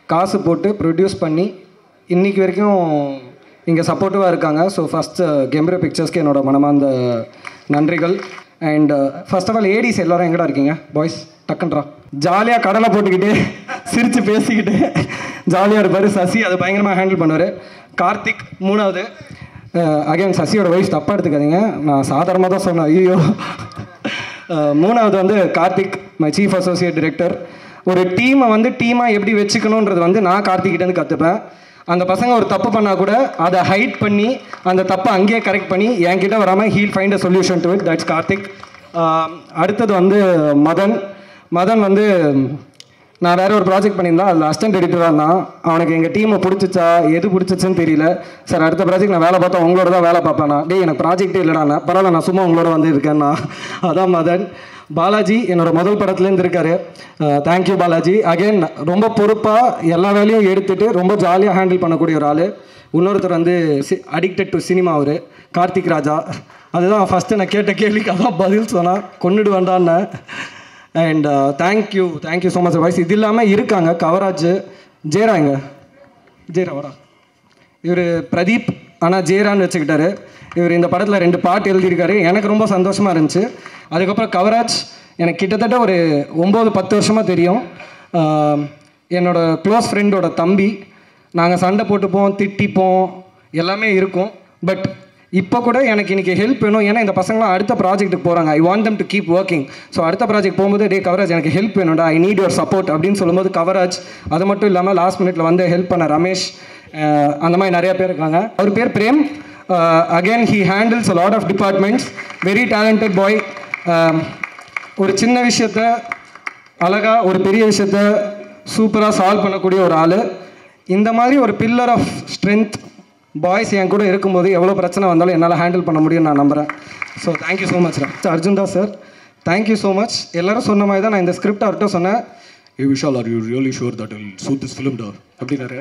காசு போட்டு ப்ரொடியூஸ் பண்ணி இன்றைக்கி வரைக்கும் இங்கே சப்போர்ட்டிவாக இருக்காங்க. ஸோ ஃபஸ்ட்டு கெம்ப்ரியோ பிக்சர்ஸ்க்கு என்னோட மனமார்ந்த நன்றிகள். And first of all ADs எல்லோரும் எங்கடா இருக்கீங்க பாய்ஸ்? டக்குன்றா ஜாலியாக கடலை போட்டுக்கிட்டு சிரித்து பேசிக்கிட்டு ஜாலியாக இருப்பார். சசி அது பயங்கரமாக ஹேண்டில் பண்ணுவார். கார்த்திக் மூணாவது. அகைன் சசியோட வயசு தப்பாக எடுத்துக்காதீங்க, நான் சாதாரணமாக தான் சொன்னேன், ஐயோ. மூணாவது வந்து Karthik, my chief associate director. ஒரு டீமை வந்து டீமாக எப்படி வச்சுக்கணுன்றது வந்து நான் கார்த்திக்கிட்டேருந்து கற்றுப்பேன். அந்த பசங்க ஒரு தப்பு பண்ணால் கூட அதை ஹைட் பண்ணி அந்த தப்பை அங்கேயே கரெக்ட் பண்ணி என்கிட்ட வராமல் he'll find a solution to it. That's Karthik. அடுத்தது வந்து மதன் வந்து நான் வேறு ஒரு ப்ராஜெக்ட் பண்ணியிருந்தேன், அதில் அசிஸ்டன்ட் எடிட்டராக இருந்தான். அவனுக்கு எங்கள் டீமை பிடிச்சிச்சா எது பிடிச்சிச்சுன்னு தெரியல. சார் அடுத்த ப்ராஜெக்ட் நான் வேலை பார்த்தா உங்களோட தான் வேலை பார்ப்பேனா? டே எனக்கு ப்ராஜெக்டே இல்லைடாண்ணா. பரவாயில்ல, நான் சும்மா உங்களோட வந்து இருக்கேன்னா. அதான் மதன். பாலாஜி என்னோட முதல் படத்துலேருந்து இருக்காரு. தேங்க்யூ பாலாஜி. அகெயின் ரொம்ப பொறுப்பாக எல்லா வேலையும் எடுத்துகிட்டு ரொம்ப ஜாலியாக ஹேண்டில் பண்ணக்கூடிய ஒரு ஆள். இன்னொருத்தர் வந்து அடிக்டட் டு சினிமா, அவர் கார்த்திக் ராஜா. அதுதான் ஃபஸ்ட்டு நான் கேட்ட கேள்விக்கு அதான் பதில் சொன்னால் கொண்டுடு வேண்டான்னு. And thank you so much voice. இது இல்லாமல் இருக்காங்க கவராஜ், ஜெயரா. எங்க ஜெயரா வரா? இவர் பிரதீப், ஆனால் ஜெயரான்னு வச்சுக்கிட்டாரு. இவர் இந்த படத்தில் 2 பாட்டு எழுதியிருக்காரு. எனக்கு ரொம்ப சந்தோஷமாக இருந்துச்சு. அதுக்கப்புறம் கவராஜ் எனக்கு கிட்டத்தட்ட ஒரு 9-10 வருஷமாக தெரியும். என்னோட க்ளோஸ் ஃப்ரெண்டோட தம்பி. நாங்கள் சண்டை போட்டுப்போம், திட்டிப்போம், எல்லாமே இருக்கும். பட் இப்போ கூட எனக்கு இன்றைக்கி ஹெல்ப் வேணும், ஏன்னா இந்த பசங்களாம் அடுத்த ப்ராஜெக்ட்டுக்கு போகிறாங்க. I want them to keep working. So அடுத்த ப்ராஜெக்ட் போகும்போது டே கவராஜ் எனக்கு ஹெல்ப் வேணும்டா, ஐ நீட் யுவர் சப்போர்ட் அப்படின்னு சொல்லும்போது கவராஜ். அது மட்டும் இல்லாமல் லாஸ்ட் மினிட்ல வந்து ஹெல்ப் பண்ண ரமேஷ், அந்த மாதிரி நிறையா பேர் இருக்காங்க. அவர் பேர் Prem. Again he handles a lot of departments. Very talented boy. ஒரு சின்ன விஷயத்த அழகாக, ஒரு பெரிய விஷயத்த சூப்பராக சால்வ் பண்ணக்கூடிய ஒரு ஆள். இந்த மாதிரி ஒரு பில்லர் ஆஃப் ஸ்ட்ரென்த் பாய்ஸ் என் கூட இருக்கும்போது எவ்வளோ பிரச்சனை வந்தாலும் என்னால் ஹேண்டில் பண்ண முடியும்னு நான் நம்புகிறேன். So thank you so much Arjun Das sir. Thank you so much. எல்லோரும் சொன்ன மாதிரி தான் நான் இந்த ஸ்கிரிப்ட் அவர்கிட்ட சொன்னேன். ஏ Vishal, are you really sure that will suit this film டா அப்படின்னாரு.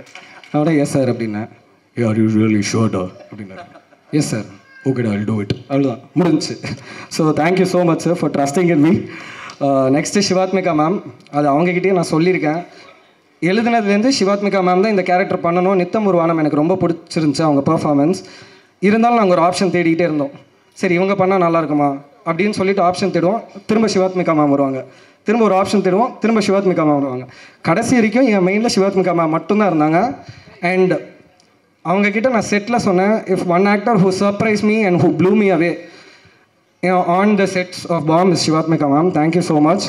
அவட எஸ் சார் அப்படின்னேன். ஆர் யூ ரியலி ஷுவர்டா அப்படின்னாரு. எஸ் சார், ஓகேடா, ஐல் டூ இட். அவ்வளோதான், முடிஞ்சிச்சு. So thank you so much sir for trusting in me. Next Sivathmika ma'am, அது அவங்ககிட்டயே நான் சொல்லியிருக்கேன். எழுதுனதுலேருந்து சிவாத்மிகா மேம் தான் இந்த கேரக்டர் பண்ணணும். நித்தம் ஒரு வானம் எனக்கு ரொம்ப பிடிச்சிருந்துச்சு அவங்க பர்ஃபார்மன்ஸ். இருந்தாலும் நாங்கள் ஒரு ஆப்ஷன் தேடிக்கிட்டே இருந்தோம். சரி இவங்க பண்ணால் நல்லா இருக்குமா அப்படின்னு சொல்லிட்டு ஆப்ஷன் தேடுவோம். திரும்ப சிவாத்மிகா மேம் வருவாங்க. திரும்ப ஒரு ஆப்ஷன் தேடுவோம். திரும்ப சிவாத்மிகா மேம் வருவாங்க. கடைசி வரைக்கும் என் மெயினில் சிவாத்மிகா மேம் மட்டும்தான் இருந்தாங்க. அண்ட் அவங்கக்கிட்ட நான் செட்டில் சொன்னேன், if one actor who surprise me and who blew me away on the sets of Bomb is Shivathmika ma'am. Thank you so much.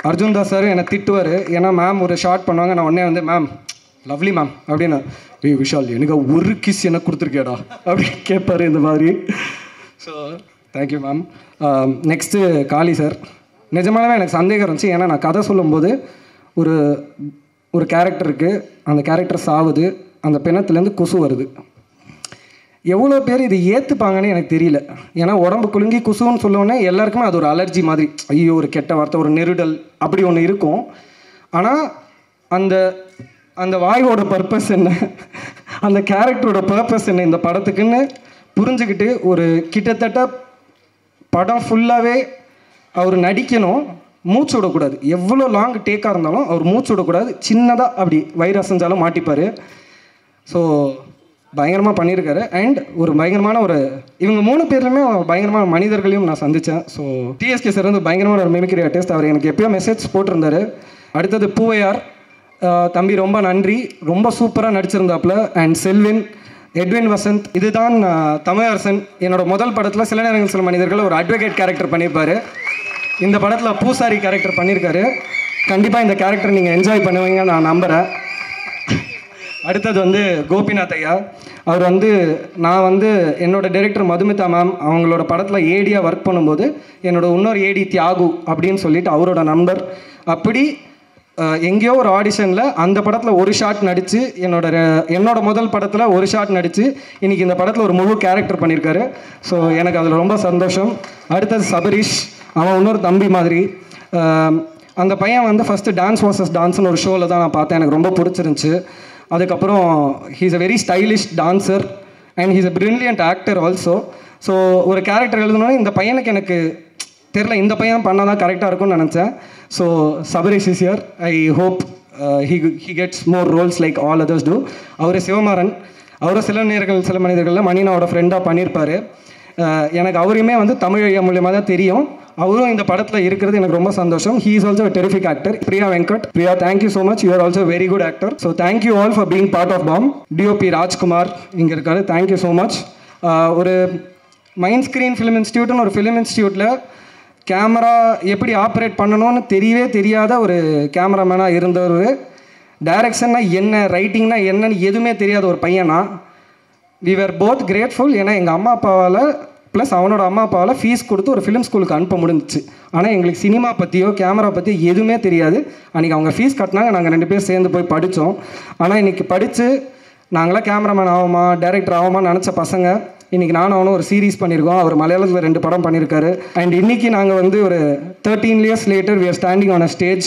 Arjun Das sir என்னை திட்டுவார். ஏன்னா மேம் ஒரு ஷார்ட் பண்ணுவாங்க, நான் உடனே வந்து மேம் லவ்லி மேம் அப்படின்னு, ஏய் விஷால் எனக்கு ஒரு கிஸ் எனக்கு கொடுத்துருக்கேடா அப்படின்னு கேட்பார் இந்த மாதிரி. So thank you ma'am. நெக்ஸ்ட்டு காளி சார். நிஜமானவே எனக்கு சந்தேகம் இருந்துச்சு. ஏன்னா நான் கதை சொல்லும்போது ஒரு கேரக்டர் இருக்குது, அந்த கேரக்டர் சாவுது, அந்த பிணத்துலேருந்து கொசு வருது. எவ்வளோ பேர் இது ஏற்றுப்பாங்கன்னு எனக்கு தெரியல. ஏன்னா உடம்பு குலுங்கி குசுன்னு சொல்லோன்னே எல்லாருக்குமே அது ஒரு அலர்ஜி மாதிரி, ஐயோ ஒரு கெட்ட வார்த்தை, ஒரு நெருடல் அப்படி ஒன்று இருக்கும். ஆனால் அந்த வாயோட பர்பஸ் என்ன, அந்த கேரக்டரோட பர்பஸ் என்ன இந்த படத்துக்குன்னு புரிஞ்சுக்கிட்டு ஒரு கிட்டத்தட்ட படம் ஃபுல்லாகவே அவர் நடிக்கணும், மூச்சு விடக்கூடாது. எவ்வளோ லாங் டேக்காக இருந்தாலும் அவர் மூச்சு விடக்கூடாது. சின்னதாக அப்படி வயிறு அசைஞ்சாலும் மாட்டிப்பார். ஸோ பயங்கரமாக பண்ணியிருக்காரு. அண்ட் ஒரு பயங்கரமான இவங்க 3 பேர்லையுமே பயங்கரமான மனிதர்களையும் நான் சந்தித்தேன். ஸோ டிஎஸ்கே சார் வந்து பயங்கரமான ஒரு மிமிக்ரி ஆர்டிஸ்ட். அவர் எனக்கு எப்பயோ மெசேஜ் போட்டிருந்தார். அடுத்தது பூவையார் தம்பி, ரொம்ப நன்றி, ரொம்ப சூப்பராக நடிச்சிருந்தாப்புல. அண்ட் செல்வின், எட்வின் வசந்த், இதுதான் தமிழரசன். என்னோட முதல் படத்தில் சில நேரங்கள் சில மனிதர்கள் ஒரு அட்வொகேட் கேரக்டர் பண்ணியிருப்பார். இந்த படத்தில் பூசாரி கேரக்டர் பண்ணியிருக்காரு. கண்டிப்பாக இந்த கேரக்டர் நீங்கள் என்ஜாய் பண்ணுவீங்க நான் நம்புகிறேன். அடுத்தது வந்து கோபிநாத் ஐயா. அவர் வந்து நான் என்னோட டைரக்டர் மதுமிதா மேம் அவங்களோட படத்தில் ஏடியாக ஒர்க் பண்ணும்போது என்னோட இன்னொரு ஏடி தியாகு அப்படின்னு சொல்லிட்டு அவரோட நம்பர். அப்படி எங்கேயோ ஒரு ஆடிஷனில் அந்த படத்தில் ஒரு ஷாட் நடித்து என்னோட முதல் படத்தில் ஒரு ஷாட் நடித்து இன்றைக்கி இந்த படத்தில் ஒரு முழு கேரக்டர் பண்ணியிருக்காரு. ஸோ எனக்கு அதில் ரொம்ப சந்தோஷம். அடுத்தது சபரீஷ், அவன் இன்னொரு தம்பி மாதிரி. அந்த பையன் ஃபஸ்ட்டு டான்ஸ் வாசஸ் டான்ஸ்னு ஒரு ஷோவில் தான் நான் பார்த்தேன், எனக்கு ரொம்ப பிடிச்சிருந்துச்சு. அதுக்கப்புறம் he's a very stylish dancer and he's a brilliant actor also. So ஒரு கேரக்டர் எழுதணும்னா இந்த பையனுக்கு எனக்கு தெரில, இந்த பையன் பண்ணால் தான் கரெக்டாக இருக்கும்னு நினச்சேன். So Sabareesh is here. I hope he gets more roles like all others do. அவர் சிவமாறன், அவரும் சில மனிதர்களில் மணினாவோட ஃப்ரெண்டாக பண்ணியிருப்பார். எனக்கு அவரையுமே தமிழ் ஐயா மூலியமாக தான் தெரியும். அவரும் இந்த படத்தில் இருக்கிறது எனக்கு ரொம்ப சந்தோஷம். He is also a terrific actor. Priya Venkat, Priya thank you so much, you are also a very good actor. So thank you all for being part of BOM. DOP Rajkumar இங்கே இருக்காரு, thank you so much. ஒரு மைண்ட் ஸ்க்ரீன் ஃபிலிம் இன்ஸ்டியூட்னு ஒரு ஃபிலிம் இன்ஸ்டியூட்டில் கேமரா எப்படி ஆப்ரேட் பண்ணணும்னு தெரியாத ஒரு கேமராமேனாக இருந்தவர். டைரக்ஷன்னா என்ன, ரைட்டிங்னா என்னன்னு எதுவுமே தெரியாத ஒரு பையனா. we were both grateful. ஏன்னா எங்கள் அம்மா அப்பாவால் ப்ளஸ் அவனோட அம்மா அப்பாவால் ஃபீஸ் கொடுத்து ஒரு ஃபிலிம் ஸ்கூலுக்கு அனுப்ப முடிஞ்சிச்சு. ஆனால் எங்களுக்கு சினிமா பற்றியோ கேமரா பற்றியோ எதுவுமே தெரியாது. அன்றைக்கி அவங்க ஃபீஸ் கட்டினாங்க, நாங்கள் 2 பேர் சேர்ந்து போய் படித்தோம். ஆனால் இன்றைக்கி படித்து நாங்களாம் கேமராமேன் ஆகுமா டைரக்டர் ஆகுமான்னு நினச்ச பசங்க இன்றைக்கி நானும் அவனும் ஒரு சீரீஸ் பண்ணியிருக்கோம். அவர் மலையாளத்தில் 2 படம் பண்ணியிருக்காரு. அண்ட் இன்றைக்கி நாங்கள் ஒரு 13 years later we are standing on a stage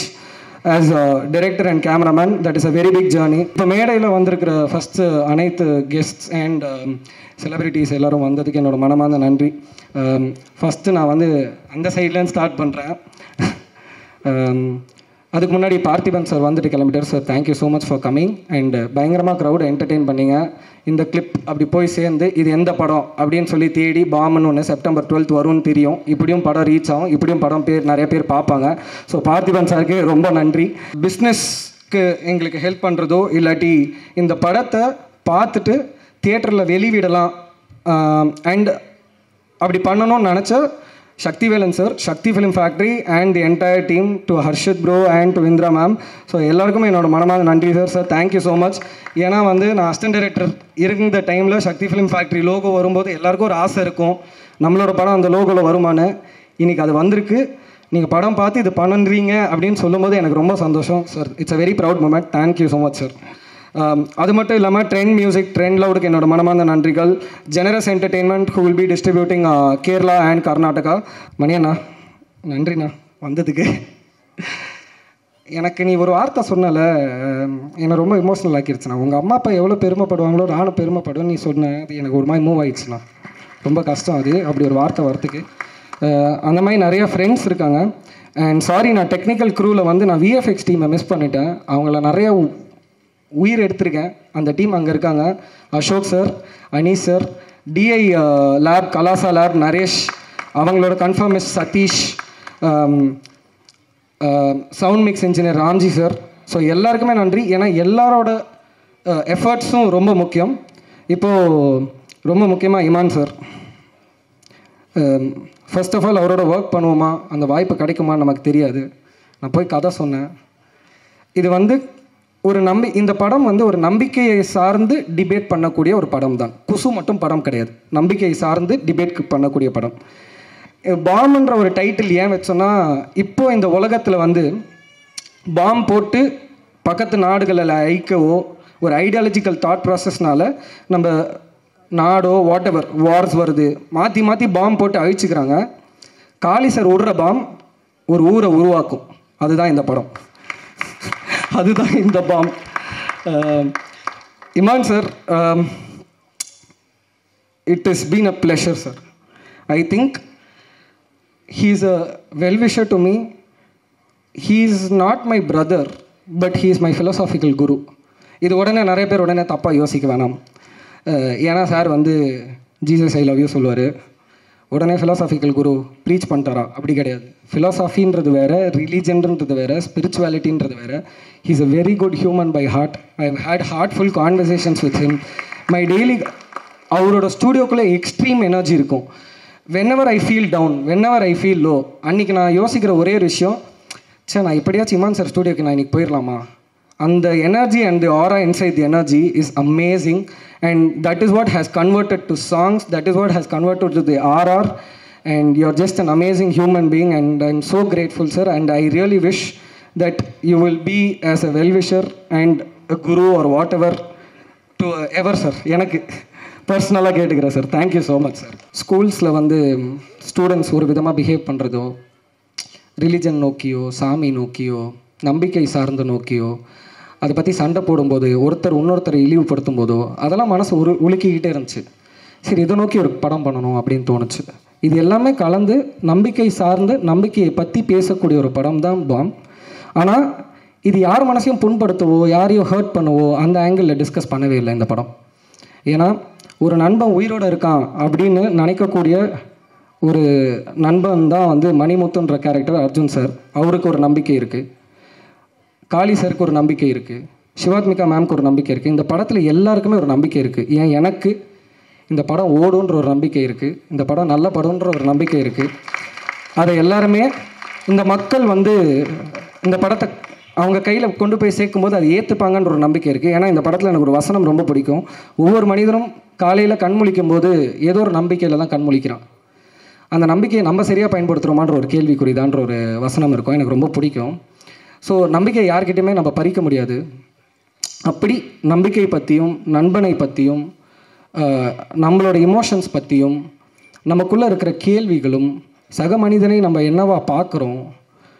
as a director and cameraman. That is a very big journey. இப்போ மேடையில் வந்திருக்கிற ஃபஸ்ட்டு அனைத்து கெஸ்ட்ஸ் அண்ட் செலிப்ரிட்டிஸ் எல்லோரும் வந்ததுக்கு என்னோட மனமார்ந்த நன்றி. ஃபஸ்ட்டு நான் அந்த சைட்லேருந்து ஸ்டார்ட் பண்ணுறேன். அதுக்கு முன்னாடி பார்த்திபன் சார் வந்துட்டு கிளம்பிட்டார். Sir thank you so much for coming. And பயங்கரமாக க்ரௌட் என்டர்டெயின் பண்ணிங்க. இந்த கிளிப் அப்படி போய் சேர்ந்து இது எந்த படம் அப்படின்னு சொல்லி தேடி பாம்னு ஒன்று September 12th வரும்னு தெரியும். இப்படியும் படம் ரீச் ஆகும், இப்படியும் படம் நிறைய பேர் பார்ப்பாங்க. ஸோ பார்த்திபன் சாருக்கு ரொம்ப நன்றி. பிஸ்னஸ்க்கு எங்களுக்கு ஹெல்ப் பண்ணுறதோ இல்லாட்டி இந்த படத்தை பார்த்துட்டு தியேட்டரில் வெளிவிடலாம் அண்ட் அப்படி பண்ணணும்னு நினச்ச Sakthivelan sir, Sakthi film factory and the entire team, to Harshith bro and to Indira ma'am. So எல்லாருக்குமே என்னோட மனமார்ந்த நன்றி sir. Sir thank you so much. ஏன்னா நான் அசிஸ்டன்ட் டைரக்டர் இருந்த டைமில் சக்தி ஃபிலிம் ஃபேக்ட்ரி லோகோ வரும்போது எல்லாருக்கும் ஒரு ஆசை இருக்கும், நம்மளோட படம் அந்த லோகோவில் வருமானு. இன்றைக்கி அது வந்திருக்கு. நீங்கள் படம் பார்த்து இது பண்ணுறீங்க அப்படின்னு சொல்லும்போது எனக்கு ரொம்ப சந்தோஷம் sir. It's a very proud moment. Thank you so much sir. அது மட்டும் இல்லாமல் ட்ரெண்ட் மியூசிக், ட்ரெண்ட் லவுடுக்கு என்னோட மனமார்ந்த நன்றிகள். Generous entertainment who will be distributing Kerala and Karnataka. மணியண்ணா நன்றிண்ணா வந்ததுக்கு. எனக்கு நீ ஒரு வார்த்தை சொன்னல என்னை ரொம்ப எமோஷ்னல் ஆக்கிடுச்சுண்ணா. உங்கள் அம்மா அப்பா எவ்வளோ பெருமைப்படுவாங்களோ நானும் பெருமைப்படுவேன் நீ சொன்ன அது எனக்கு ஒரு மாதிரி மூவ் ஆயிடுச்சுண்ணா. ரொம்ப கஷ்டம் அது அப்படி ஒரு வார்த்தை வரத்துக்கு. அந்த மாதிரி நிறைய ஃப்ரெண்ட்ஸ் இருக்காங்க. அண்ட் சாரி நான் டெக்னிக்கல் க்ரூவில் வந்து நான் விஎஃப்எக்ஸ் டீமை மிஸ் பண்ணிட்டேன். அவங்கள நிறைய உயிர் எடுத்திருக்கேன். அந்த டீம் அங்கே இருக்காங்க. Ashok sir, Anees sir, DI lab, Kalasa lab, Naresh, அவங்களோட கன்ஃபர்மிஸ்ட் Satish, sound mix engineer Ramji sir. So எல்லாருக்குமே நன்றி. ஏன்னா எல்லாரோட எஃபர்ட்ஸும் ரொம்ப முக்கியம். இப்போது ரொம்ப முக்கியமாக Imman sir, first of all அவரோட ஒர்க் பண்ணுவோமா, அந்த வாய்ப்பு கிடைக்குமான்னு நமக்கு தெரியாது. நான் போய் கதை சொன்னேன். இது வந்து ஒரு இந்த படம் வந்து ஒரு நம்பிக்கையை சார்ந்து டிபேட் பண்ணக்கூடிய ஒரு படம் தான். குசு மட்டும் படம் கிடையாது, நம்பிக்கையை சார்ந்து டிபேட் பண்ணக்கூடிய படம். பாம்ன்ற ஒரு டைட்டில் ஏன் வச்சோன்னா, இப்போது இந்த உலகத்தில் வந்து பாம் போட்டு பக்கத்து நாடுகளில் ஐக்கவோ ஒரு ஐடியாலஜிக்கல் தாட் ப்ராசஸ்னால நம்ம நாடோ வாட் எவர் வார்ஸ் வருது, மாற்றி மாற்றி பாம் போட்டு அழிச்சுக்கிறாங்க. காளி சார் விடுற பாம் ஒரு ஊரை உருவாக்கும். அதுதான் இந்த படம், அதுதான் இந்த Bomb. Imman sir, it is been a pleasure sir. I think he is a well-wisher to me. He is not my brother, but he is my philosophical guru. இது உடனே நிறைய பேர் உடனே தப்பாக யோசிக்க வேணாம். ஏன்னா சார் வந்து ஜீசஸ் ஐ லவ் யூ சொல்லுவார், உடனே ஃபிலாசாபிக்கல் குரு ப்ரீச் பண்ணிட்டாரா? அப்படி கிடையாது. ஃபிலாசாஃபின்றது வேறு, ரிலீஜன்ன்றது வேறு, ஸ்பிரிச்சுவாலிட்டின்றது வேறு. He is a very good human by heart. I have had heartful conversations with him. My daily அவரோட ஸ்டூடியோக்குள்ளே எக்ஸ்ட்ரீம் எனர்ஜி இருக்கும். whenever I feel down, whenever I feel low, அன்றைக்கி நான் யோசிக்கிற ஒரே விஷயம், சே நான் இப்படியாச்சும் இமான் சார் ஸ்டூடியோக்கு நான் இன்றைக்கி போயிடலாமா? அந்த energy and the aura inside the energy is amazing. And that is what has converted to songs, that is what has converted to the RR. And you are just an amazing human being and I am so grateful sir. And I really wish that you will be as a well wisher and a guru or whatever to ever sir. எனக்கு பர்சனலாக கேட்டுக்கிறேன் sir. Thank you so much sir. ஸ்கூல்ஸில் வந்து ஸ்டூடெண்ட்ஸ் ஒரு விதமாக பிஹேவ் பண்ணுறதோ, ரிலிஜன் நோக்கியோ, சாமி நோக்கியோ, நம்பிக்கை சார்ந்து நோக்கியோ, அதை பற்றி சண்டை போடும்போது, ஒருத்தர் இன்னொருத்தரை இழிவுபடுத்தும் போதோ, அதெல்லாம் மனசு உலுக்கிக்கிட்டே இருந்துச்சு. சரி, இதை நோக்கி ஒரு படம் பண்ணணும் அப்படின்னு தோணுச்சு. இது எல்லாமே கலந்து நம்பிக்கை சார்ந்து நம்பிக்கையை பற்றி பேசக்கூடிய ஒரு படம் தான் பாம். ஆனால் இது யார் மனசையும் புண்படுத்தவோ யாரையும் ஹர்ட் பண்ணவோ அந்த ஆங்கிளில் டிஸ்கஸ் பண்ணவே இல்லை இந்த படம். ஏன்னா ஒரு நண்பன் உயிரோடு இருக்கான் அப்படின்னு நினைக்கக்கூடிய ஒரு நண்பன் தான் வந்து மணிமுத்துன்ற கேரக்டர் அர்ஜுன் சார். அவருக்கு ஒரு நம்பிக்கை இருக்குது, காளி சாருக்கு ஒரு நம்பிக்கை இருக்குது, சிவாத்மிகா மேம்க்கு ஒரு நம்பிக்கை இருக்குது. இந்த படத்தில் எல்லாருக்குமே ஒரு நம்பிக்கை இருக்குது. ஏன் எனக்கு இந்த படம் ஓடுன்ற ஒரு நம்பிக்கை இருக்குது, இந்த படம் நல்ல படம்ன்ற ஒரு நம்பிக்கை இருக்குது. அதை எல்லாருமே இந்த மக்கள் வந்து இந்த படத்தை அவங்க கையில் கொண்டு போய் சேர்க்கும்போது அதை ஏற்றுப்பாங்கன்ற ஒரு நம்பிக்கை இருக்குது. ஏன்னா இந்த படத்தில் எனக்கு ஒரு வசனம் ரொம்ப பிடிக்கும். ஒவ்வொரு மனிதனும் காலையில் கண்முழிக்கும் போது ஏதோ ஒரு நம்பிக்கையில் தான் கண்முழிக்கிறான். அந்த நம்பிக்கையை நம்ம சரியாக பயன்படுத்துகிறோமான்ற ஒரு கேள்விக்குறிதான்ற ஒரு வசனம் இருக்கும், எனக்கு ரொம்ப பிடிக்கும். ஸோ நம்பிக்கை யார்கிட்டையுமே நம்ம பறிக்க முடியாது. அப்படி நம்பிக்கை பற்றியும் நண்பனை பற்றியும் நம்மளோட இமோஷன்ஸ் பற்றியும் நமக்குள்ளே இருக்கிற கேள்விகளும் சக மனிதனை நம்ம என்னவா பார்க்குறோம்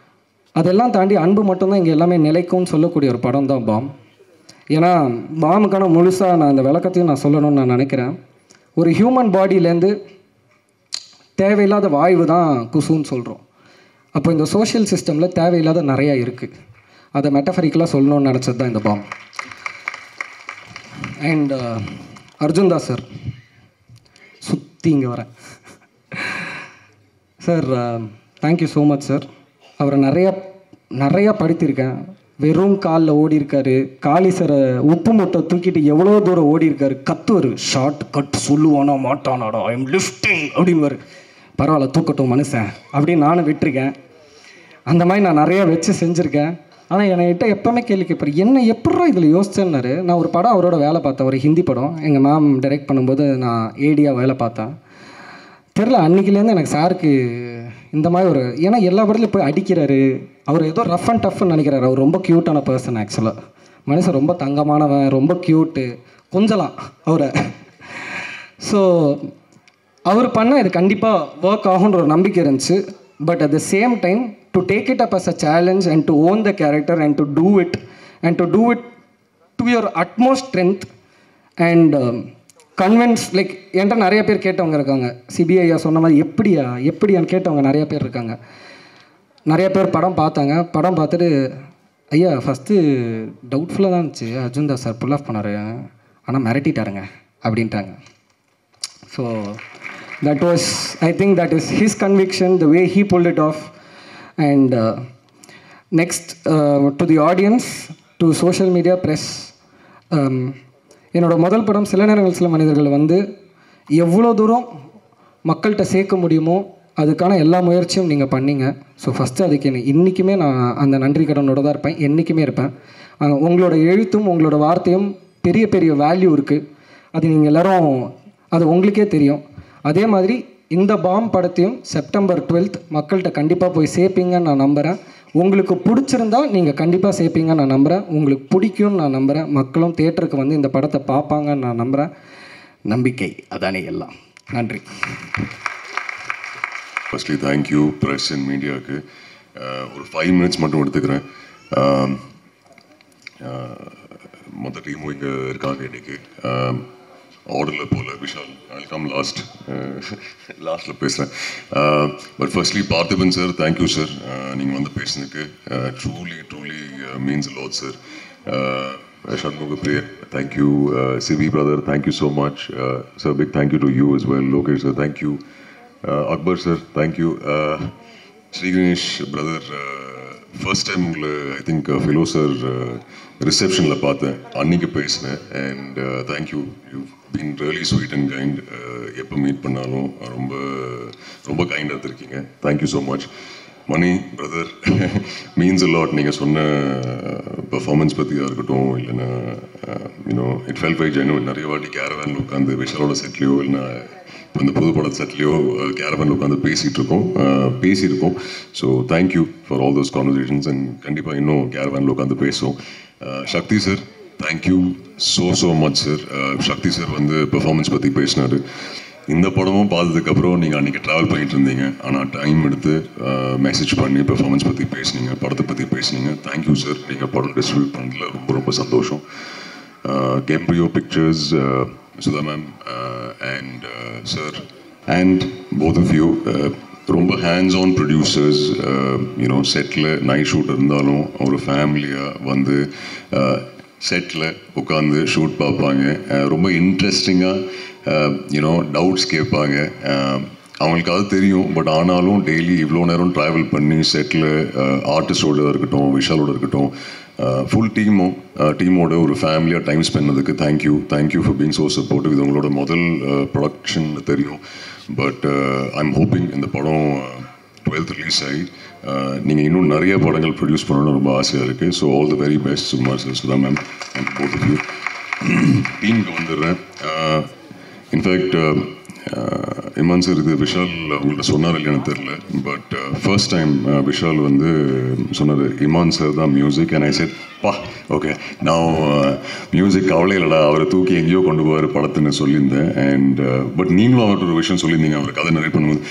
அதெல்லாம் தாண்டி அன்பு மட்டும்தான் இங்கே எல்லாமே நிலைக்கும்னு சொல்லக்கூடிய ஒரு படம் தான் பாம். ஏன்னா பாமுக்கான முழுசாக நான் இந்த விளக்கத்தையும் நான் சொல்லணும்னு நான் நினைக்கிறேன். ஒரு ஹியூமன் பாடியிலேருந்து தேவையில்லாத வாய்வு தான் குசுன்னு சொல்கிறோம். அப்போ இந்த சோஷியல் சிஸ்டமில் தேவையில்லாத நிறையா இருக்குது. அதை மெட்டஃபரிக்கலாக சொல்லணும்னு நினச்சது தான் இந்த பாம். அண்ட் அர்ஜுன் தாஸ் சார், சுற்றி இங்கே வரேன் sir. Thank you so much sir. அவரை நிறையா படித்திருக்கேன். வெறும் காலில் ஓடி இருக்காரு. காளி சாரை உப்பு மூட்டை தூக்கிட்டு எவ்வளோ தூரம் ஓடி இருக்காரு. கத்துவார், ஷார்ட் கட் சொல்லுவானா மாட்டானாடா, ஐ எம் லிஃப்டிங் அப்படின்வார். பரவாயில்ல தூக்கட்டும் மனுஷன் அப்படின்னு நானும் விட்டுருக்கேன். அந்த மாதிரி நான் நிறையா வச்சு செஞ்சுருக்கேன். ஆனால் என்கிட்ட எப்போவுமே கேள்வி கேட்பார், என்ன எப்படா இதில் யோசிச்சேன்னாரு. நான் ஒரு படம் அவரோட வேலை பார்த்தேன், ஒரு ஹிந்தி படம். எங்கள் மேம் டைரக்ட் பண்ணும்போது நான் ஏடியாக வேலை பார்த்தேன். தெரில, அன்றைக்கிலேருந்து எனக்கு சாருக்கு இந்த மாதிரி ஒரு, ஏன்னா எல்லா படத்துலையும் போய் அடிக்கிறாரு. அவர் ஏதோ ரஃப் அண்ட் டஃப்னு நினைக்கிறாரு. அவர் ரொம்ப க்யூட்டான பர்சன். ஆக்சுவலாக மனுஷன் ரொம்ப தங்கமானவன், ரொம்ப க்யூட்டு, கொஞ்சலாம் அவரை. ஸோ அவர் பண்ணால் இது கண்டிப்பாக ஒர்க் ஆகுன்ற ஒரு நம்பிக்கை இருந்துச்சு. But at the same time to take it up as a challenge and to own the character and to do it to your utmost strength and convince, like என்கிட்ட நிறைய பேர் கேட்டவங்க இருக்காங்க, சிபிஐயா சொன்ன மாதிரி எப்படியான்னு கேட்டவங்க நிறைய பேர் இருக்காங்க. நிறைய பேர் படம் பார்த்தாங்க, படம் பார்த்துட்டு ஐயா ஃபஸ்ட்டு டவுட்ஃபுல்லாக தான் இருந்துச்சு, Arjun Das sir pull off பண்ணார், ஆனால் மிரட்டிட்டாருங்க அப்படின்ட்டாங்க. So that was, I think that is his conviction, the way he pulled it off. And next to the audience, to social media, press, என்னோட முதல் படம் சில நேரங்கள் சில மனிதர்கள் வந்து எவ்வளோ தூரம் மக்கள்கிட்ட சேர்க்க முடியுமோ அதுக்கான எல்லா முயற்சியும் நீங்கள் பண்ணீங்க. ஸோ ஃபஸ்ட்டு அதுக்கு இன்றைக்குமே நான் அந்த நன்றி கடனோட தான் இருப்பேன், என்றைக்குமே இருப்பேன். உங்களோட எழுத்தும் உங்களோட வார்த்தையும் பெரிய பெரிய வேல்யூ இருக்குது, அது நீங்கள் எல்லோரும் அது உங்களுக்கே தெரியும். அதே மாதிரி இந்த பாம் படத்தையும் செப்டம்பர் 12th மக்கள்கிட்ட கண்டிப்பாக போய் சேர்ப்பீங்கன்னு நான் நம்புகிறேன். உங்களுக்கு பிடிச்சிருந்தா நீங்கள் கண்டிப்பாக சேர்ப்பீங்கன்னு நான் நம்புகிறேன். உங்களுக்கு பிடிக்கும்னு நான் நம்புகிறேன். மக்களும் தேட்டருக்கு வந்து இந்த படத்தை பார்ப்பாங்கன்னு நான் நம்புகிறேன். நம்பிக்கை அதானே எல்லாம். நன்றி. ஃபர்ஸ்ட்லி தேங்க்யூ ப்ரெஸ் அண்ட் மீடியாவுக்கு. ஒரு 5 minutes மட்டும் எடுத்துக்கிறேன். மொத்த டீமும் இங்கே இருக்காங்க இன்றைக்கி. ஆர்டரில் போல விஷால் ஐ கம் லாஸ்ட்டில் பேசுகிறேன். But firstly Parthiban sir, thank you sir, நீங்கள் வந்து பேசுனதுக்கு truly means a lot sir. Shanmuga Priya, thank you. CV brother, thank you so much. Sir, big thank you to you as well. Lokesh sir, thank you. Akbar sir, thank you. Sri Ganesh brother, first time உங்களை ஐ திங்க் ஃபிலோ சார் ரிசப்ஷனில் பார்த்தேன், அன்றைக்கி பேசினேன். And thank you, you been really sweet and kind. எப்போ மீட் பண்ணாலும் ரொம்ப ரொம்ப கைண்டாக இருந்திருக்கீங்க. Thank you so much. Mani brother, means a lot. நீங்கள் சொன்ன பெர்ஃபார்மன்ஸ் பற்றியாக இருக்கட்டும், இல்லைன்னா you know it felt very genuine. நிறைய வாட்டி கேரவேனில் உட்காந்து விஷாலோட செட்லேயோ இல்லைன்னா இப்போ இந்த புது பட செட்லேயோ கேரவேனில் உட்காந்து பேசியிருக்கோம். So thank you for all those conversations. And கண்டிப்பாக இன்னும் கேரவேனில் உட்காந்து பேசுவோம். Shakti sir, thank you so much sir. Shakti sir வந்து பெர்ஃபார்மன்ஸ் பற்றி பேசினார். இந்த படமும் பார்த்ததுக்கப்புறம் நீங்கள் அன்றைக்கி ட்ராவல் பண்ணிட்டு இருந்தீங்க, ஆனால் டைம் எடுத்து மெசேஜ் பண்ணி பெர்ஃபார்மன்ஸ் பற்றி பேசுனீங்க, படத்தை பற்றி பேசுனீங்க. Thank you sir. நீங்கள் படம் டிஸ்ட்ரிபியூட் பண்ணல ரொம்ப சந்தோஷம். Gembrio pictures, Sudha ma'am and sir and both of you, ரொம்ப ஹேண்ட்ஸ் ஆன் ப்ரொடியூசர்ஸ். யூனோ செட்டில் நைட் ஷூட் இருந்தாலும் ஒரு ஃபேமிலியாக வந்து செட்டில் உட்காந்து ஷூட் பார்ப்பாங்க. ரொம்ப இன்ட்ரெஸ்டிங்காக யூனோ டவுட்ஸ் கேட்பாங்க. அவங்களுக்கு அது தெரியும், பட் ஆனாலும் டெய்லி இவ்வளோ நேரம் ட்ராவல் பண்ணி செட்டில் ஆர்டிஸ்டோடு இருக்கட்டும், விஷாலோடு இருக்கட்டும், ஃபுல் டீமோட ஒரு ஃபேமிலியாக டைம் ஸ்பெண்ட் பண்ணதுக்கு thank you for being so supportive. இது உங்களோட முதல் ப்ரொடக்ஷன் தெரியும், பட் ஐம் ஹோப்பிங் இந்த படம் 12th ரிலீஸ் ஆகி நீங்கள் இன்னும் நிறைய படங்கள் ப்ரொடியூஸ் பண்ணணும்னு ரொம்ப ஆசையாக இருக்குது. So all the very best Sukumar sir, Sudha ma'am and both of you. டீமுக்கு வந்துடுறேன். இன்ஃபேக்ட் இமான் சார், இது விஷால் அவங்கள்ட்ட சொன்னார் இல்லைன்னு தெரில, பட் ஃபர்ஸ்ட் டைம் விஷால் வந்து சொன்னார் இமான் சார் தான் மியூசிக். அண்ட் ஐ செட் பா ஓகே, நான் மியூசிக் கவலை இல்லைடா, அவரை தூக்கி எங்கேயோ கொண்டு போவார் படத்துன்னு சொல்லியிருந்தேன். அண்ட் பட் நீங்களும் அவர்கிட்ட ஒரு விஷயம் சொல்லியிருந்தீங்க, அவர் கதை நிறைய பண்ணும்போது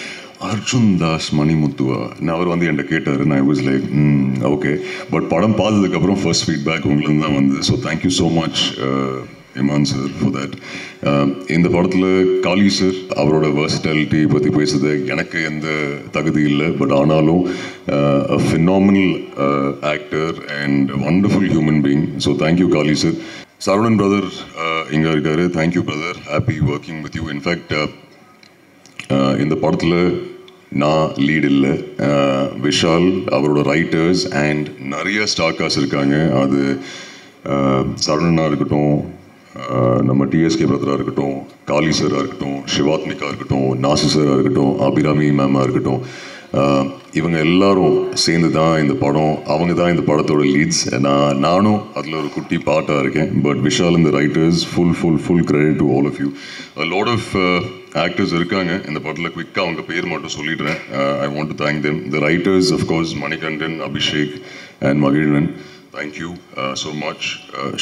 அர்ஜுன் தாஸ் மணிமுத்துவா நான் அவர் வந்து என்கிட்ட கேட்டார். நான் I was like okay, but படம் பார்த்ததுக்கப்புறம் ஃபர்ஸ்ட் ஃபீட்பேக் உங்களுக்கு தான் வந்து. So thank you so much Imman sir for that. இந்த படத்தில் காளி சார் அவரோட வெர்சட்டாலிட்டி பற்றி பேசுறது எனக்கு எந்த தகுதி இல்லை, பட் ஆனாலும் phenomenal actor and wonderful human being. So thank you Kali sir. Saravanan brother இங்கே இருக்காரு. Thank you brother, happy working with you. In fact இந்த படத்தில் நான் லீட் இல்லை, விஷால் அவரோட ரைட்டர்ஸ் அண்ட் நிறைய ஸ்டார்காஸ் இருக்காங்க. அது சரவணனாக இருக்கட்டும், நம்ம டிஎஸ்கே பிரதராக இருக்கட்டும், காளி சாராக இருக்கட்டும், சிவாத்மிகா இருக்கட்டும், நாசி சாராக இருக்கட்டும், அபிராமி மேமாக இருக்கட்டும், இவங்க எல்லாரும் சேர்ந்து தான் இந்த படம். அவங்க தான் இந்த படத்தோட லீட்ஸ். நானும் அதில் ஒரு குட்டி பாட்டாக இருக்கேன். பட் விஷால் இந்த writers full credit to all of you. Lot of actors இருக்காங்க இந்த படத்தில். குவிக்காக அவங்க பேர் மட்டும் சொல்லிடுறேன். I want to thank them. The writers of course Manikandan, Abhishek and Magizhvan. Thank you so much.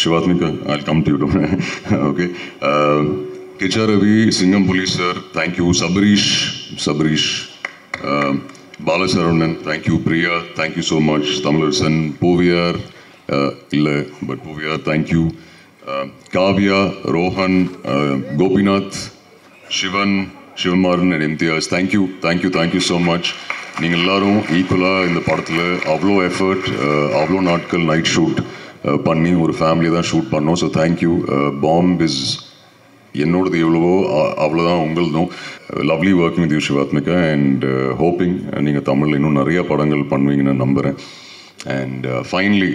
Shivathmika, I'll come to you. Okay. Kicha Ravi, Singham Police sir, thank you. Sabarish. Balasaranan, thank you. Priya, thank you so much. Tamilarsan, Poviyar, illa, but Poviyar, thank you. Kavya, Rohan, Gopinath, Shivanmaran and Imtiaz, thank you so much. நீங்கள் எல்லாரும் ஈக்குவலாக இந்த படத்தில் அவ்வளோ எஃபர்ட், அவ்வளோ நாட்கள் நைட் ஷூட் பண்ணி ஒரு ஃபேமிலி தான் ஷூட் பண்ணோம். So thank you. பாம்ப் இஸ் என்னோடது எவ்வளவோ அவ்வளோதான் உங்களதும். Lovely working with you Sivathmika, and hoping நீங்கள் தமிழில் இன்னும் நிறையா படங்கள் பண்ணுவீங்கன்னு நம்புகிறேன். And finally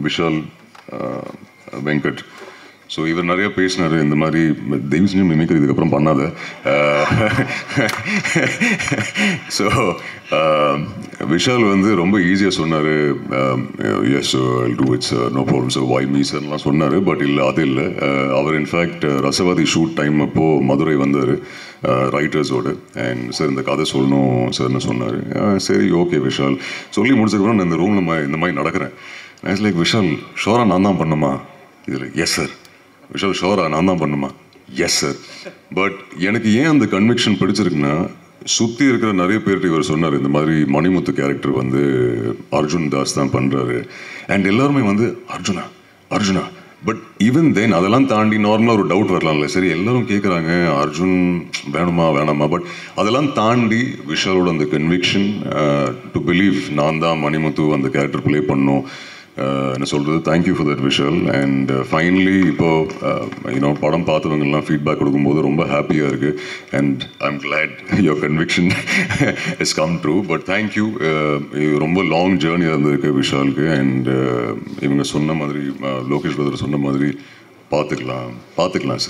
Vishal Venkat. So இவர் நிறையா பேசினார் இந்த மாதிரி தெய்வ செஞ்சு மிமிக்ரி இதுக்கப்புறம் பண்ணாத. ஸோ விஷால் வந்து ரொம்ப ஈஸியாக சொன்னார். Yes I'll do it's no problem sir, why me சார்லாம் சொன்னார். பட் இல்லை, அது இல்லை. அவர் இன்ஃபேக்ட் ரசவாதி ஷூட் டைம் அப்போது மதுரை வந்தார் ரைட்டர்ஸோடு. அண்ட் சார் இந்த கதை சொல்லணும் சார்னு சொன்னார். சரி ஓகே விஷால் சொல்லி முடிச்சதுக்கப்புறம் நான் இந்த ரூமில் இந்த மாதிரி நடக்கிறேன். ஐஸ் லைக் விஷால் ஷோரா நான் தான் பண்ணுமா இதில்? Yes sir. விஷால் ஷோரா நான் தான் பண்ணுமா? Yes sir. பட் எனக்கு ஏன் அந்த கன்விக்ஷன் பிடிச்சிருக்குன்னா, சுற்றி இருக்கிற நிறைய பேர்கிட்ட இவர் சொன்னார் இந்த மாதிரி மணிமுத்து கேரக்டர் வந்து அர்ஜுன் தாஸ் தான் பண்ணுறாரு. அண்ட் எல்லாருமே வந்து அர்ஜுனா பட் ஈவன் தென் அதெல்லாம் தாண்டி நார்மலாக ஒரு டவுட் வரலாம்ல, சரி எல்லாரும் கேட்குறாங்க அர்ஜுன் வேணாமா, பட் அதெல்லாம் தாண்டி விஷாலோட அந்த கன்விக்ஷன் டு பிலீவ் நான் தான் மணிமுத்து அந்த கேரக்டர் ப்ளே பண்ணோம் என்ன சொல்கிறது. Thank you for that Vishal. And finally இப்போது படம் பார்த்தவங்கெல்லாம் ஃபீட்பேக் கொடுக்கும்போது ரொம்ப ஹாப்பியாக இருக்குது. And I'm glad your conviction is come true. But thank you. ரொம்ப லாங் ஜேர்னியாக இருந்திருக்கு விஷாலுக்கு. அண்ட் இவங்க சொன்ன மாதிரி லோகேஷ் பிரதர் சொன்ன மாதிரி பார்த்துக்கலாம்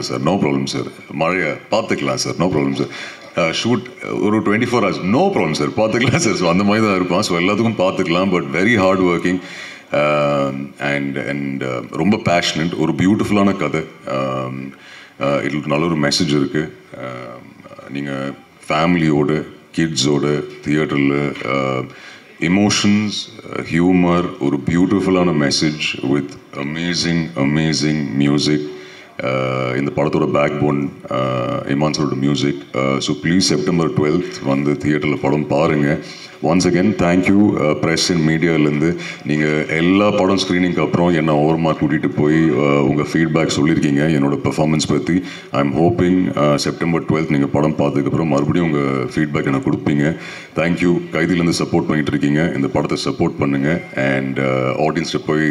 சார், நோ ப்ராப்ளம் சார். மழையை பார்த்துக்கலாம் sir, no problem sir. Shoot ஒரு 24 hours நோ ப்ராப்ளம் சார், பார்த்துக்கலாம் சார். ஸோ அந்த மாதிரி தான் இருப்பான். ஸோ எல்லாத்துக்கும் பார்த்துக்கலாம். But very hard working and ரொம்ப பேஷனட். ஒரு பியூட்டிஃபுல்லான கதை. இதுக்கு நல்ல ஒரு மெசேஜ் இருக்குது. நீங்கள் ஃபேமிலியோட கிட்ஸோட தியேட்டரில் எமோஷன்ஸ், ஹியூமர், ஒரு பியூட்டிஃபுல்லான மெசேஜ் வித் அமேசிங் மியூசிக். இந்த படத்தோட பேக் போன் இமான்ஸோட music. So please September 12th வந்து தியேட்டரில் படம் பாருங்கள். Once again thank you press and மீடியாவிலேருந்து. நீங்கள் எல்லா படம் ஸ்க்ரீனிங்க்கு அப்புறம் என்னை ஓரமாக கூட்டிகிட்டு போய் உங்கள் ஃபீட்பேக் சொல்லியிருக்கீங்க என்னோடய பெர்ஃபார்மன்ஸ் பற்றி. I am hoping September 12th நீங்கள் படம் பார்த்ததுக்கப்புறம் மறுபடியும் உங்கள் ஃபீட்பேக் எனக்கு கொடுப்பீங்க. தேங்க்யூ. கைதிலேருந்து சப்போர்ட் பண்ணிகிட்டு இருக்கீங்க. இந்த படத்தை சப்போர்ட் பண்ணுங்கள். அண்ட் ஆடியன்ஸ்கிட்ட போய்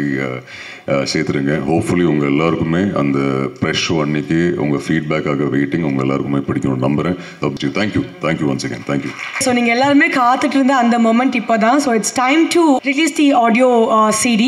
சேர்த்துருங்க. ஹோப்ஃபுல்லி உங்கள் எல்லாருக்குமே அந்த ப்ரெஷ் ஷோ அன்னைக்கு உங்கள் ஃபீட்பேக்காக வெயிட்டிங். உங்கள் எல்லாருக்குமே பிடிக்கணும்னு நம்புகிறேன். Thank you once again. Thank you. So நீங்கள் எல்லாருமே காத்துட்டு இருந்த அந்த மொமெண்ட் இப்போ தான். So it's time to release the audio CD.